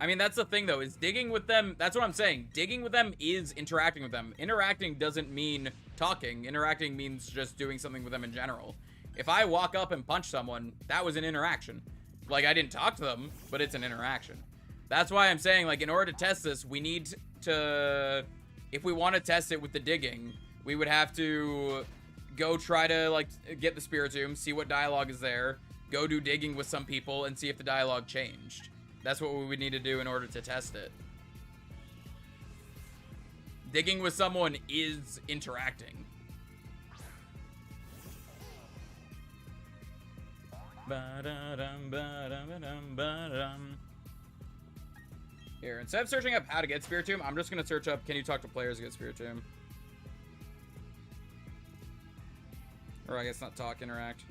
I mean, that's the thing, though, is digging with them. That's what I'm saying. Digging with them is interacting with them. Interacting doesn't mean talking. Interacting means just doing something with them in general. If I walk up and punch someone, that was an interaction. Like, I didn't talk to them, but it's an interaction. That's why I'm saying, like, in order to test this, we need to... If we want to test it with the digging, we would have to go try to, like, get the Spiritomb, see what dialogue is there, go do digging with some people, and see if the dialogue changed. That's what we would need to do in order to test it. Digging with someone is interacting. Here, instead of searching up how to get Spiritomb, I'm just gonna search up, can you talk to players to get Spiritomb? Or I guess not talk, interact.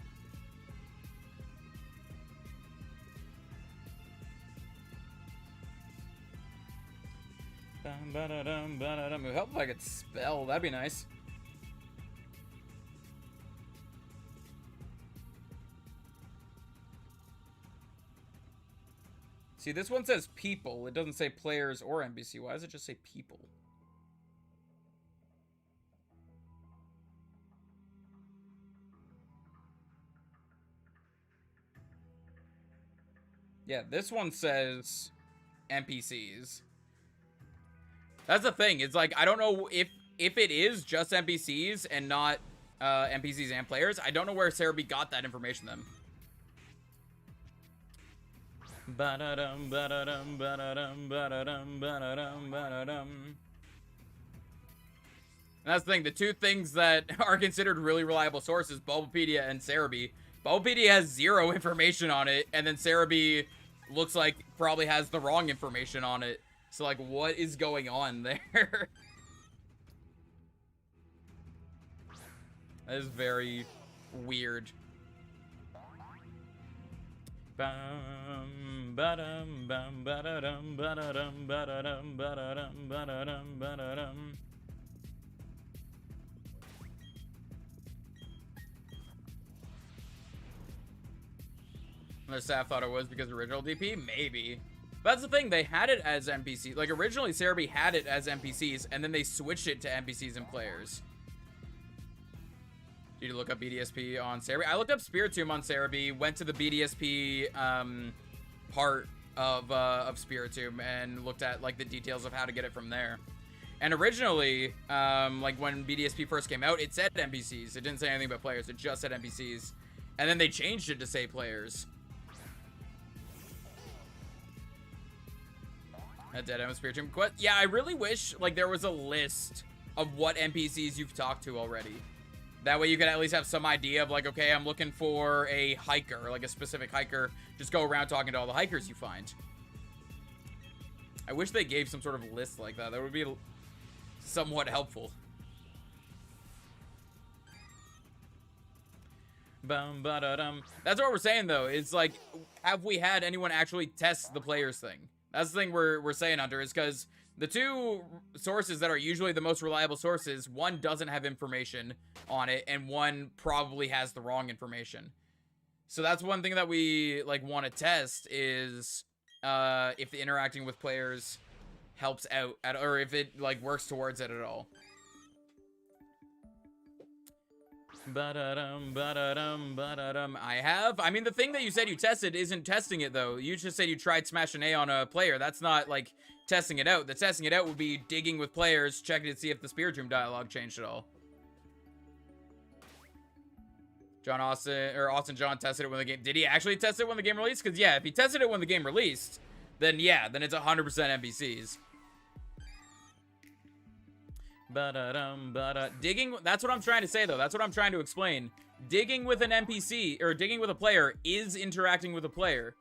It would help if I could spell. That'd be nice. See, this one says people. It doesn't say players or NPC. Why does it just say people? Yeah, this one says NPCs. That's the thing. It's like, I don't know if it is just NPCs and not NPCs and players. I don't know where Cerebi got that information then. Ba-da-dum, ba-da-dum, ba-da-dum, ba-da-dum, ba-da-dum, ba-da-dum. And that's the thing. The two things that are considered really reliable sources, Bulbapedia and Cerebi. Bulbapedia has 0 information on it, and then Cerebi looks like probably has the wrong information on it. So, like, what is going on there? That is very weird. Bum, ba-dum, bum, ba-da-dum, ba-da-dum, ba-da-dum, ba-da-dum, ba-da-dum, ba-da-dum. Their staff thought it was because of original DP? Maybe. But that's the thing, they had it as NPCs. Like, originally, Cerebi had it as NPCs, and then they switched it to NPCs and players. Did you look up BDSP on Cerebi? I looked up Spiritomb on Cerebi, went to the BDSP part of Spiritomb, and looked at, like, the details of how to get it from there. And originally, like, when BDSP first came out, it said NPCs. It didn't say anything about players. It just said NPCs. And then they changed it to say players. A dead end with Spiritomb. Yeah, I really wish, like, there was a list of what NPCs you've talked to already. That way you could at least have some idea of, like, okay, I'm looking for a hiker, like a specific hiker. Just go around talking to all the hikers you find. I wish they gave some sort of list like that. That would be somewhat helpful. Bum-ba-da-dum. That's what we're saying, though. It's like, have we had anyone actually test the players thing? That's the thing we're saying, Hunter, is because the two sources that are usually the most reliable sources, one doesn't have information on it, and one probably has the wrong information. So that's one thing that we, like, want to test is if the interacting with players helps out, or if it, like, works towards it at all. Ba-da-dum, ba-da-dum, ba-da-dum. I mean, the thing that you said you tested isn't testing it, though. You just said you tried Smash an A on a player. That's not, like, testing it out. The testing it out would be digging with players, checking to see if the Spiritomb dialogue changed at all. Austin John tested it when the game... Did he actually test it when the game released? Because, yeah, if he tested it when the game released, then, yeah, then it's 100% NPCs. Digging, that's what I'm trying to say, though. That's what I'm trying to explain. Digging with an NPC, or digging with a player, is interacting with a player.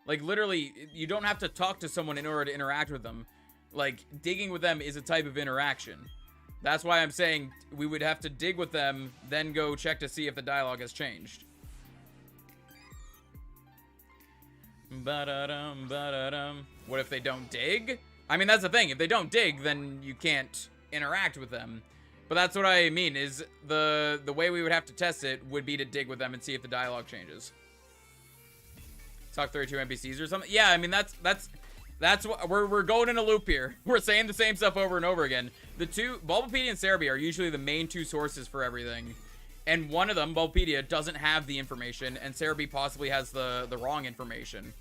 Like, literally, you don't have to talk to someone in order to interact with them. Like, digging with them is a type of interaction. That's why I'm saying we would have to dig with them, then go check to see if the dialogue has changed. What if they don't dig? I mean, that's the thing. If they don't dig, then you can't interact with them. But that's what I mean, is the way we would have to test it would be to dig with them and see if the dialogue changes. Talk 32 NPCs or something. Yeah, I mean, that's what we're going in a loop here. We're saying the same stuff over and over again. The two, Bulbapedia and Cerebi, are usually the main two sources for everything. And one of them, Bulbapedia, doesn't have the information, and Cerebi possibly has the wrong information.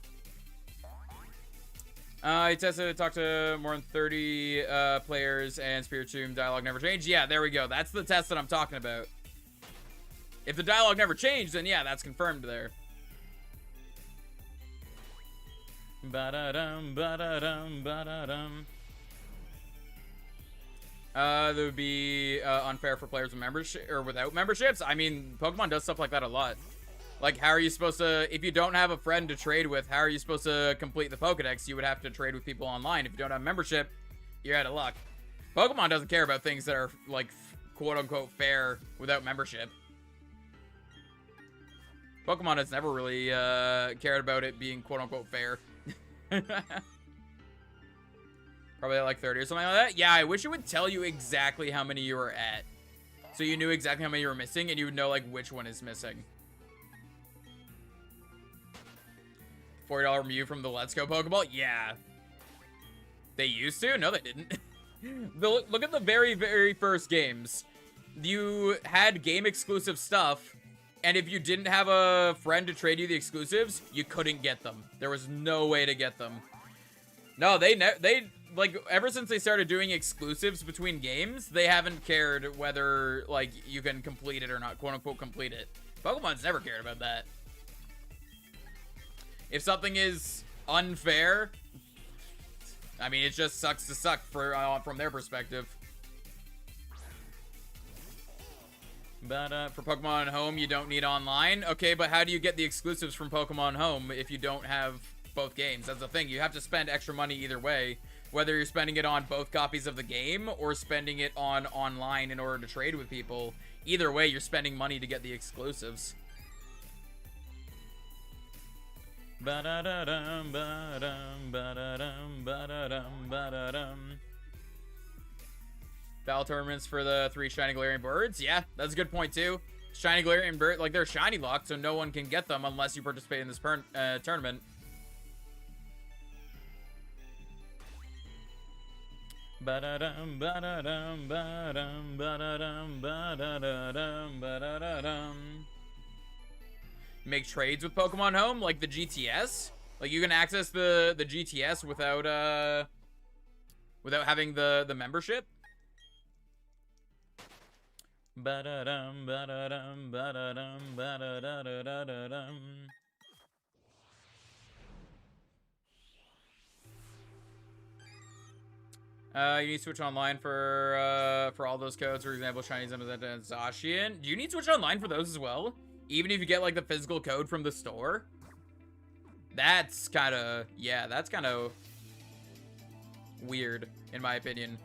I tested, talked to more than 30 players, and Spiritomb dialogue never changed. Yeah, there we go. That's the test that I'm talking about. If the dialogue never changed, then yeah, that's confirmed there. Ba-da-dum, ba-da-dum, ba-da-dum. That would be unfair for players with membership or without memberships. I mean, Pokemon does stuff like that a lot. Like, how are you supposed to, if you don't have a friend to trade with, how are you supposed to complete the Pokedex? You would have to trade with people online. If you don't have membership, you're out of luck. Pokemon doesn't care about things that are, like, quote-unquote fair without membership. Pokemon has never really cared about it being quote-unquote fair. Probably at like 30 or something like that. Yeah, I wish it would tell you exactly how many you were at. So you knew exactly how many you were missing, and you would know, like, which one is missing. $40 Mew from the Let's Go Pokeball? Yeah. They used to? No, they didn't. Look at the very, very first games. You had game-exclusive stuff, and if you didn't have a friend to trade you the exclusives, you couldn't get them. There was no way to get them. No, like, ever since they started doing exclusives between games, they haven't cared whether, like, you can complete it or not, quote-unquote complete it. Pokemon's never cared about that. If something is unfair, I mean, it just sucks to suck from their perspective. But for Pokemon Home, you don't need online. Okay, but how do you get the exclusives from Pokemon Home if you don't have both games? That's the thing. You have to spend extra money either way, whether you're spending it on both copies of the game or spending it on online in order to trade with people. Either way, you're spending money to get the exclusives. Ba-da-da-dum, ba-dum, ba-da-dum, ba-da-dum, ba-da-dum. Battle tournaments for the 3 shiny Galarian birds. Yeah, that's a good point too. Shiny Galarian bird, like, they're shiny locked, so no one can get them unless you participate in this tournament. Ba-da-dum, ba-da-dum, ba-dum, ba-da-dum, ba-da-da-dum, ba-da-da-dum. Make trades with Pokemon Home, like the GTS. Like, you can access the GTS without having the membership. Ba-da-dum, ba-da-dum, ba-da-dum, ba-da-da-da-da-da-dum. You need Switch Online for all those codes. For example, Chinese and Zacian. Do you need Switch Online for those as well? Even if you get, like, the physical code from the store? That's kind of, yeah, that's kind of weird, in my opinion.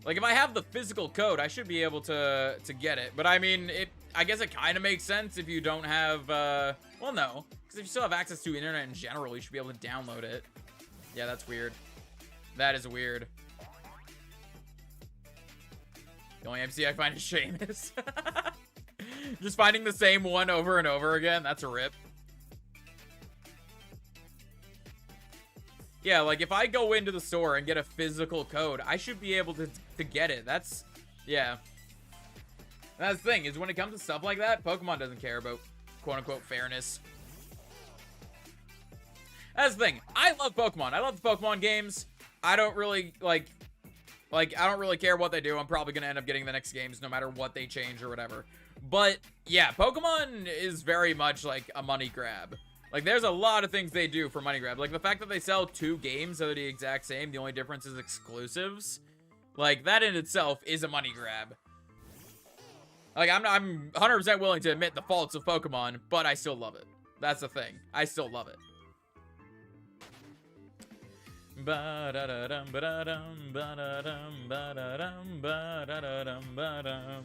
Like, if I have the physical code, I should be able to get it. But, I mean, I guess it kind of makes sense if you don't have, well, no. Because if you still have access to internet in general, you should be able to download it. Yeah, that's weird. That is weird. The only MC I find is Seamus. Just finding the same one over and over again, that's a rip. Yeah, like, if I go into the store and get a physical code, I should be able to get it. That's, yeah. That's the thing, is when it comes to stuff like that, Pokemon doesn't care about quote-unquote fairness. That's the thing. I love Pokemon. I love the Pokemon games. I don't really, like, I don't really care what they do. I'm probably going to end up getting the next games no matter what they change or whatever. But, yeah, Pokemon is very much, like, a money grab. Like, there's a lot of things they do for money grab. Like, the fact that they sell 2 games that are the exact same, the only difference is exclusives. Like, that in itself is a money grab. Like, I'm 100% willing to admit the faults of Pokemon, but I still love it. That's the thing. I still love it. Ba-da-da-dum, ba-da-dum, ba-da-dum, ba-da-dum, ba-da-da-dum, ba-dum.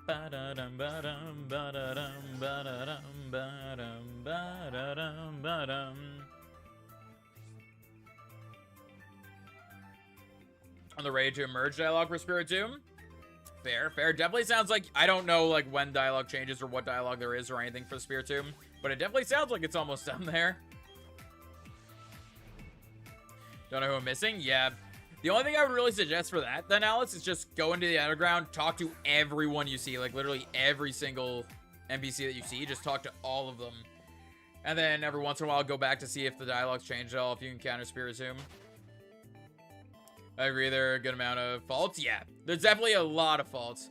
Ba-da-dum, ba-dum, ba-da-dum, ba-da-dum, ba-dum, ba-da-dum, ba-dum. On the Ready to Emerge dialogue for Spiritomb? Fair, fair. Definitely sounds like, I don't know, like, when dialogue changes or what dialogue there is or anything for Spiritomb, but it definitely sounds like it's almost done there. Don't know who I'm missing? Yeah. The only thing I would really suggest for that, then, Alice, is just go into the underground, talk to everyone you see, like, literally every single NPC that you see, just talk to all of them. And then every once in a while, go back to see if the dialogue's changed at all, if you encounter Spiritomb. I agree, there are a good amount of faults. Yeah, there's definitely a lot of faults.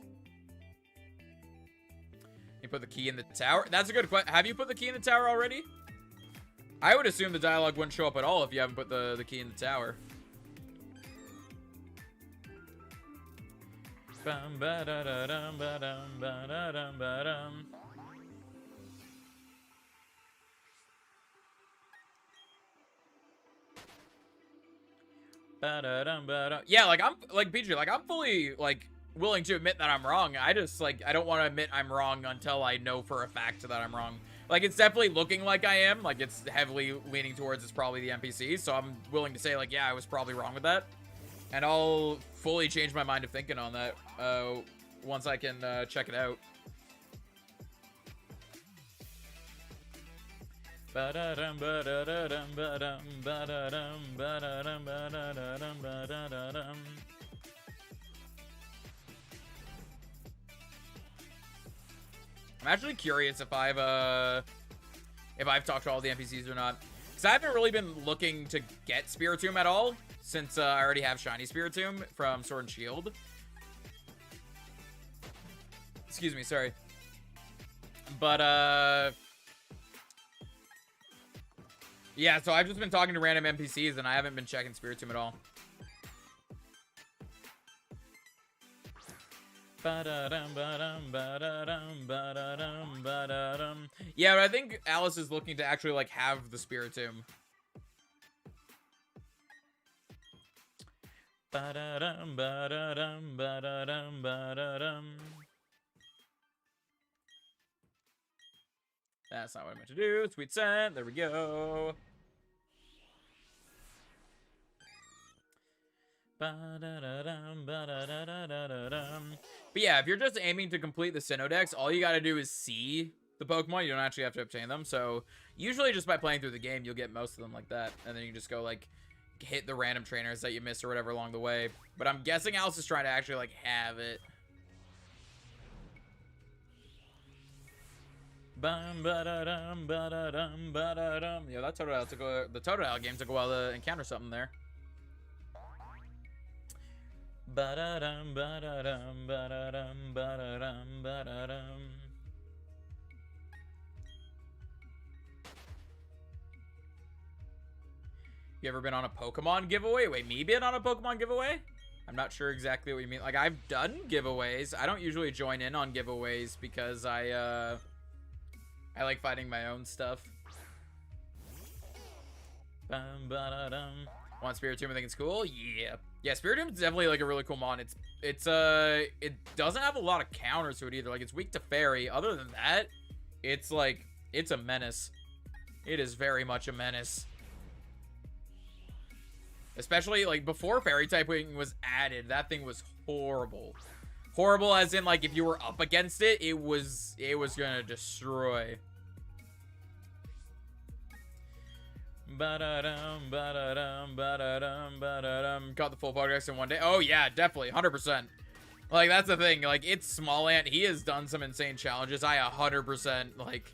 You put the key in the tower? That's a good question. Have you put the key in the tower already? I would assume the dialogue wouldn't show up at all if you haven't put the key in the tower. Bum, ba-da-da-dum, ba-dum, ba-da-dum, ba-dum. Yeah, like, I'm, like, PG, like, I'm fully, like, willing to admit that I'm wrong. I just, like, I don't want to admit I'm wrong until I know for a fact that I'm wrong. Like, it's definitely looking like I am. Like, it's heavily leaning towards it's probably the NPC, so I'm willing to say, like, yeah, I was probably wrong with that. And I'll fully change my mind of thinking on that once I can check it out. Ba-da-dum, ba-da-da-dum, ba-dum, ba-da-dum, ba-da-dum, ba-da-da-dum, ba-da-da-dum. I'm actually curious if I've if I've talked to all the NPCs or not. Because I haven't really been looking to get Spiritomb at all, since I already have Shiny Spiritomb from Sword and Shield. Excuse me, sorry. But, yeah, so I've just been talking to random NPCs, and I haven't been checking Spiritomb at all. Yeah, but I think Alice is looking to actually, like, have the Spiritomb. That's not what I meant to do. Sweet scent. There we go. But yeah, if you're just aiming to complete the Sinnoh all you gotta do is see the Pokemon. You don't actually have to obtain them. So usually just by playing through the game, you'll get most of them like that. And then you just go, like, hit the random trainers that you missed or whatever along the way. But I'm guessing Alice is trying to actually, like, have it. Yeah, that Totodile the Totodile game took a while to encounter something there. You ever been on a Pokemon giveaway? Wait, me being on a Pokemon giveaway? I'm not sure exactly what you mean. Like, I've done giveaways. I don't usually join in on giveaways because I like finding my own stuff. Want Spiritomb? I think it's cool. Yeah, yeah. Spiritomb is definitely like a really cool mon. It doesn't have a lot of counters to it either. Like, it's weak to Fairy. Other than that, it's like, it's a menace. It is very much a menace. Especially like before Fairy typing was added, that thing was horrible. Horrible as in, like, if you were up against it, it was gonna destroy. Got the full Pokédex in one day. Oh yeah, definitely, 100%. Like, that's the thing. Like, it's Small Ant. He has done some insane challenges. I 100%, like,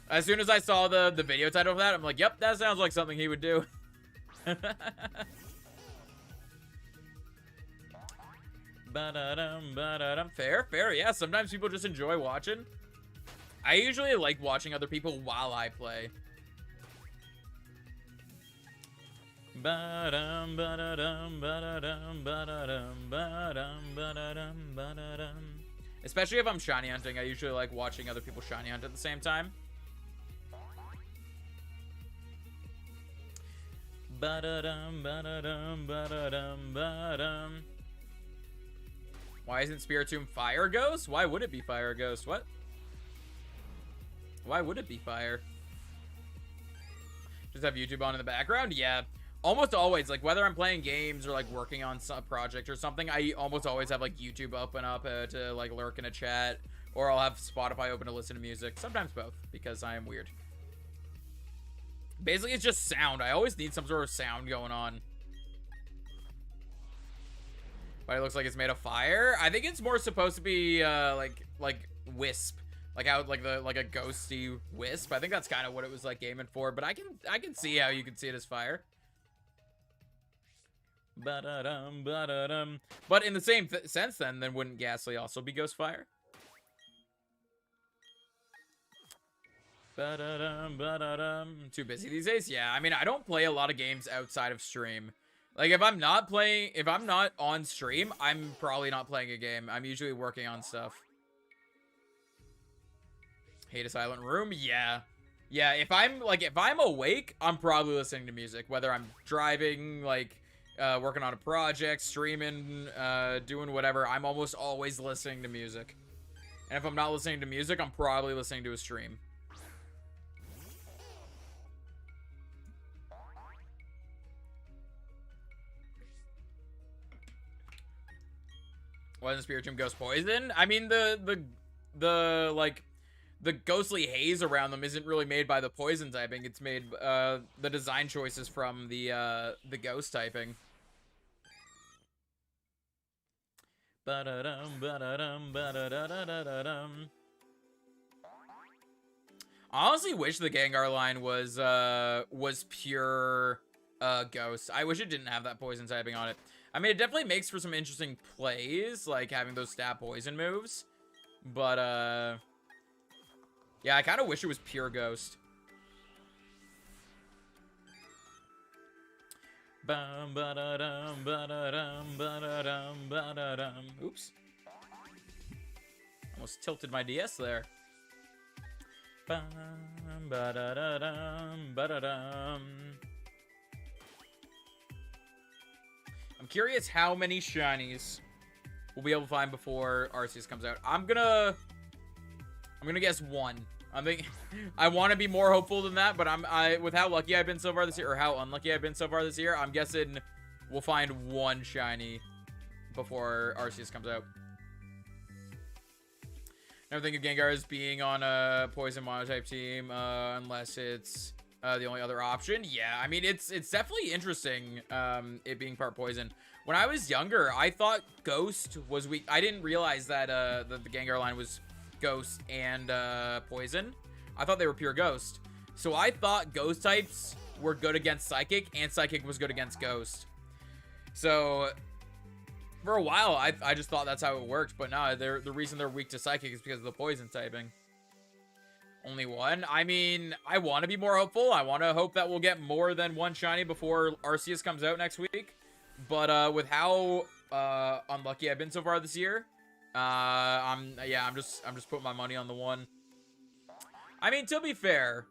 as soon as I saw the video title of that, I'm like, yep, that sounds like something he would do. Fair, yeah. Sometimes people just enjoy watching. I usually like watching other people while I play. Especially if I'm shiny hunting, I usually like watching other people shiny hunt at the same time. Why isn't Spiritomb Fire Ghost? Why would it be Fire Ghost? What? Why would it be Fire? Just have YouTube on in the background? Yeah. Almost always, like, whether I'm playing games or, like, working on some project or something, I almost always have, like, YouTube open up to, like, lurk in a chat. Or I'll have Spotify open to listen to music. Sometimes both, because I am weird. Basically, it's just sound. I always need some sort of sound going on. But it looks like it's made of fire. I think it's more supposed to be, like wisp. Like how, like a ghosty wisp. I think that's kind of what it was, like, aiming for. But I can see how you can see it as fire. But in the same sense, then wouldn't Ghastly also be Ghost Fire? Too busy these days? Yeah, I mean, I don't play a lot of games outside of stream. Like, if I'm not on stream, I'm probably not playing a game. I'm usually working on stuff. Hate a silent room? Yeah. Yeah, if I'm awake, I'm probably listening to music. Whether I'm driving, like, working on a project, streaming, doing whatever, I'm almost always listening to music. And if I'm not listening to music, I'm probably listening to a stream. Why doesn't Spiritomb Ghost Poison? I mean, the ghostly haze around them isn't really made by the poison typing. It's made, the design choices from the ghost typing. I honestly wish the Gengar line was pure Ghost. I wish it didn't have that poison typing on it. I mean, it definitely makes for some interesting plays, like having those stab poison moves. But yeah, I kind of wish it was pure Ghost. Oops. Almost tilted my DS there. I'm curious how many shinies we'll be able to find before Arceus comes out. I'm gonna guess one. I want to be more hopeful than that, but with how lucky I've been so far this year, or how unlucky I've been so far this year, I'm guessing we'll find one shiny before Arceus comes out. Never think of Gengar as being on a poison monotype team, unless it's the only other option. Yeah, I mean, it's definitely interesting, it being part poison. When I was younger, I thought Ghost was weak. I didn't realize that the Gengar line was Ghost and Poison. I thought they were pure Ghost. So I thought Ghost types were good against Psychic, and Psychic was good against Ghost. So for a while, I just thought that's how it worked. But no, the reason they're weak to Psychic is because of the Poison typing. Only one? I mean, I want to be more hopeful. I want to hope that we'll get more than one shiny before Arceus comes out next week. But with how unlucky I've been so far this year, I'm just putting my money on the one. I mean, to be fair,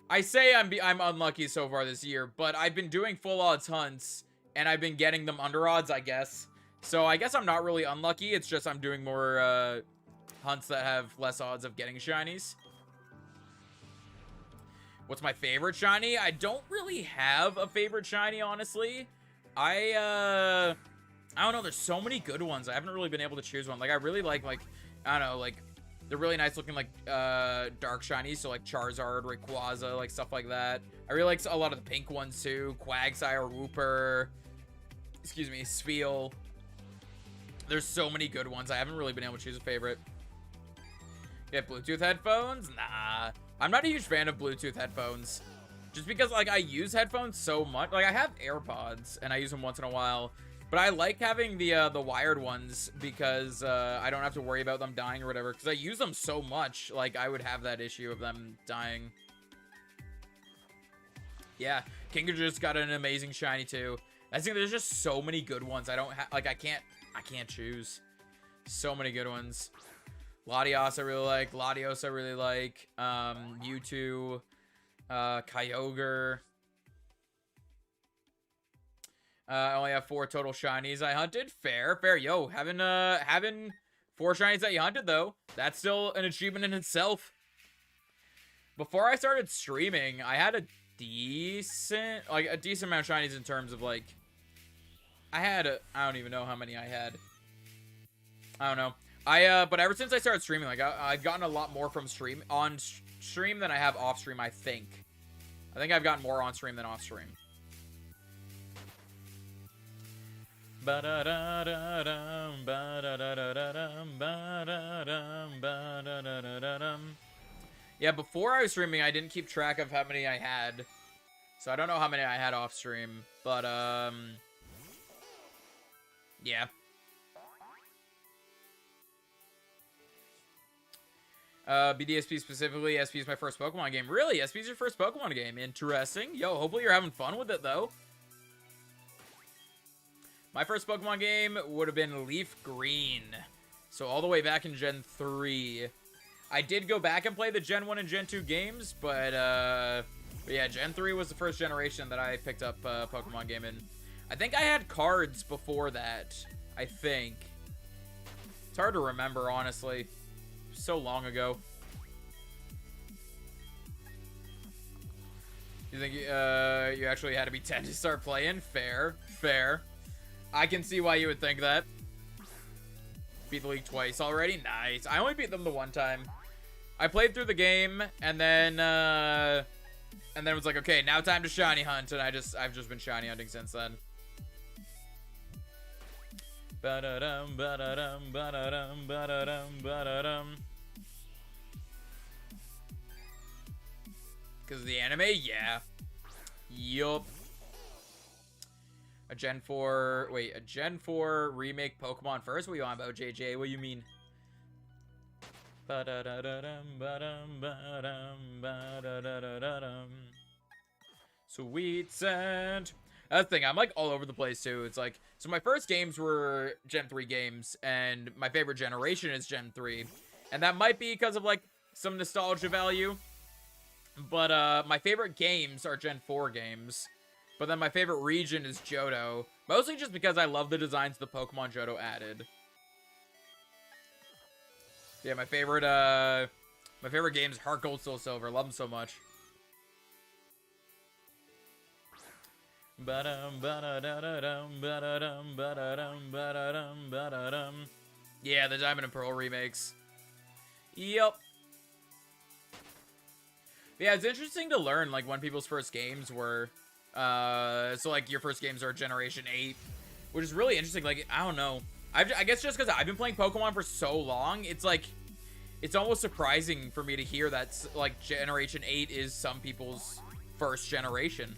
I say I'm unlucky so far this year, but I've been doing full odds hunts and I've been getting them under odds, I guess. So I guess I'm not really unlucky. It's just I'm doing more hunts that have less odds of getting shinies. What's my favorite shiny? I don't really have a favorite shiny, honestly. I don't know. There's so many good ones. I haven't really been able to choose one. Like, I really like, I don't know, like, they're really nice looking, like, dark shinies. So, like, Charizard, Rayquaza, like, stuff like that. I really like a lot of the pink ones, too. Quagsire, Wooper. Excuse me, Spheal. There's so many good ones. I haven't really been able to choose a favorite. Get Bluetooth headphones? Nah. I'm not a huge fan of Bluetooth headphones. Just because, like, I use headphones so much. Like, I have AirPods, and I use them once in a while. But I like having the wired ones because I don't have to worry about them dying or whatever. Because I use them so much. Like, I would have that issue of them dying. Yeah, Kinga just got an amazing shiny, too. I think there's just so many good ones. I don't have, like, I can't choose. So many good ones. Latios I really like. Latios I really like. Mewtwo. Kyogre. I only have 4 total shinies I hunted. Fair. Yo, having 4 shinies that you hunted, though, that's still an achievement in itself. Before I started streaming, I had a decent amount of shinies in terms of, like, I don't even know how many I had. I don't know. But ever since I started streaming, like, I've gotten a lot more from on stream than I have off stream, I think. I think I've gotten more on stream than off stream. Yeah, before I was streaming, I didn't keep track of how many I had. So I don't know how many I had off stream, but yeah. BDSP specifically, SP is my first Pokemon game. Really? SP is your first Pokemon game? Interesting. Yo, hopefully you're having fun with it, though. My first Pokemon game would have been Leaf Green. So all the way back in Gen 3. I did go back and play the Gen 1 and Gen 2 games, but yeah, Gen 3 was the first generation that I picked up a Pokemon game in. I think I had cards before that, I think. It's hard to remember, honestly. So long ago. You think you actually had to be 10 to start playing? Fair. I can see why you would think that. Beat the league twice already? Nice. I only beat them the one time. I played through the game, and then it was like, okay, now time to shiny hunt, and I've just been shiny hunting since then. Ba-da-dum, ba-da-dum, ba-da-dum, ba-da-dum, ba-da-dum. Because of the anime? Yeah. Yup. A Gen 4... Wait, a Gen 4 remake Pokemon first? What are you on about, JJ? What do you mean? Sweet scent. That's the thing, I'm like all over the place too. It's like, so my first games were Gen 3 games, and my favorite generation is Gen 3. And that might be because of like some nostalgia value. But my favorite games are Gen 4 games. But then my favorite region is Johto. Mostly just because I love the designs the Pokemon Johto added. Yeah, my favorite game is Heart Gold, Soul Silver. Love them so much. Yeah, the Diamond and Pearl remakes. Yep. Yeah, it's interesting to learn, like, when people's first games were. So, like, your first games are Generation 8. Which is really interesting. Like, I don't know. I guess just because I've been playing Pokemon for so long, it's like, it's almost surprising for me to hear that, like, Generation 8 is some people's first generation.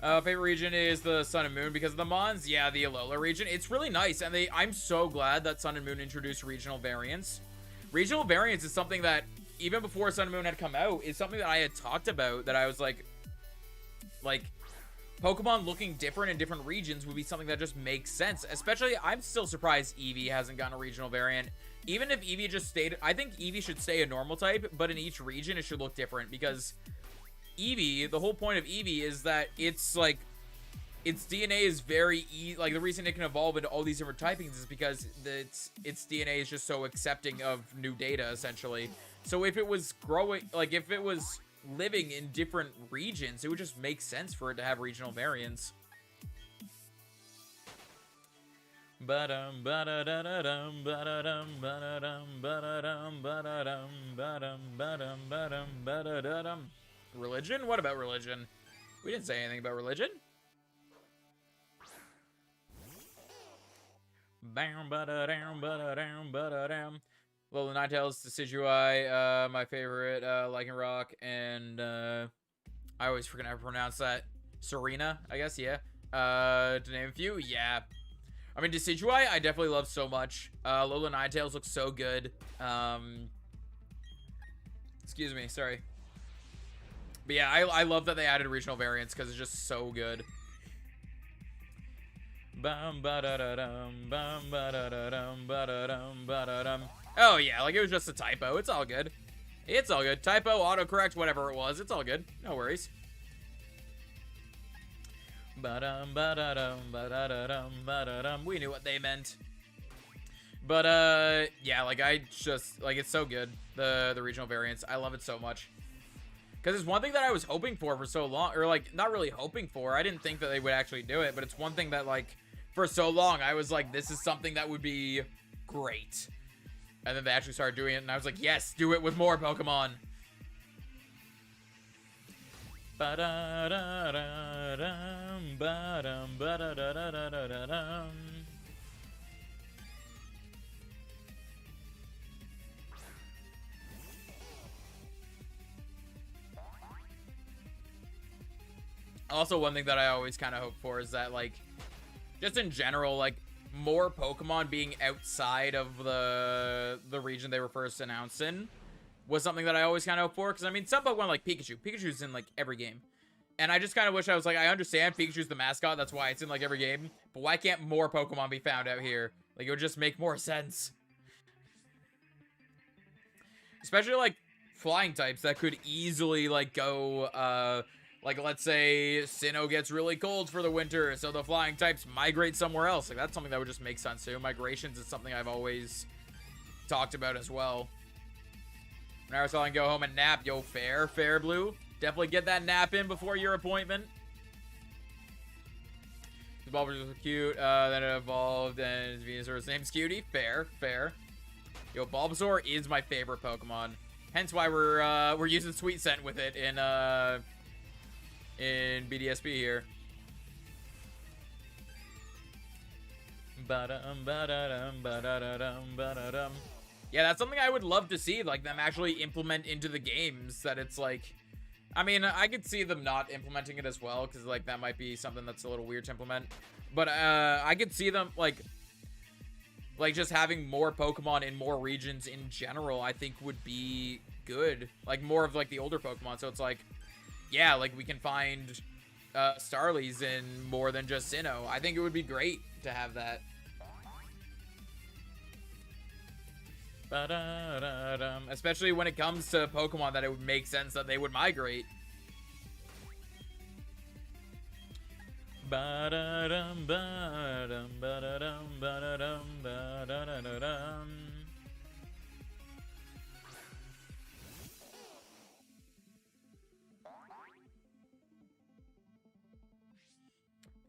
Favorite region is the Sun and Moon because of the Mons. Yeah, the Alola region. It's really nice, and I'm so glad that Sun and Moon introduced regional variants. Regional variants is something that, even before Sun and Moon had come out, is something that I had talked about, that I was like, Pokemon looking different in different regions would be something that just makes sense. Especially, I'm still surprised Eevee hasn't gotten a regional variant. Even if Eevee just stayed, I think Eevee should stay a normal type, but in each region it should look different, because Eevee, the whole point of Eevee is that it's like, its DNA is very like, the reason it can evolve into all these different typings is because its DNA is just so accepting of new data, essentially. So if it was growing, like, if it was living in different regions, it would just make sense for it to have regional variants. Religion? What about religion? We didn't say anything about religion. Little Ninetales, Decidueye, my favorite, Lycanroc, and, I always forget how to pronounce that. Serena, I guess, yeah. To name a few, yeah. I mean, Decidueye, I definitely love so much. Lola Ninetales looks so good. Excuse me, sorry. But yeah, I love that they added regional variants because it's just so good. Oh yeah, like it was just a typo. It's all good. It's all good. Typo, autocorrect, whatever it was. It's all good. No worries. We knew what they meant. But yeah, like I just like, it's so good. The regional variants. I love it so much. Because it's one thing that I was hoping for so long, or like not really hoping for. I didn't think that they would actually do it, but it's one thing that like for so long I was like, this is something that would be great. And then they actually started doing it, and I was like, yes, do it with more Pokemon. Also, one thing that I always kind of hope for is that, like, just in general, like, more Pokemon being outside of the region they were first announced in was something that I always kind of hope for. Because, I mean, some Pokemon like Pikachu. Pikachu's in, like, every game. And I just kind of wish I was like, I understand Pikachu's the mascot. That's why it's in, like, every game. But why can't more Pokemon be found out here? Like, it would just make more sense. Especially, like, flying types that could easily, like, go, like, let's say Sinnoh gets really cold for the winter, so the flying types migrate somewhere else. Like, that's something that would just make sense, too. Migrations is something I've always talked about as well. When I was telling go home and nap, yo, fair, Blue. Definitely get that nap in before your appointment. The Bulbasaur was cute, then it evolved, and Venusaur's name's Cutie. Fair. Yo, Bulbasaur is my favorite Pokemon. Hence why we're using Sweet Scent with it in BDSP here. Yeah, that's something I would love to see, like, them actually implement into the games, that it's, like... I mean, I could see them not implementing it as well, because, like, that might be something that's a little weird to implement. But, I could see them, like, just having more Pokemon in more regions in general, I think would be good. Like, more of, like, the older Pokemon, so it's, like, yeah, like, we can find, Starlies in more than just Sinnoh. I think it would be great to have that. Especially when it comes to Pokemon that it would make sense that they would migrate.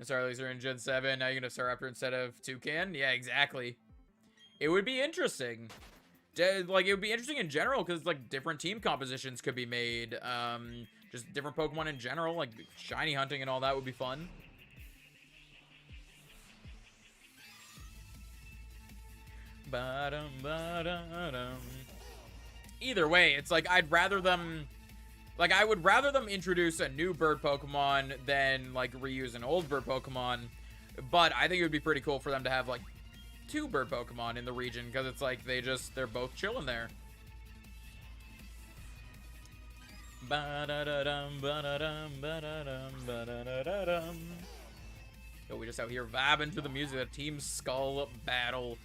Starlies are in Gen 7, now you're gonna Staraptor instead of Toucan? Yeah, exactly. It would be interesting. Like, it would be interesting in general, because, like, different team compositions could be made. Just different Pokemon in general, like, shiny hunting and all that would be fun. Either way, it's like, I'd rather them... Like, I would rather them introduce a new bird Pokemon than, like, reuse an old bird Pokemon. But I think it would be pretty cool for them to have, like, 2 bird Pokemon in the region, because it's like they're both chilling there. Yo, we just out here vibing to the music of Team Skull Battle.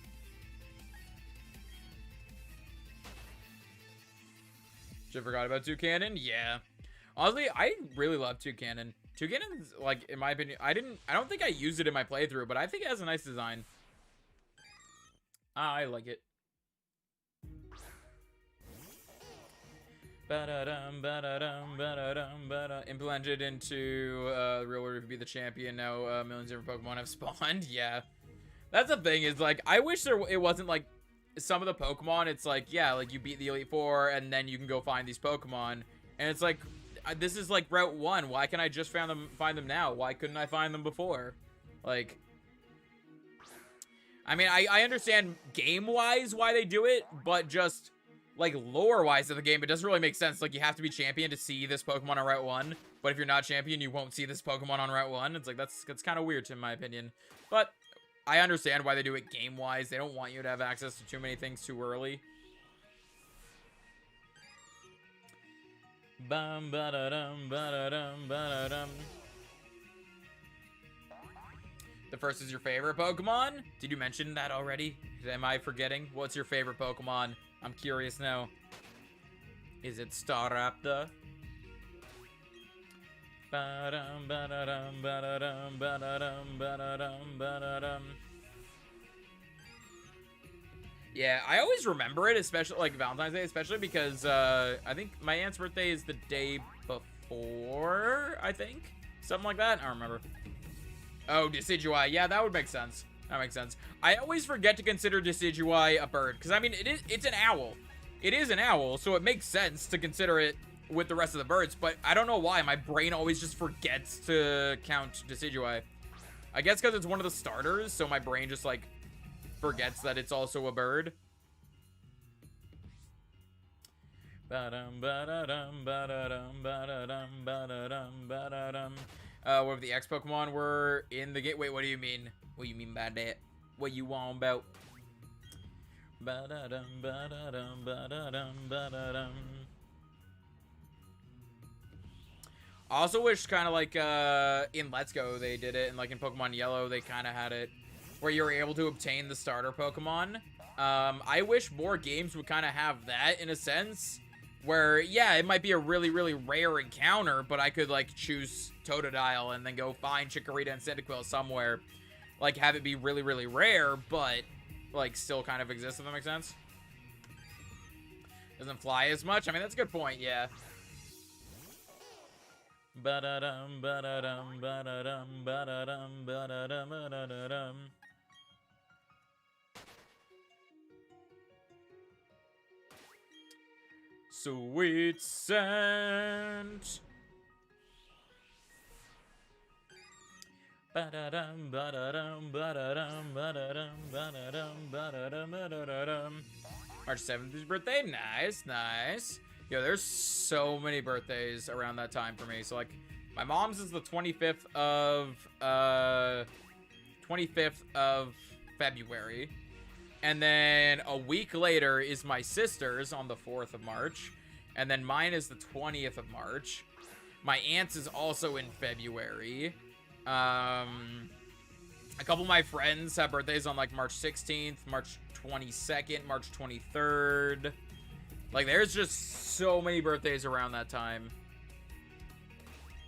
Just forgot about Toucanon? Yeah. Honestly, I really love Toucanon. Toucanon's, like, in my opinion, I don't think I used it in my playthrough, but I think it has a nice design. I like it. Implemented into real world to be the champion. Now millions of different Pokemon have spawned. Yeah, that's the thing. Is like, I wish it wasn't like some of the Pokemon. It's like, yeah, like you beat the Elite Four and then you can go find these Pokemon, and it's like, this is like Route 1. Why can't I just find them now? Why couldn't I find them before? Like, I mean, I understand game-wise why they do it, but just, like, lore-wise of the game, it doesn't really make sense. Like, you have to be champion to see this Pokemon on Route 1, but if you're not champion, you won't see this Pokemon on Route 1. It's like, that's kind of weird, in my opinion. But I understand why they do it game-wise. They don't want you to have access to too many things too early. The first is your favorite Pokemon? Did you mention that already? Am I forgetting? What's your favorite Pokemon? I'm curious now. Is it Staraptor? Yeah, I always remember it, especially like Valentine's Day, especially because I think my aunt's birthday is the day before, I think? Something like that? I don't remember. Oh, Decidueye. Yeah, that would make sense. That makes sense. I always forget to consider Decidueye a bird, because I mean, it's an owl. It is an owl, so it makes sense to consider it with the rest of the birds, but I don't know why. My brain always just forgets to count Decidueye. I guess because it's one of the starters, so my brain just, like, forgets that it's also a bird. What if the X Pokemon were in the game? Wait, what do you mean? What do you mean by that? What you want about? I also wish kind of like in Let's Go they did it, and like in Pokemon Yellow they kind of had it where you were able to obtain the starter Pokemon. I wish more games would kind of have that in a sense, where, yeah, it might be a really, really rare encounter, but I could, like, choose Totodile and then go find Chikorita and Cyndaquil somewhere. Like, have it be really, really rare, but, like, still kind of exist, if that makes sense. Doesn't fly as much? I mean, that's a good point, yeah. Sweet scent. March 7th is your birthday. Nice, nice. Yo, there's so many birthdays around that time for me. So, like, my mom's is the 25th of February. And then a week later is my sister's on the 4th of March. And then mine is the 20th of March. My aunt's is also in February. A couple of my friends have birthdays on, like, March 16th, March 22nd, March 23rd. Like, there's just so many birthdays around that time.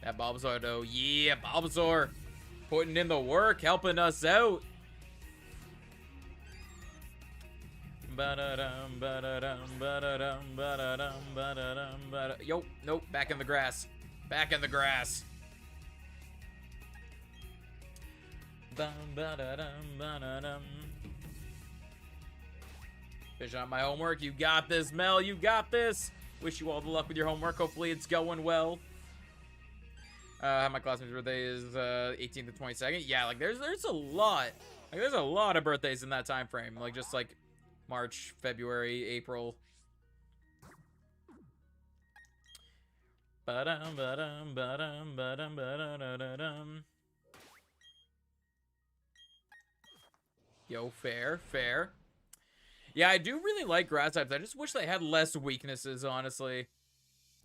That Bulbasaur, though. Yeah, Bulbasaur. Putting in the work, helping us out. Yo, nope, back in the grass. Back in the grass. Finish out my homework. You got this, Mel. You got this. Wish you all the luck with your homework. Hopefully it's going well. My classmate's birthday is 18th to 22nd. Yeah, like there's a lot. Like there's a lot of birthdays in that time frame. Like just like March, February, April. Yo, fair, fair. Yeah, I do really like grass types. I just wish they had less weaknesses, honestly.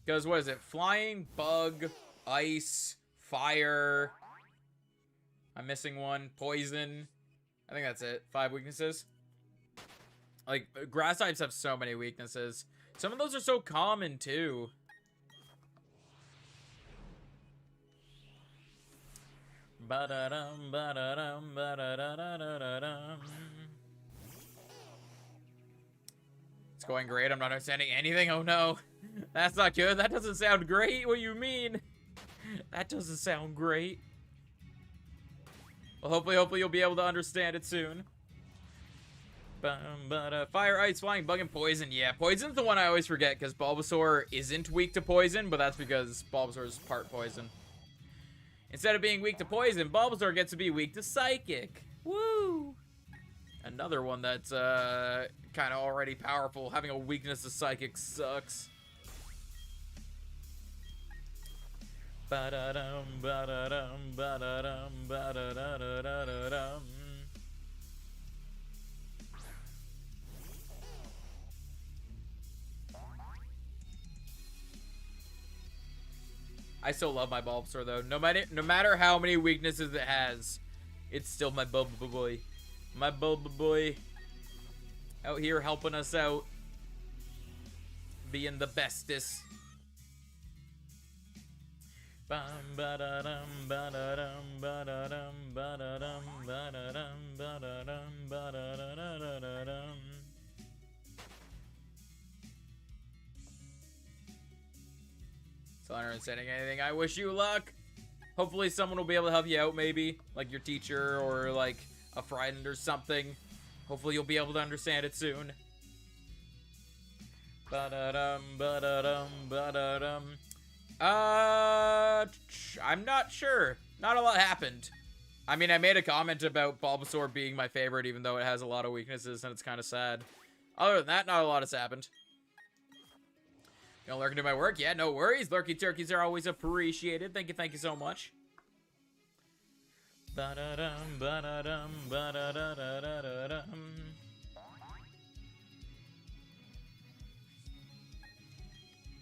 Because, what is it? Flying, bug, ice, fire. I'm missing one. Poison. I think that's it. 5 weaknesses. Like, grass types have so many weaknesses. Some of those are so common, too. Ba-da-dum, ba-da-dum, ba-da-da-da-da-da-dum. It's going great. I'm not understanding anything. Oh, no. That's not good. That doesn't sound great. What do you mean? That doesn't sound great. Well, hopefully you'll be able to understand it soon. Fire, ice, flying, bug, and poison. Yeah, poison's the one I always forget because Bulbasaur isn't weak to poison, but that's because Bulbasaur is part poison. Instead of being weak to poison, Bulbasaur gets to be weak to psychic. Woo! Another one that's kind of already powerful. Having a weakness to psychic sucks. Ba-da-dum, ba-da-dum, ba-da-dum, ba-da-da-da-da-da-dum. I still love my Bulbasaur though. No matter how many weaknesses it has, it's still my Bulbaboy. My Bulbaboy out here helping us out, being the bestest. Bum ba-da-dum ba-da-dum ba-da-dum ba-da-dum ba-da-dum ba-da-dum ba-da-da-da-da-dum. Still not understanding anything. I wish you luck. Hopefully someone will be able to help you out, maybe. Like your teacher or like a friend or something. Hopefully you'll be able to understand it soon. Ba-da-dum, ba-da-dum, ba-da-dum. I'm not sure. Not a lot happened. I mean, I made a comment about Bulbasaur being my favorite, even though it has a lot of weaknesses, and it's kind of sad. Other than that, not a lot has happened. Gonna lurk and do my work? Yeah, no worries. Lurky turkeys are always appreciated. Thank you so much. Ba-da-dum, ba-da-dum, ba-da-da-da-da-da-dum.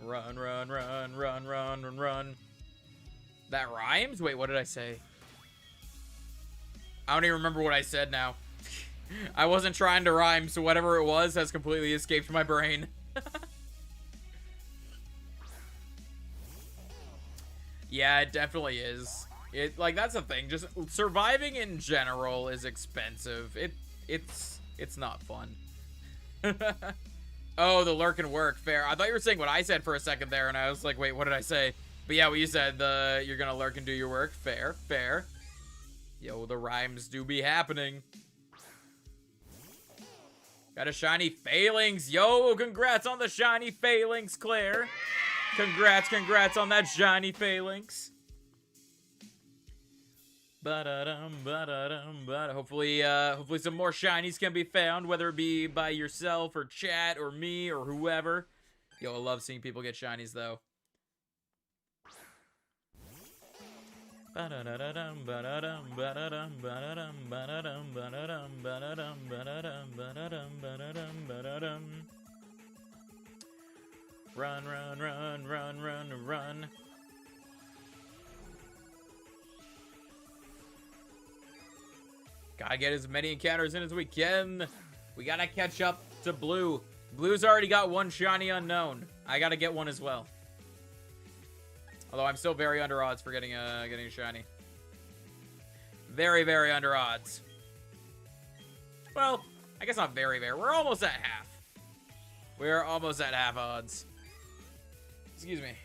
Run, run, run, run, run, run, run. That rhymes? Wait, what did I say? I don't even remember what I said now. I wasn't trying to rhyme, so whatever it was has completely escaped my brain. Yeah, it definitely is. Like, that's the thing. Just surviving in general is expensive. It's not fun. Oh, the lurk and work. Fair. I thought you were saying what I said for a second there, and I was like, wait, what did I say? But yeah, what you said, you're gonna lurk and do your work. Fair, fair. Yo, the rhymes do be happening. Got a shiny Phalanx. Yo, congrats on the shiny Phalanx, Claire. Congrats on that shiny Phalanx. Hopefully, hopefully some more shinies can be found, whether it be by yourself or chat or me or whoever. Yo, I love seeing people get shinies though. Run, run, run, run, run, run. Gotta get as many encounters in as we can. We gotta catch up to Blue. Blue's already got one shiny unknown. I gotta get one as well. Although I'm still very under odds for getting a shiny. Very, very under odds. Well, I guess not very, very. We're almost at half. We're almost at half odds. Excuse me.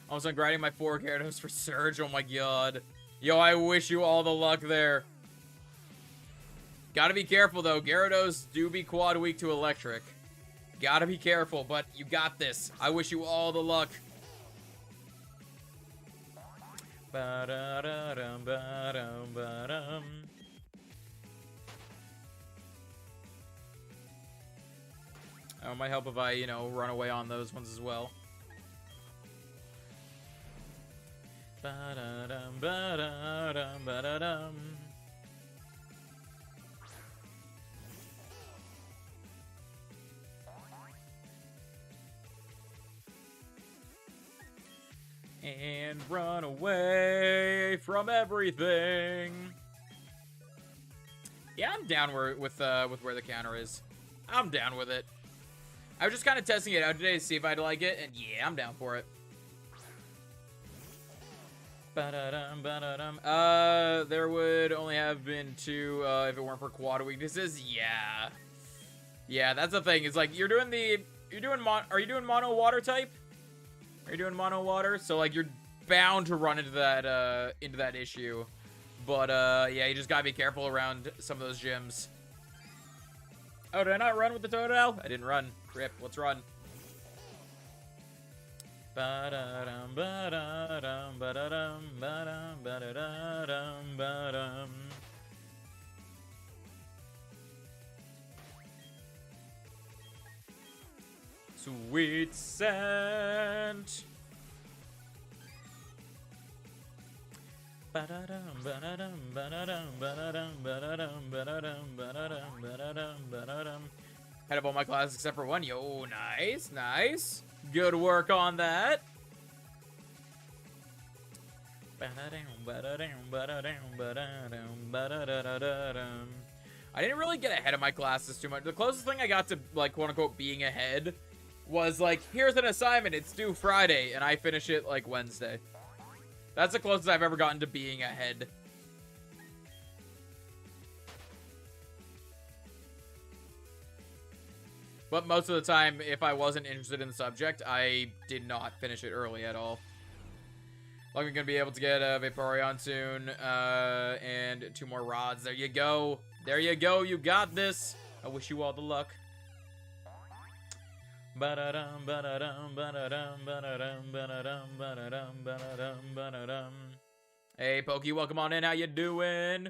Also, I'm grinding my 4 Gyarados for Surge. Oh my god. Yo, I wish you all the luck there. Gotta be careful though. Gyarados do be quad weak to electric. Gotta be careful, but you got this. I wish you all the luck. It might help if I, you know, run away on those ones as well. And run away from everything. Yeah, I'm down with where the counter is. I'm down with it. I was just kind of testing it out today to see if I'd like it, and yeah, I'm down for it. There would only have been 2 if it weren't for quad weaknesses. Yeah. Yeah, that's the thing. It's like are you doing mono water type? Are you doing mono water? So like you're bound to run into that issue. But yeah, you just gotta be careful around some of those gyms. Oh, did I not run with the Totodile? I didn't run. Rip, let's run. Sweet scent. Head up all my classes except for 1. Yo, nice, nice. Good work on that. I didn't really get ahead of my classes too much. The closest thing I got to, like, quote-unquote being ahead was, like, here's an assignment. It's due Friday, and I finish it, like, Wednesday. That's the closest I've ever gotten to being ahead. But most of the time, if I wasn't interested in the subject, I did not finish it early at all. Like, I'm going to be able to get a Vaporeon soon, and 2 more rods. There you go. There you go. You got this. I wish you all the luck. Hey, Pokey, welcome on in. How you doing?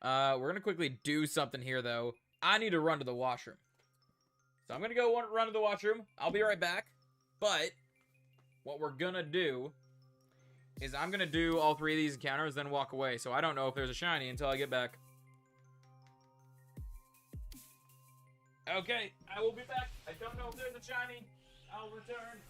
We're going to quickly do something here, though. I need to run to the washroom. So I'm going to go run to the washroom. I'll be right back. But what we're going to do is I'm going to do all 3 of these encounters, then walk away. So I don't know if there's a shiny until I get back. Okay, I will be back. I don't know if there's a shiny. I'll return.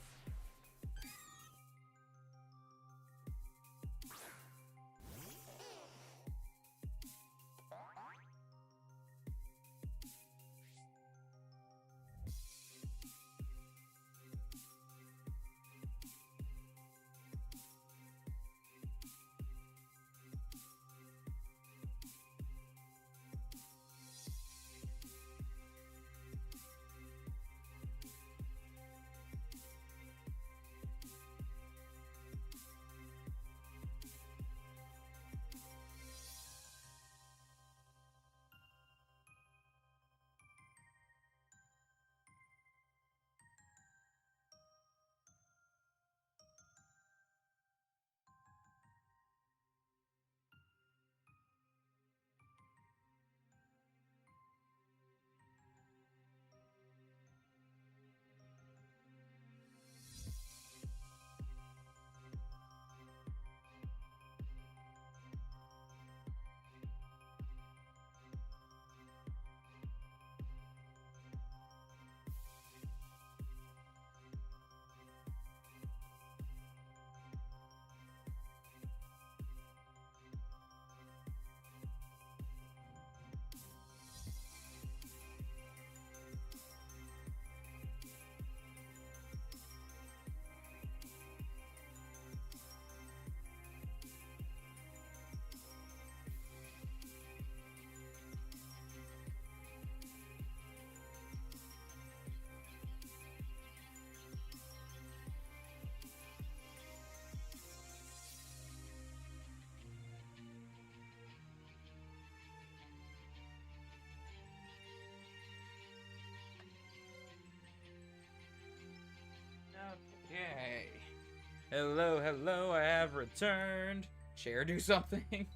Hello, hello, I have returned. Chair, do something.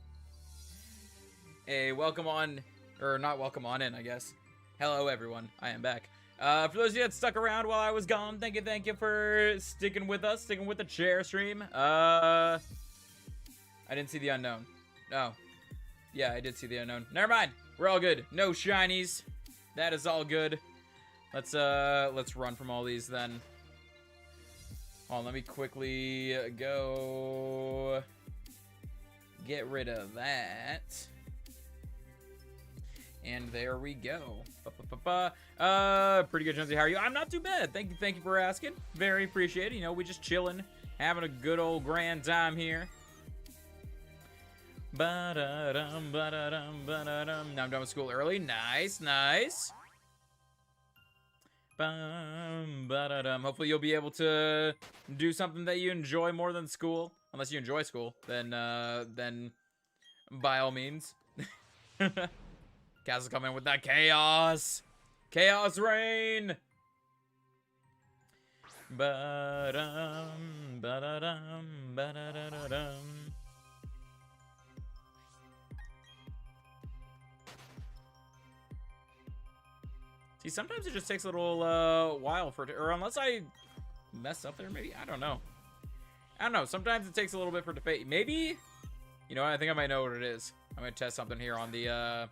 Hey, welcome on, or not welcome on in, I guess. Hello, everyone. I am back. For those of you that stuck around while I was gone, thank you for sticking with us, sticking with the chair stream. I didn't see the unknown. Oh. Yeah, I did see the unknown. Never mind. We're all good. No shinies. That is all good. Let's run from all these then. Hold on, let me quickly go get rid of that. And there we go. Pretty good, Jonesy. How are you? I'm not too bad. Thank you for asking. Very appreciated. You know, we just chilling, having a good old grand time here. Ba-da-dum, ba-da-dum, ba-da-dum. Now I'm done with school early. Nice, nice. Bum, ba-da-dum. Hopefully you'll be able to do something that you enjoy more than school. Unless you enjoy school, then by all means. Cass will come in with that chaos. Chaos rain. Ba-dum, ba-da-dum, ba-da-da-da-dum. See, sometimes it just takes a little while for it to, or unless I mess up there, maybe. I don't know. Sometimes it takes a little bit for it to fade. Maybe, you know, I think I might know what it is. I'm gonna test something here on the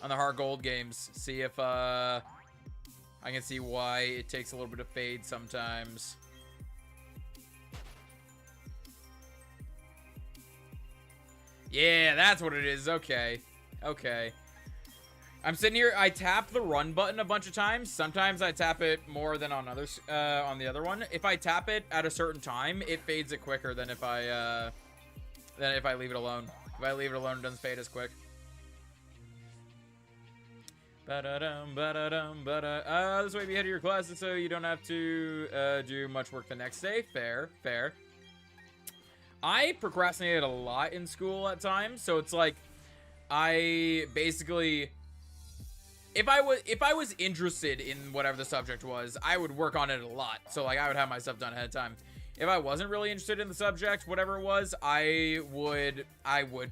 hard gold games. See if I can see why it takes a little bit of fade sometimes. Yeah, that's what it is. Okay. I'm sitting here, I tap the run button a bunch of times. Sometimes I tap it more than on others, on the other one. If I tap it at a certain time, it fades it quicker than if I leave it alone. If I leave it alone, it doesn't fade as quick. Ba-da-dum, ba-da-dum, ba-da. This way be ahead of your classes so you don't have to do much work the next day. Fair. I procrastinated a lot in school at times, so it's like I basically, if I was interested in whatever the subject was, I would work on it a lot. So like I would have my stuff done ahead of time. If I wasn't really interested in the subject, whatever it was, I would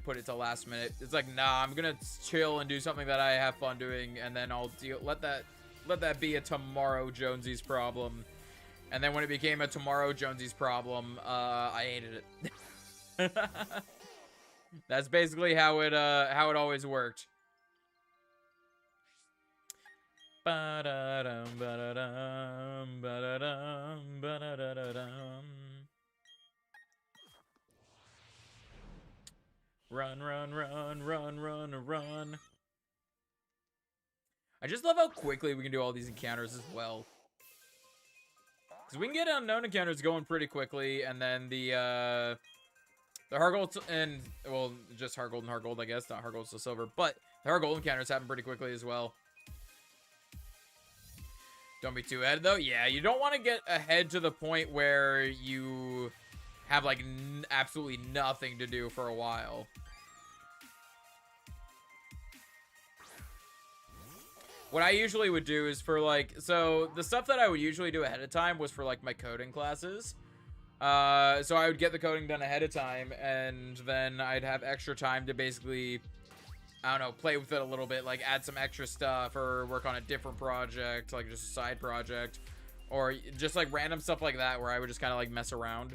put it to last minute. It's like, nah, I'm gonna chill and do something that I have fun doing, and then I'll let that be a tomorrow Jonesy's problem. And then when it became a tomorrow Jonesy's problem, I hated it. That's basically how it always worked. Ba-da-dum, ba-da-dum, ba-da-dum, ba-da-da-da-dum. Run. I just love how quickly we can do all these encounters as well. Because we can get unknown encounters going pretty quickly, and then the hard gold and, well, just hard gold, I guess. Not hard gold to silver, but the hard gold encounters happen pretty quickly as well. Don't be too ahead, though. Yeah, you don't want to get ahead to the point where you have, like, absolutely nothing to do for a while. What I usually would do is for, like, so the stuff that I would usually do ahead of time was for, like, my coding classes. So I would get the coding done ahead of time, and then I'd have extra time to basically, I don't know, play with it a little bit, like add some extra stuff or work on a different project, like just a side project, or just like random stuff like that where I would just kind of like mess around.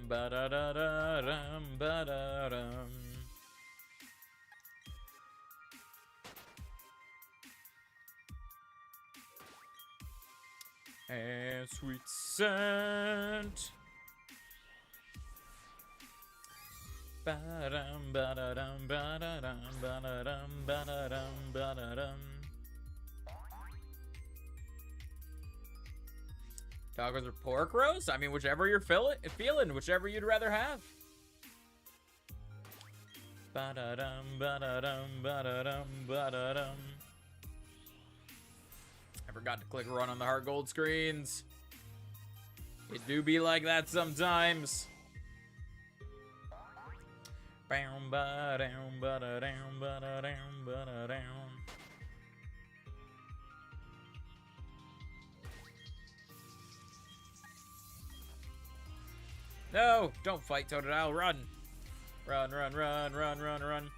Ba-da-da-da-dum, ba-da-dum. And sweet scent. Ba-dum, ba-da-dum, ba-da-dum, ba-da-dum, ba-da-dum, ba-da-dum. Tacos or pork roast? I mean, whichever you're feeling, whichever you'd rather have. Ba-da-dum, ba-da-dum, ba-da-dum, ba-da-dum. I forgot to click run on the heart gold screens. It do be like that sometimes. Bam, ba-dum, ba-da-dum, ba-da-dum, ba-da-dum. No, don't fight, Totodile. Run. Run, run, run, run, run, run.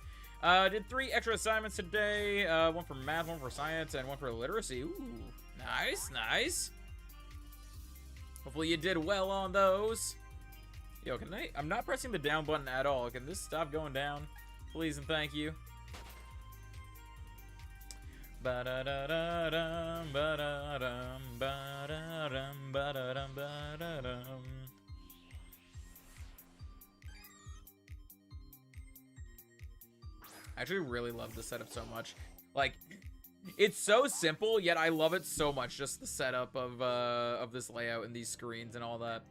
Did 3 extra assignments today. One for math, one for science, and one for literacy. Ooh, nice, nice. Hopefully you did well on those. Yo, can I? I'm not pressing the down button at all. Can this stop going down? Please and thank you. Ba-da-da-da-dum, ba-da-dum, ba-da-dum, ba-da-dum, ba-da-dum. I actually really love this setup so much. Like, it's so simple, yet I love it so much. Just the setup of this layout and these screens and all that.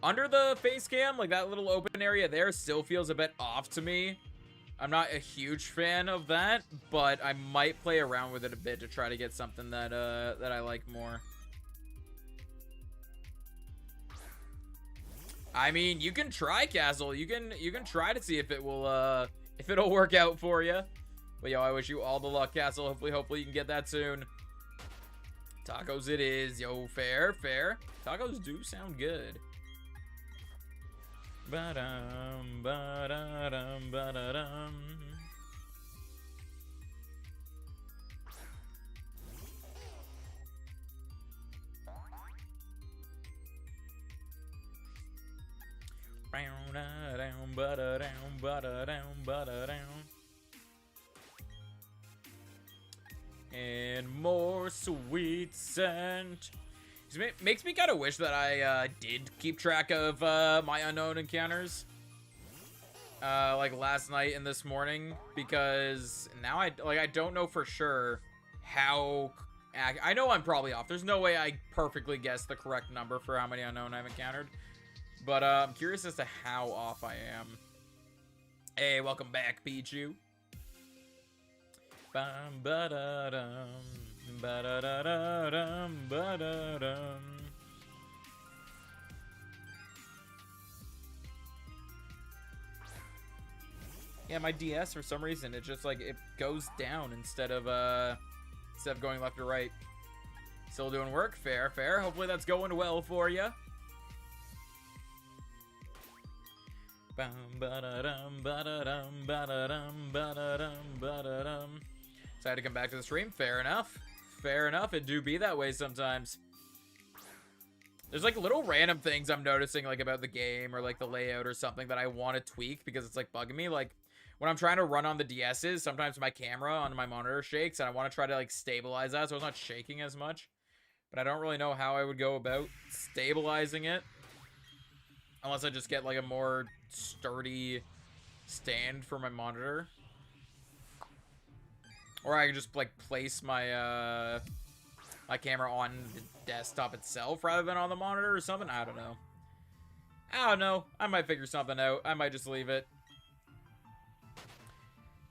Under the face cam, like that little open area there still feels a bit off to me. I'm not a huge fan of that, but I might play around with it a bit to try to get something that that I like more. I mean, you can try, Castle. You can try to see if it will if it'll work out for you. But yo, I wish you all the luck, Castle. Hopefully you can get that soon. Tacos it is. Yo, fair, fair. Tacos do sound good. Ba-dum, ba-da-dum, ba-da-dum. Ba-da-dum, ba-da-dum, ba-da-dum, ba-da-dum. And more sweet scent. It makes me kind of wish that I did keep track of my Unown encounters. Like last night and this morning, because now I don't know for sure how. I know I'm probably off. There's no way I perfectly guessed the correct number for how many Unown I've encountered. But I'm curious as to how off I am. Hey, welcome back, Pichu. Bum, ba-da-dum, ba-da-da-da-dum, ba-da-dum. Yeah, my DS for some reason it just like it goes down instead of going left or right. Still doing work, fair, fair. Hopefully that's going well for you. Bum, ba-da-dum, ba-da-dum, ba-da-dum, ba-da-dum, ba-da-dum. Decided to come back to the stream. Fair enough. Fair enough. It do be that way sometimes. There's like little random things I'm noticing like about the game or like the layout or something that I want to tweak because it's like bugging me. Like when I'm trying to run on the DSs, sometimes my camera on my monitor shakes and I want to try to like stabilize that so it's not shaking as much. But I don't really know how I would go about stabilizing it. Unless I just get like a more sturdy stand for my monitor. Or I can just like place my my camera on the desktop itself rather than on the monitor or something. I don't know. I don't know. I might figure something out. I might just leave it.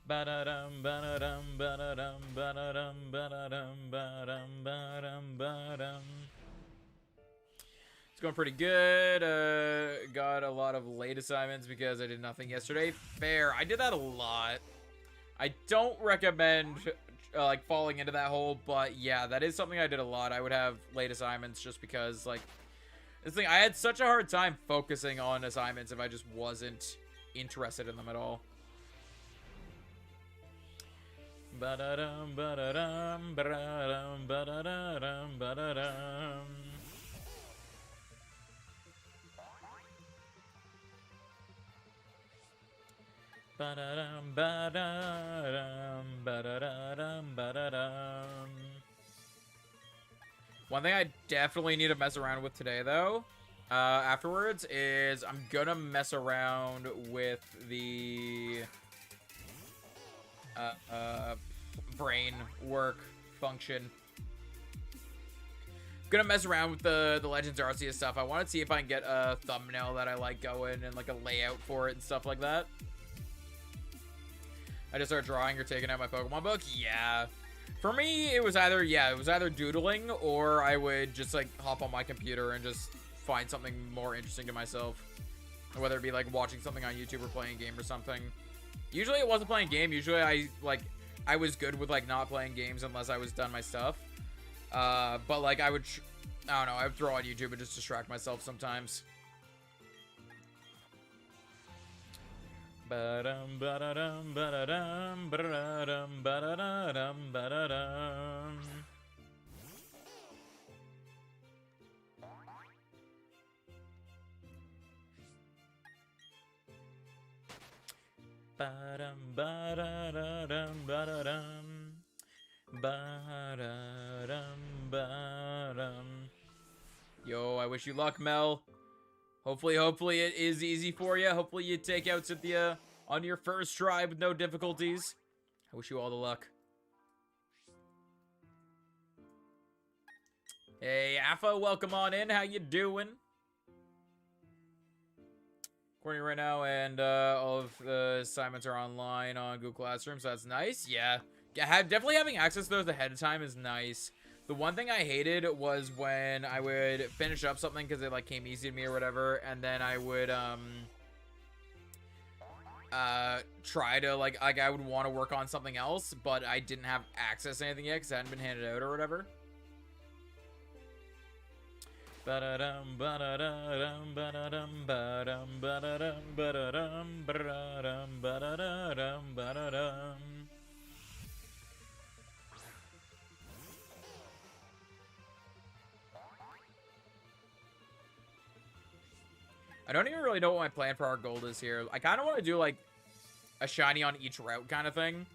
Ba-da-dum, ba-da-dum, ba-da-dum, ba-da-dum, ba-da-dum, ba-dum, ba-dum, ba-dum. It's going pretty good. Got a lot of late assignments because I did nothing yesterday. Fair. I did that a lot. I don't recommend like falling into that hole, but yeah, that is something I did a lot. I would have late assignments just because like this thing, I had such a hard time focusing on assignments if I just wasn't interested in them at all. Ba-da-dum, ba-da-dum, ba-da-dum, ba-da-dum, ba-da-dum. Ba-da-dum, ba-da-dum, ba-da-dum, ba-da-dum. One thing I definitely need to mess around with today, though, afterwards, is I'm gonna mess around with the brain work function. Gonna mess around with the Legends Arceus stuff. I want to see if I can get a thumbnail that I like going and like a layout for it and stuff like that. I just started drawing or taking out my Pokemon book. Yeah. For me, it was either, doodling or I would just like hop on my computer and just find something more interesting to myself. Whether it be like watching something on YouTube or playing a game or something. Usually it wasn't playing a game. Usually I was good with like not playing games unless I was done my stuff. But like I don't know, I would throw on YouTube and just distract myself sometimes. Ba-dum, ba-da-dum, ba-da-dum, ba-da-dum, ba-da-dum, ba-da-dum. Ba-dum, ba-da-dum, ba-da-dum. Ba-da-dum, ba-dum. Yo, I wish you luck, Mel. Hopefully it is easy for you. Hopefully you take out Cynthia on your first try with no difficulties. I wish you all the luck. Hey, Alpha, welcome on in. How you doing? Recording right now, and all of the assignments are online on Google Classroom, so that's nice. Yeah, definitely having access to those ahead of time is nice. The one thing I hated was when I would finish up something because it like came easy to me or whatever, and then I would try to like I would want to work on something else, but I didn't have access to anything yet because it hadn't been handed out or whatever. Ba-da-dum, ba-da-dum, ba-da-dum, ba-dum, ba-da-dum, ba-da-dum, ba-da-dum, ba-da-dum, ba-da-dum. I don't even really know what my plan for our gold is here. I kind of want to do like a shiny on each route kind of thing.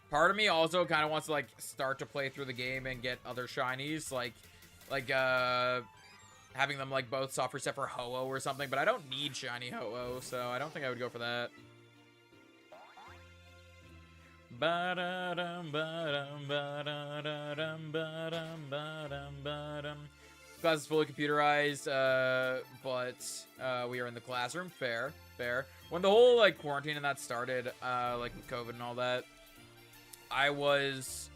Part of me also kind of wants to like start to play through the game and get other shinies, like having them like both soft reset for Ho-Oh or something, but I don't need shiny Ho-Oh, so I don't think I would go for that. Ba-da-dum, ba-dum, ba-da-dum, ba-dum, ba-dum, ba-dum. Class is fully computerized, but we are in the classroom. Fair. When the whole like quarantine and that started, like with COVID and all that, I was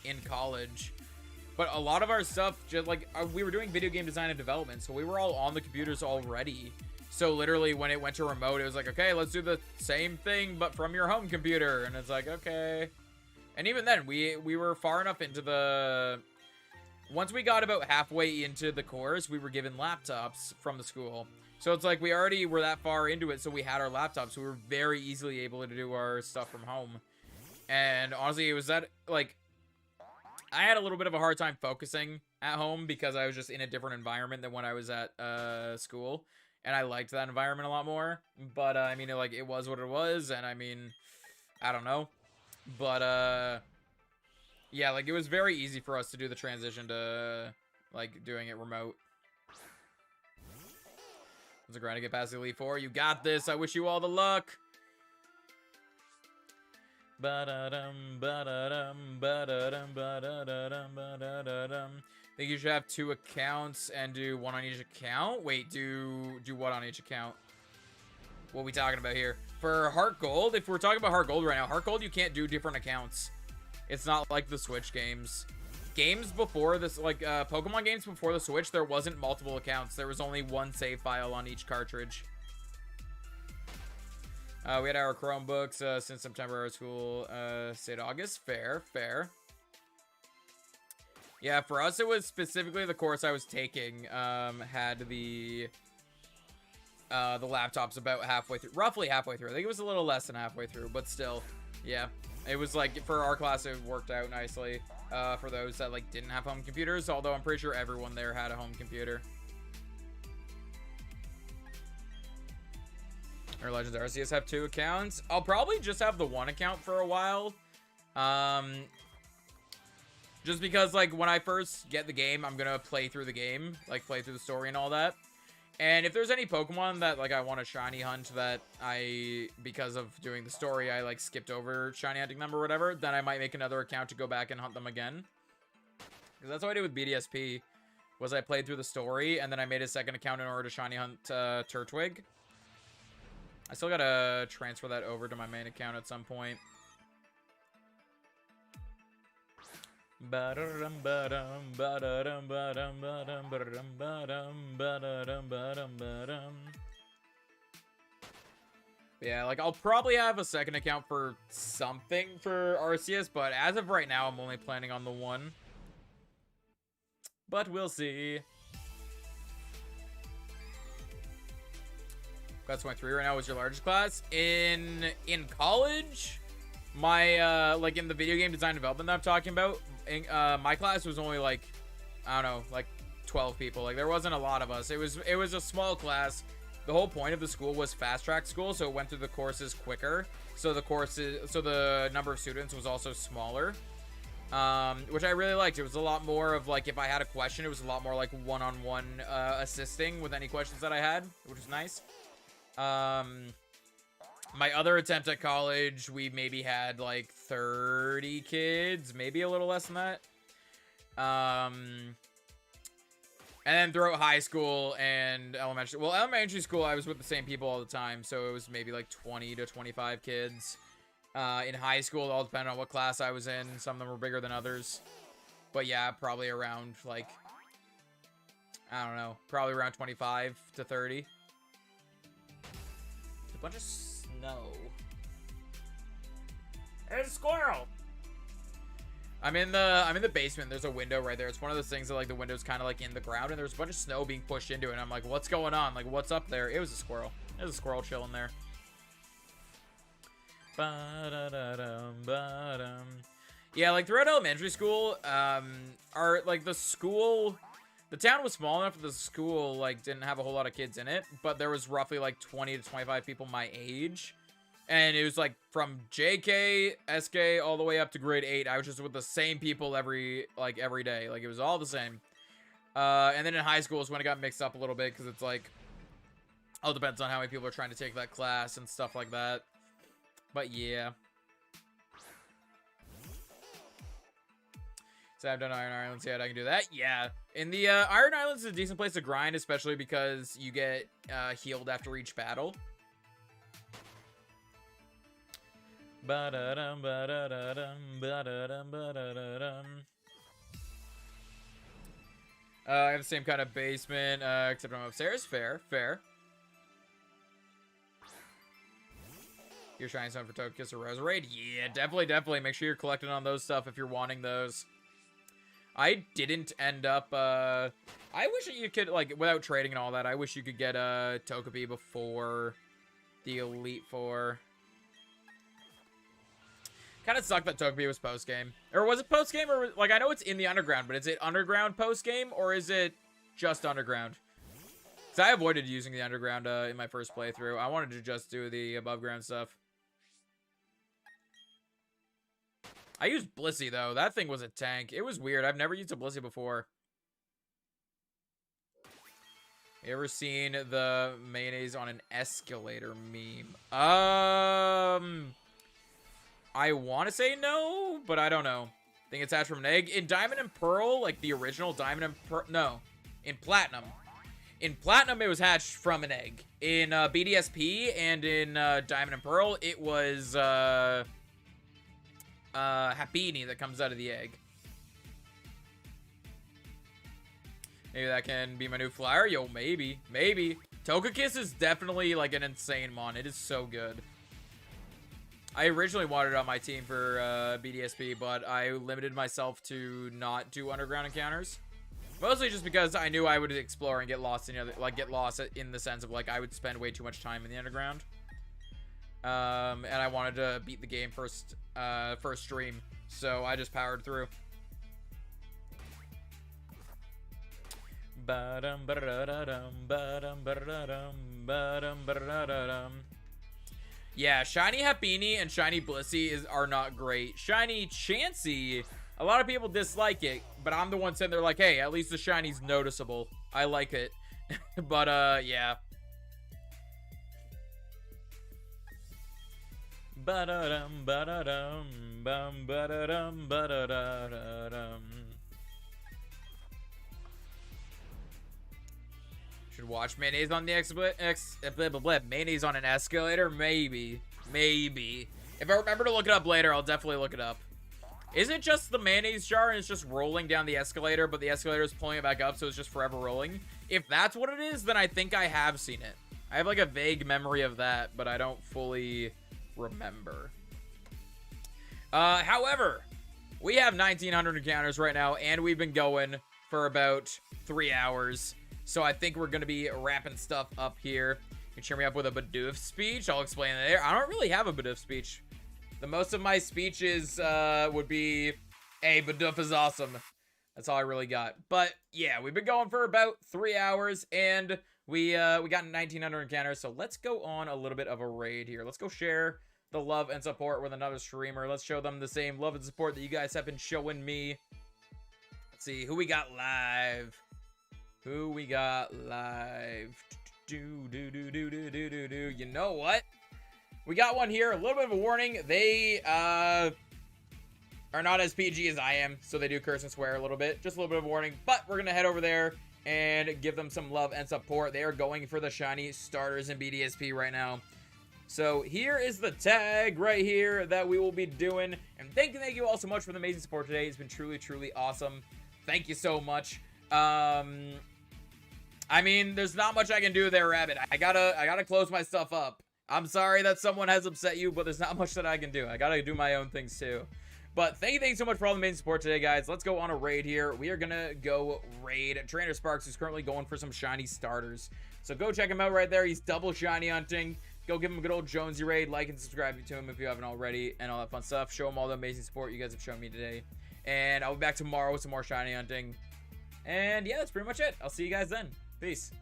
in college. But a lot of our stuff, just like we were doing video game design and development, so we were all on the computers already. So literally when it went to remote, it was like, okay, let's do the same thing, but from your home computer. And it's like, okay. And even then, we were far enough into the... Once we got about halfway into the course, we were given laptops from the school. So it's like we already were that far into it, so we had our laptops. So we were very easily able to do our stuff from home. And honestly, it was that, like... I had a little bit of a hard time focusing at home because I was just in a different environment than when I was at school, and I liked that environment a lot more. But I mean, it was what it was, and I mean, I don't know, but yeah, like it was very easy for us to do the transition to like doing it remote. It's a grind to get past the Elite Four. You got this. I wish you all the luck. Ba-da-dum, ba-da-dum, ba-da-dum, ba-da-dum, ba-da-dum. Think you should have 2 accounts and do 1 on each account? Wait, do what on each account? What are we talking about here? For Heart Gold, if we're talking about Heart Gold right now, Heart Gold, you can't do different accounts. It's not like the Switch games. Games before this, like Pokemon games before the Switch, there wasn't multiple accounts. There was only 1 save file on each cartridge. We had our Chromebooks since September. Our school stayed August. Fair. Yeah, for us, it was specifically the course I was taking had the laptops about halfway through, roughly halfway through. I think it was a little less than halfway through, but still, yeah. It was like, for our class, it worked out nicely for those that like didn't have home computers, although I'm pretty sure everyone there had a home computer. Our Legends RCS have 2 accounts. I'll probably just have the 1 account for a while. Just because, like, when I first get the game, I'm gonna play through the game. Like, play through the story and all that. And if there's any Pokemon that, like, I want to shiny hunt that because of doing the story, I, like, skipped over shiny hunting them or whatever, then I might make another account to go back and hunt them again. Because that's what I did with BDSP, was I played through the story, and then I made a 2nd account in order to shiny hunt Turtwig. I still gotta transfer that over to my main account at some point. Yeah, like I'll probably have a 2nd account for something for RCS, but as of right now, I'm only planning on the 1. But we'll see. That's 23 right now. Was your largest class in college? My like in the video game design development that I'm talking about, my class was only like, I don't know, like 12 people. Like there wasn't a lot of us. It was a small class. The whole point of the school was fast track school, so it went through the courses quicker. So the number of students was also smaller, which I really liked. It was a lot more of like, if I had a question, it was a lot more like one-on-one assisting with any questions that I had, which was nice. My other attempt at college, we maybe had like 30 kids, maybe a little less than that. And then throughout high school and elementary school, I was with the same people all the time, so it was maybe like 20 to 25 kids. In high school, it all depended on what class I was in. Some of them were bigger than others. But yeah, probably around like, I don't know, probably around 25 to 30. A bunch of snow. There's a squirrel! I'm in the basement. There's a window right there. It's one of those things that like the window's kind of like in the ground, and there's a bunch of snow being pushed into it. And I'm like, what's going on? Like, what's up there? It was a squirrel. It was a squirrel chilling there. Yeah, like throughout elementary school, the town was small enough that the school like didn't have a whole lot of kids in it, but there was roughly like 20 to 25 people my age. And it was like from JK, SK, all the way up to grade 8. I was just with the same people every day. Like, it was all the same. And then in high school is when it got mixed up a little bit, because it's like, all depends on how many people are trying to take that class and stuff like that. But yeah. So I've done Iron Islands yet. I can do that. Yeah. In the Iron Islands is a decent place to grind, especially because you get healed after each battle. I have the same kind of basement, except I'm upstairs. Fair. You're trying something for Togekiss or Roserade? Yeah, definitely. Make sure you're collecting on those stuff if you're wanting those. I didn't end up, I wish that you could, like, without trading and all that, I wish you could get a Togepi before the Elite Four. Kind of sucked that Togepi was post-game. Or was it post-game? Or, like, I know it's in the underground, but is it underground post-game? Or is it just underground? Because I avoided using the underground in my first playthrough. I wanted to just do the above-ground stuff. I used Blissey, though. That thing was a tank. It was weird. I've never used a Blissey before. You ever seen the mayonnaise on an escalator meme? I want to say no, but I don't know. I think it's hatched from an egg. In Diamond and Pearl, like the original Diamond and Pearl, no. In Platinum. In Platinum, it was hatched from an egg. In BDSP and in Diamond and Pearl, it was Happiny that comes out of the egg. Maybe that can be my new flyer. Yo, maybe. Togekiss is definitely like an insane mon. It is so good. I originally wanted it on my team for BDSP, but I limited myself to not do underground encounters. Mostly just because I knew I would explore and get lost in the sense of like I would spend way too much time in the underground. And I wanted to beat the game first stream, so I just powered through. Yeah, Shiny Happiny and Shiny Blissey are not great. Shiny Chansey, a lot of people dislike it, but I'm the one saying they're like, hey, at least the Shiny's noticeable. I like it. But, yeah. Should watch mayonnaise on the mayonnaise on an escalator? Maybe. If I remember to look it up later, I'll definitely look it up. Is it just the mayonnaise jar and it's just rolling down the escalator, but the escalator is pulling it back up, so it's just forever rolling? If that's what it is, then I think I have seen it. I have like a vague memory of that, but I don't fully remember. However, we have 1900 encounters right now, and we've been going for about 3 hours. So I think we're going to be wrapping stuff up here. You cheer me up with a Bidoof speech. I'll explain it there. I don't really have a Bidoof speech. The most of my speeches would be, hey, Bidoof is awesome. That's all I really got. But yeah, we've been going for about 3 hours, and we got 1900 encounters. So let's go on a little bit of a raid here. Let's go share the love and support with another streamer. Let's show them the same love and support that you guys have been showing me. Let's see who we got live. Who we got live? You know what? We got one here. A little bit of a warning. They are not as PG as I am, so they do curse and swear a little bit. Just a little bit of a warning. But we're gonna head over there and give them some love and support. They are going for the shiny starters in BDSP right now. So here is the tag right here that we will be doing. And thank you all so much for the amazing support today. It's been truly awesome. Thank you so much. I mean, there's not much I can do there, Rabbit. I gotta close my stuff up. I'm sorry that someone has upset you, but there's not much that I can do. I gotta do my own things too. But thank you so much for all the amazing support today, guys. Let's go on a raid here. We are gonna go raid Trainer Sparks, who's currently going for some shiny starters. So go check him out right there. He's double shiny hunting. Go give him a good old Jonesy raid. Like and subscribe to him if you haven't already, and all that fun stuff. Show him all the amazing support you guys have shown me today. And I'll be back tomorrow with some more shiny hunting. And yeah, that's pretty much it. I'll see you guys then. Peace.